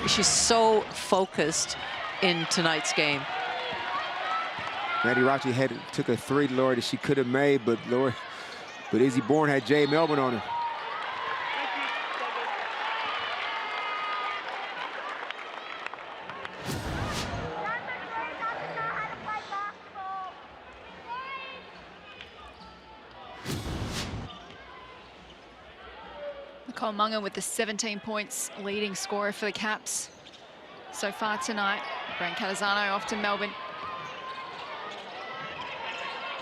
She's so focused in tonight's game. Maddie Rachi took a 3, Lori, that she could have made, but Izzy Bourne had Jay Melbourne on her. Nicole Munger with the 17 points, leading scorer for the Caps so far tonight. Brent Catazano off to Melbourne.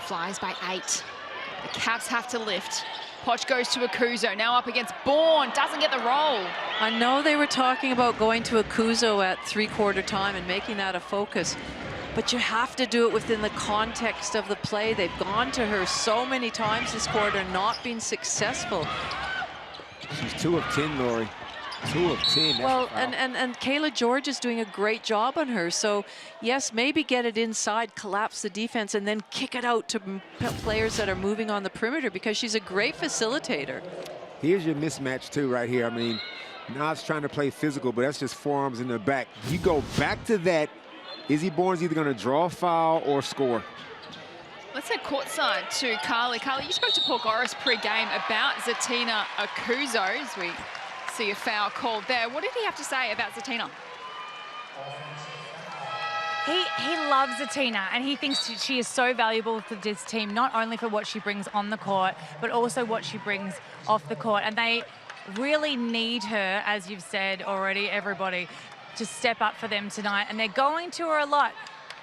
Flies by 8. The Caps have to lift. Poch goes to Akuzo, now up against Bourne, doesn't get the roll. I know they were talking about going to Akuzo at 3/4 time and making that a focus, but you have to do it within the context of the play. They've gone to her so many times this quarter, not been successful. She's 2 of 10, Lori. 2 of 10. Well, and Kayla George is doing a great job on her. So, yes, maybe get it inside, collapse the defense, and then kick it out to players that are moving on the perimeter, because she's a great facilitator. Here's your mismatch, too, right here. I mean, Nas trying to play physical, but that's just forearms in the back. You go back to that, Izzy Bourne's either going to draw a foul or score. Let's head courtside to Carly. Carly, you spoke to Paul Goris pre-game about Zatina Akuzo as we see a foul called there. What did he have to say about Zatina? He loves Zatina, and he thinks she is so valuable for this team, not only for what she brings on the court, but also what she brings off the court. And they really need her, as you've said already, everybody, to step up for them tonight. And they're going to her a lot.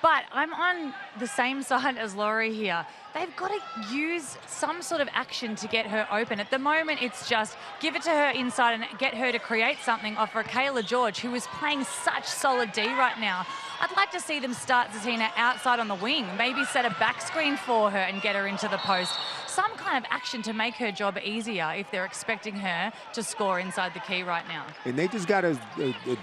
But I'm on the same side as Laurie here. They've got to use some sort of action to get her open. At the moment, it's just give it to her inside and get her to create something off for Kayla George, who is playing such solid D right now. I'd like to see them start Zatina outside on the wing, maybe set a back screen for her and get her into the post. Some kind of action to make her job easier if they're expecting her to score inside the key right now. And they just got a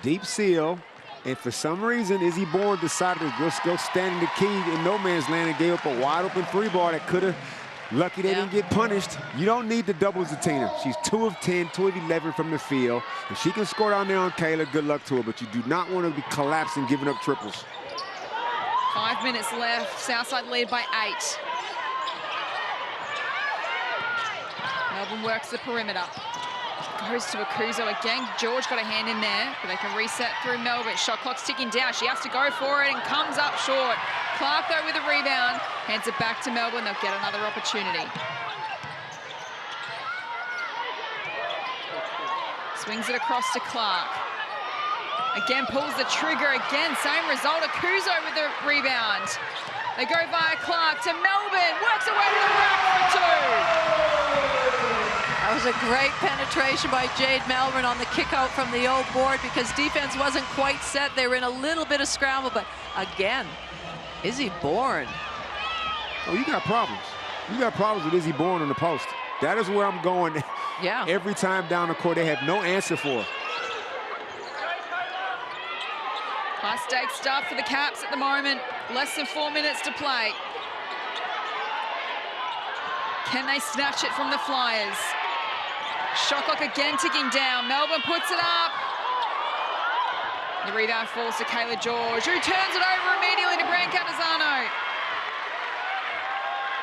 deep seal. And for some reason, Izzy Bourne decided to just go stand in the key in no man's land and gave up a wide open 3-ball that could have, lucky they didn't get punished. You don't need to double Zatina. She's 2 of 10, 2 of 11 from the field. If she can score down there on Kayla, good luck to her. But you do not want to be collapsing, giving up triples. 5 minutes left. Southside lead by 8. Melbourne works the perimeter. Goes to Akuzo again. George got a hand in there, but they can reset through Melbourne. Shot clock's ticking down. She has to go for it and comes up short. Clark, though, with a rebound. Hands it back to Melbourne. They'll get another opportunity. Swings it across to Clark. Again, pulls the trigger. Again, same result. Akuzo with the rebound. They go via Clark to Melbourne. Works away to the rack for 2. That was a great penetration by Jade Melbourne on the kick out from the old board, because defense wasn't quite set. They were in a little bit of scramble, but again, Izzy Bourne. Oh, you got problems. You got problems with Izzy Bourne on the post. That is where I'm going. Yeah. Every time down the court, they have no answer for. High-stakes stuff for the Caps at the moment. Less than 4 minutes to play. Can they snatch it from the Flyers? Shot clock again ticking down. Melbourne puts it up. The rebound falls to Kayla George, who turns it over immediately to Brand Catazano.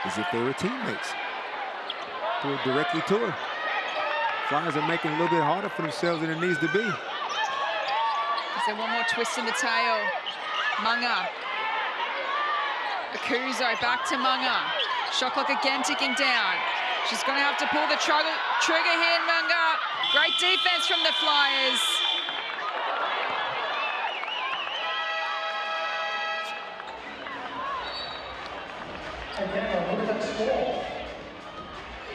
As if they were teammates. Threw it directly to her. Flyers are making it a little bit harder for themselves than it needs to be. Is there one more twist in the tail? Munga. Akuzo back to Munga. Shot clock again ticking down. She's going to have to pull the trigger here, Munga. Great defense from the Flyers.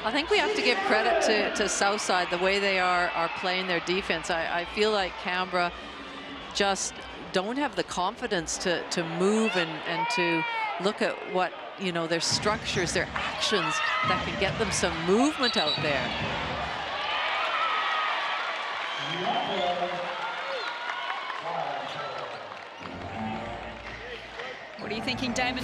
I think we have to give credit to Southside, the way they are playing their defense. I feel like Canberra just don't have the confidence to move and to look at what, you know, their structures, their actions that can get them some movement out there. What are you thinking, Damon?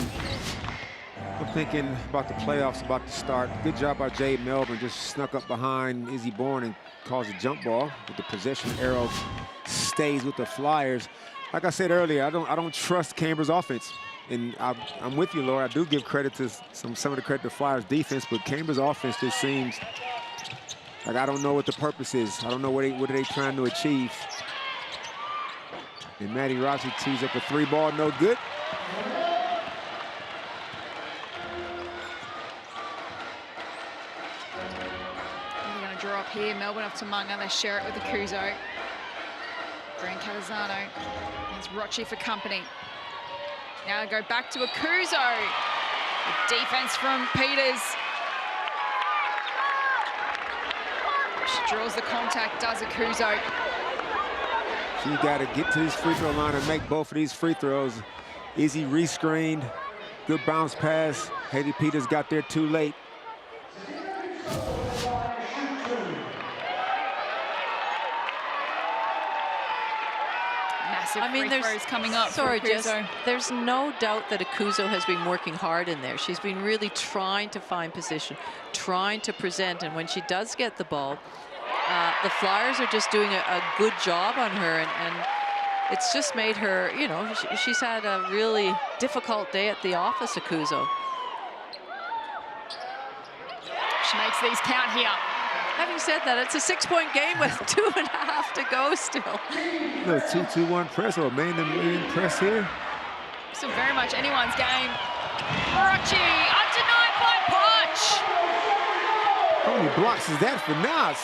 I'm thinking about the playoffs about to start. Good job by Jade Melbourne, just snuck up behind Izzy Bourne and caused a jump ball. But the possession arrow stays with the Flyers. Like I said earlier, I don't trust Canberra's offense. And I'm with you, Laura. I do give credit to some of the credit to Flyers defense, but Canberra's offense just seems like I don't know what the purpose is. I don't know what are they trying to achieve. And Maddie Rossi tees up a 3-ball, no good. Draw up here, Melbourne up to Munga, they share it with Akuzo. Brand Catazano, there's Rochi for company. Now they go back to Akuzo. The defense from Peters. She draws the contact, does Akuzo. She got to get to this free throw line and make both of these free throws. Izzy rescreened, good bounce pass. Haley Peters got there too late. I mean, free throws coming up. Sorry, Jess, there's no doubt that Akuzo has been working hard in there. She's been really trying to find position, trying to present, and when she does get the ball, the Flyers are just doing a good job on her, and it's just made her, you know, she's had a really difficult day at the office, Akuzo. She makes these count here. Having said that, it's a 6-point game with 2.5 to go still. No 2-2-1 press or man-to-man press here. Still very much anyone's game. Rochi, undenied by Poch. How many blocks is that for Nas?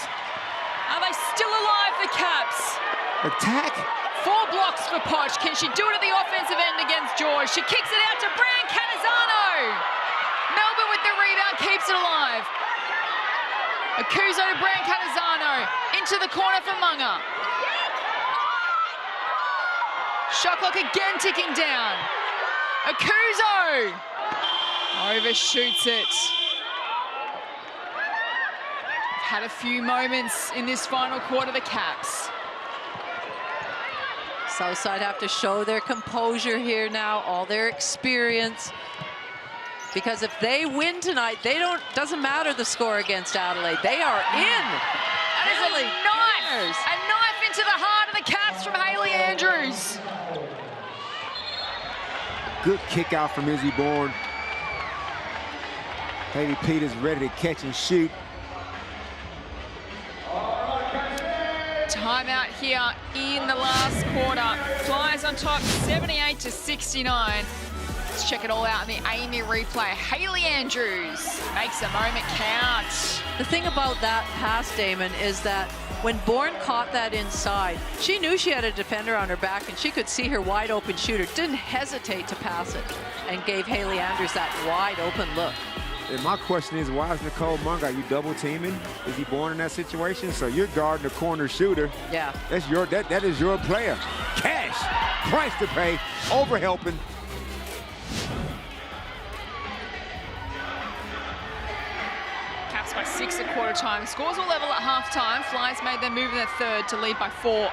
Are they still alive, the Caps? Attack. 4 blocks for Poch. Can she do it at the offensive end against George? She kicks it out to Brand Catazano. Melbourne with the rebound keeps it alive. Akuzo to Brand Catazano, into the corner for Munga. Shot clock again ticking down. Akuzo overshoots it. Had a few moments in this final quarter, the Caps. Southside have to show their composure here now, all their experience. Because if they win tonight, doesn't matter the score against Adelaide. They are in. That is a knife. A knife into the heart of the Caps from Hayley Andrews. Good kick out from Izzy Bourne. Haley Peters ready to catch and shoot. Timeout here in the last quarter. Flyers on top, 78-69. Let's check it all out in the Amy replay. Hayley Andrews makes the moment count. The thing about that pass, Damon, is that when Bourne caught that inside, she knew she had a defender on her back and she could see her wide open shooter. Didn't hesitate to pass it and gave Hayley Andrews that wide open look. And my question is, why is Nicole Munga, are you double teaming? Is he Bourne in that situation? So you're guarding a corner shooter. Yeah. That's that is your player. Cash, price to pay, over helping. Caps by 6. 6 at quarter time. Scores all level at half time. Flyers made their move in the third to lead by 4.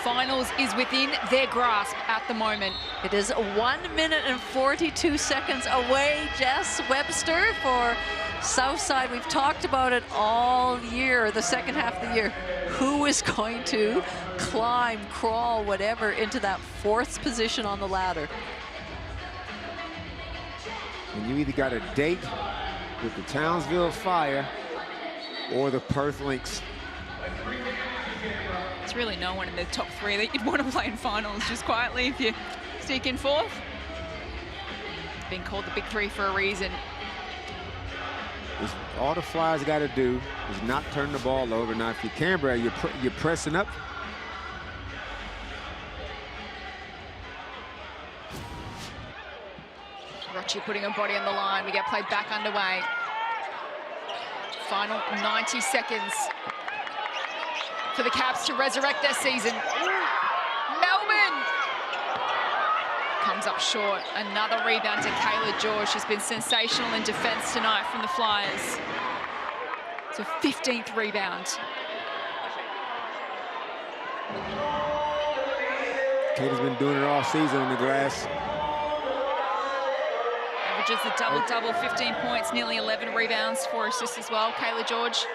Finals is within their grasp at the moment. It is 1 minute and 42 seconds away, Jess Webster, for Southside. We've talked about it all year, the second half of the year. Who is going to climb, crawl, whatever, into that 4th position on the ladder? And you either got a date with the Townsville Fire or the Perth Lynx. There's really no one in the top 3 that you'd want to play in finals just quietly if you sneak in 4th. Being called the big 3 for a reason. All the Flyers got to do is not turn the ball over. Now, if you're Canberra, you're pressing up. Rocci putting her body on the line. We get played back underway. Final 90 seconds for the Caps to resurrect their season. Melbourne comes up short. Another rebound to Kayla George. She's been sensational in defense tonight from the Flyers. It's a 15th rebound. Kate has been doing it all season on the glass. Averages a double-double, 15 points, nearly 11 rebounds, 4 assists as well. Kayla George.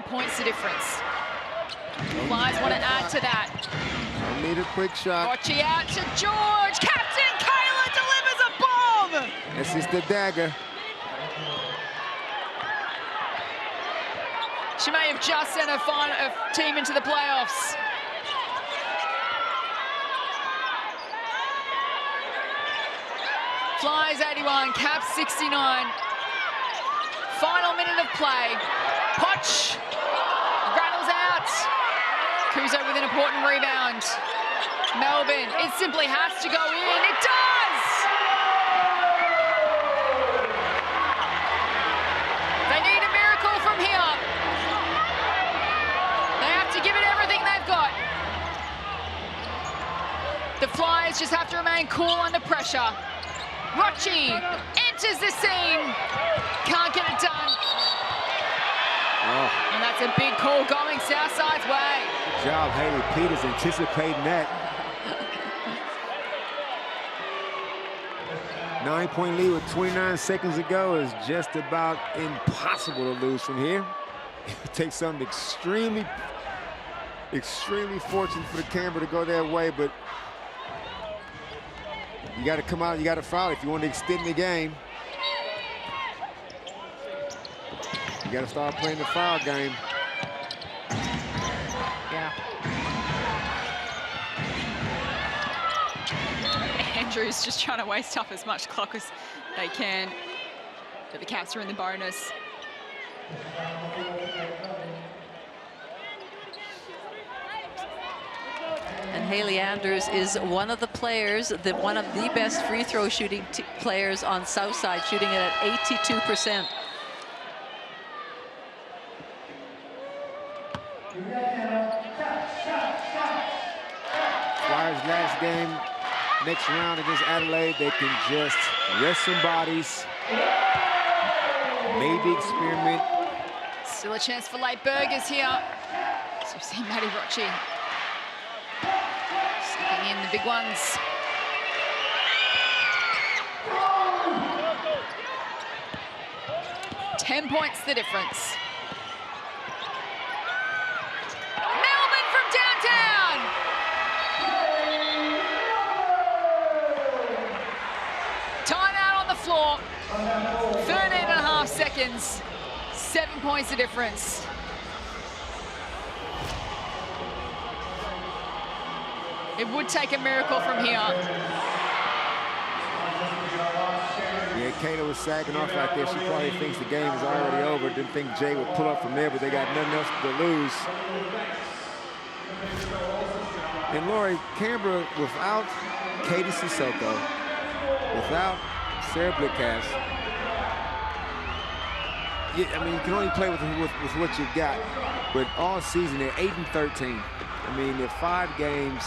Points the difference. Flyers want to add to that. I need a quick shot. Rocci out to George. Captain Kayla delivers a bomb. This is the dagger. She may have just sent her team into the playoffs. Flyers 81, Caps 69. Final minute of play. Potch rattles out. Kuzo with an important rebound. Melbourne, it simply has to go in. It does! They need a miracle from here. They have to give it everything they've got. The Flyers just have to remain cool under pressure. Rocci enters the scene. Can't get it done. Oh. And that's a big call going Southside's way. Good job, Haley Peters, anticipating that. 9-point lead with 29 seconds to go is just about impossible to lose from here. It takes something extremely fortunate for the Canberra to go their way, but you got to come out, you got to foul if you want to extend the game. You got to start playing the foul game. Yeah. Andrews just trying to waste up as much clock as they can. But the Caps are in the bonus. And Haley Andrews is one of the players, one of the best free throw shooting players on Southside, shooting it at 82%. Flyers last game, next round against Adelaide, they can just rest some bodies, maybe experiment. Still a chance for late burgers here. So we've seen Maddie Rocci sticking in the big ones. $10 points the difference. Melbourne from downtown. Timeout on the floor. 13.5 seconds. 7 points the difference. It would take a miracle from here. Yeah, Kayla was sagging off like this. She probably thinks the game is already over. Didn't think Jay would pull up from there, but they got nothing else to lose. And Lori, Canberra, without Katie Sissoko, without Sarah Blickass, I mean, you can only play with what you've got. But all season, they're 8-13. I mean, they're 5 games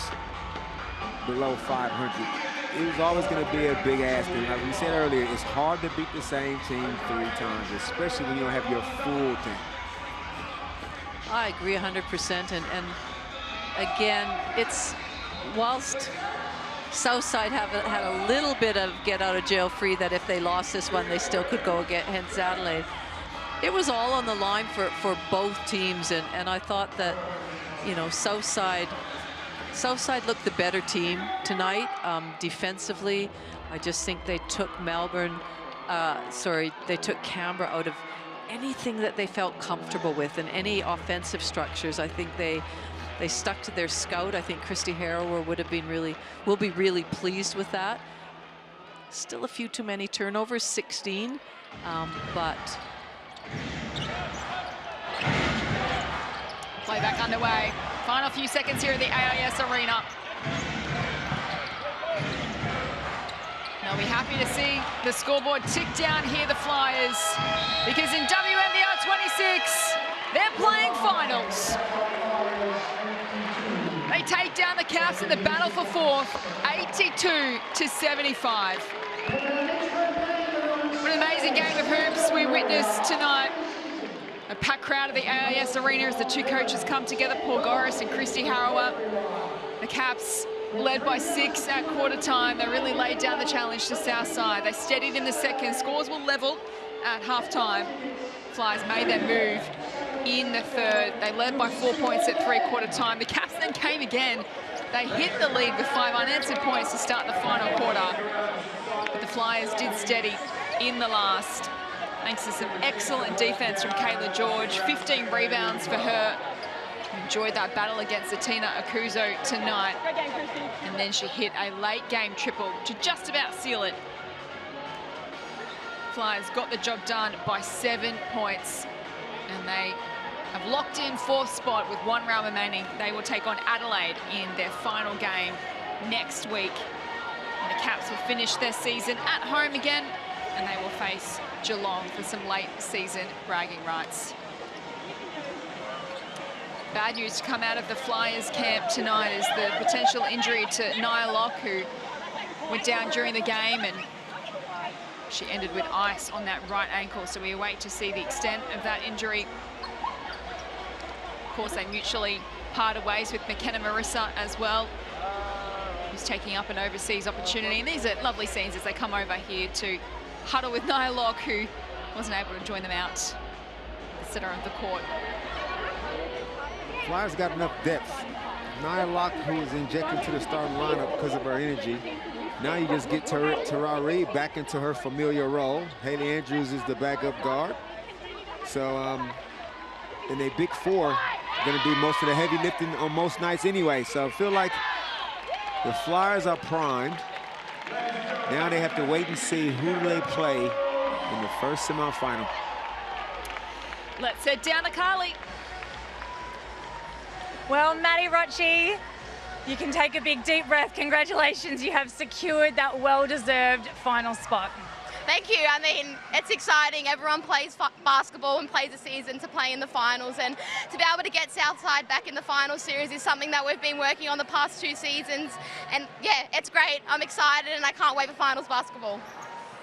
below 500. It was always going to be a big ask. And like we said earlier, it's hard to beat the same team 3 times, especially when you don't have your full team. I agree 100%. And again, it's whilst Southside had a little bit of get out of jail free that if they lost this one, they still could go against Adelaide. It was all on the line for both teams. And I thought that, you know, Southside looked the better team tonight. Defensively, I just think they took they took Canberra out of anything that they felt comfortable with and any offensive structures. I think they stuck to their scout. I think Christy Harrower will be really pleased with that. Still a few too many turnovers, 16, but. Playback underway. Final few seconds here at the AIS Arena. They'll be happy to see the scoreboard tick down here, the Flyers, because in WNBL26, they're playing finals. They take down the Caps in the battle for 4th, 82-75. What an amazing game of hoops we witnessed tonight. A packed crowd at the AIS Arena as the 2 coaches come together, Paul Goris and Christy Harrower. The Caps led by 6 at quarter time. They really laid down the challenge to Southside. They steadied in the second. Scores were level at halftime. Flyers made their move in the third. They led by 4 points at 3/4 time. The Caps then came again. They hit the lead with 5 unanswered points to start the final quarter. But the Flyers did steady in the last, thanks to some excellent defense from Kayla George. 15 rebounds for her. Enjoyed that battle against Atina Akuzo tonight. And then she hit a late game triple to just about seal it. Flyers got the job done by 7 points. And they have locked in 4th spot with 1 round remaining. They will take on Adelaide in their final game next week. And the Caps will finish their season at home again, and they will face Geelong for some late season bragging rights. Bad news to come out of the Flyers camp tonight is the potential injury to Nia Locke, who went down during the game, and she ended with ice on that right ankle. So we await to see the extent of that injury. Of course, they mutually parted ways with McKenna Marissa as well, who's taking up an overseas opportunity. And these are lovely scenes as they come over here to huddle with Nia Locke, who wasn't able to join them out at the center of the court. Flyers got enough depth. Nia Locke, who was injected to the starting lineup because of her energy. Now you just get Tara Reid back into her familiar role. Haley Andrews is the backup guard. So, and a big 4 going to do most of the heavy lifting on most nights anyway. So I feel like the Flyers are primed. Now they have to wait and see who they play in the first semifinal. Let's head down to Carly. Well, Maddie Rocci, you can take a big deep breath. Congratulations, you have secured that well-deserved final spot. Thank you. I mean, it's exciting. Everyone plays basketball and plays a season to play in the finals, and to be able to get Southside back in the final series is something that we've been working on the past 2 seasons. And yeah, it's great. I'm excited and I can't wait for finals basketball.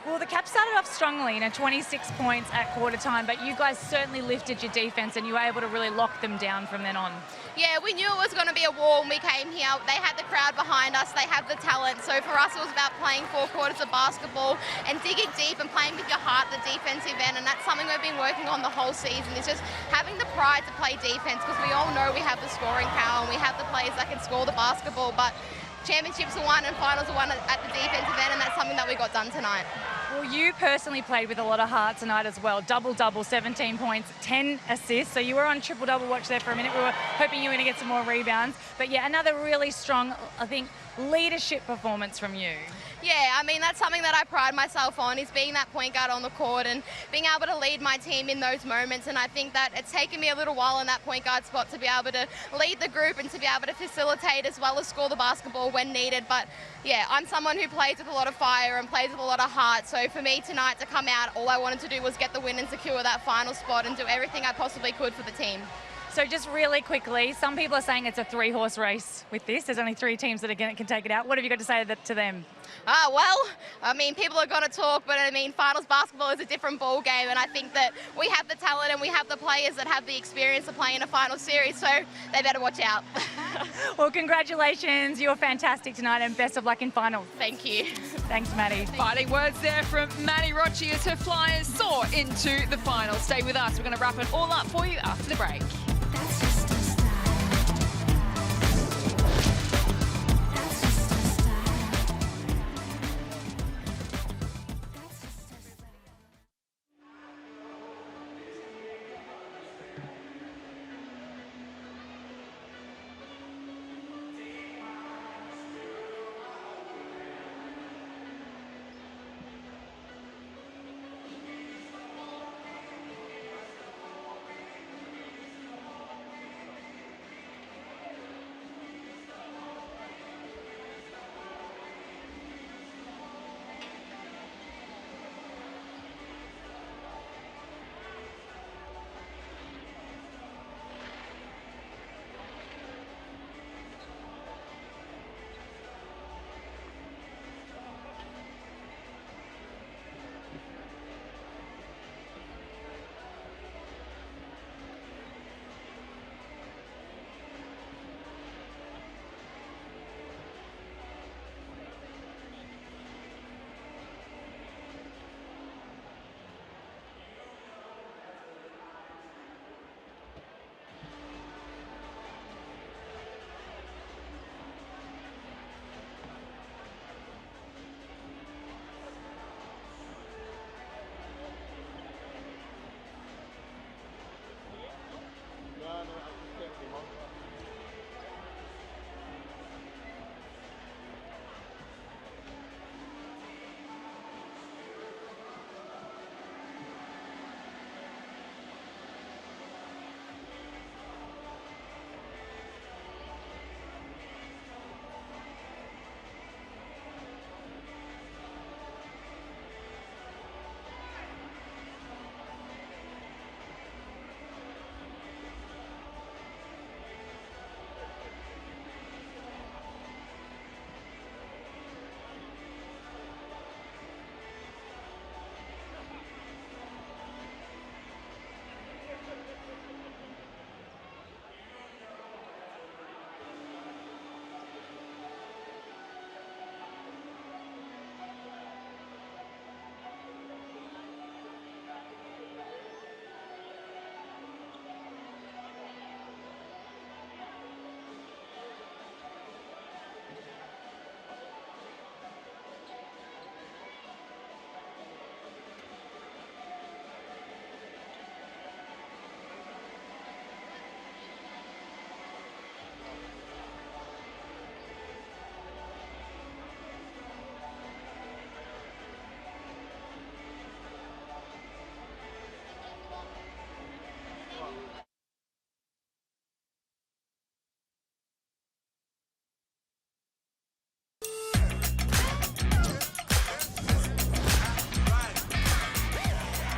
Well, the Caps started off strongly, 26 points at quarter time, but you guys certainly lifted your defense and you were able to really lock them down from then on. Yeah, we knew it was going to be a war when we came here. They had the crowd behind us, they have the talent. So for us, it was about playing 4 quarters of basketball and digging deep and playing with your heart at the defensive end. And that's something we've been working on the whole season, is just having the pride to play defense, because we all know we have the scoring power and we have the players that can score the basketball. But championships are won and finals are won at the defensive end, and that's something that we got done tonight. Well, you personally played with a lot of heart tonight as well. Double-double, 17 points, 10 assists. So you were on triple-double watch there for a minute. We were hoping you were going to get some more rebounds. But yeah, another really strong, I think, leadership performance from you. Yeah, I mean, that's something that I pride myself on, is being that point guard on the court and being able to lead my team in those moments. And I think that it's taken me a little while in that point guard spot to be able to lead the group and to be able to facilitate as well as score the basketball when needed. But yeah, I'm someone who plays with a lot of fire and plays with a lot of heart. So for me tonight to come out, all I wanted to do was get the win and secure that final spot and do everything I possibly could for the team. So just really quickly, some people are saying it's a 3-horse race with this. There's only 3 teams that can take it out. What have you got to say to them? Well, I mean, people are going to talk, but I mean, finals basketball is a different ball game, and I think that we have the talent and we have the players that have the experience of playing a final series, so they better watch out. Well, congratulations. You were fantastic tonight, and best of luck in finals. Thank you. Thanks, Maddie. Fighting words there from Maddie Rocci as her Flyers soar into the final. Stay with us. We're going to wrap it all up for you after the break.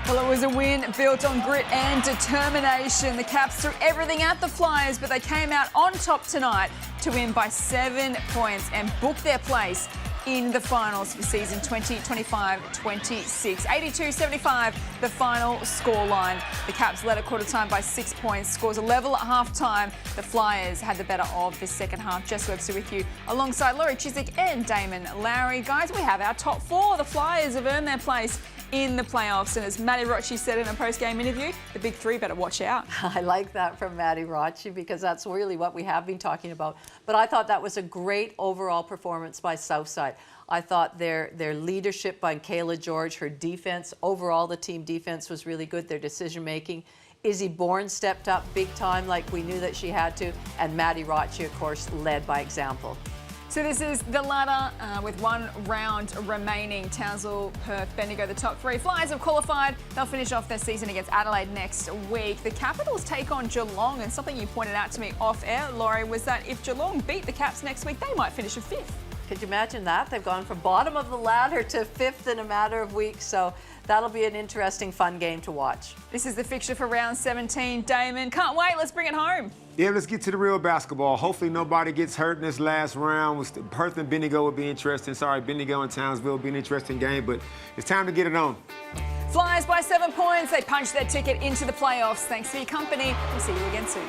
Well, it was a win built on grit and determination. The Caps threw everything at the Flyers, but they came out on top tonight to win by 7 points and book their place in the finals for season 2025-26. 82-75, the final scoreline. The Caps led at quarter time by 6 points. Scores a level at half time. The Flyers had the better of the second half. Jess Webster with you alongside Laurie Chiswick and Damon Lowry. Guys, we have our top 4. The Flyers have earned their place in the playoffs, and as Maddie Rocci said in a post-game interview, the big 3 better watch out. I like that from Maddie Rocci because that's really what we have been talking about. But I thought that was a great overall performance by Southside. I thought their leadership by Kayla George, her defense, overall the team defense was really good, their decision-making. Izzy Bourne stepped up big time like we knew that she had to, and Maddie Rocci, of course, led by example. So this is the ladder with one round remaining. Townsville, Perth, Bendigo, the top three. Flyers have qualified. They'll finish off their season against Adelaide next week. The Capitals take on Geelong, and something you pointed out to me off air, Laurie, was that if Geelong beat the Caps next week, they might finish a fifth. Could you imagine that? They've gone from bottom of the ladder to fifth in a matter of weeks, so that'll be an interesting, fun game to watch. This is the fixture for round 17. Damon, can't wait. Let's bring it home. Yeah, let's get to the real basketball. Hopefully nobody gets hurt in this last round. Perth and Bendigo will be interesting. Sorry, Bendigo and Townsville will be an interesting game, but it's time to get it on. Flyers by 7 points. They punched their ticket into the playoffs. Thanks for your company. We'll see you again soon.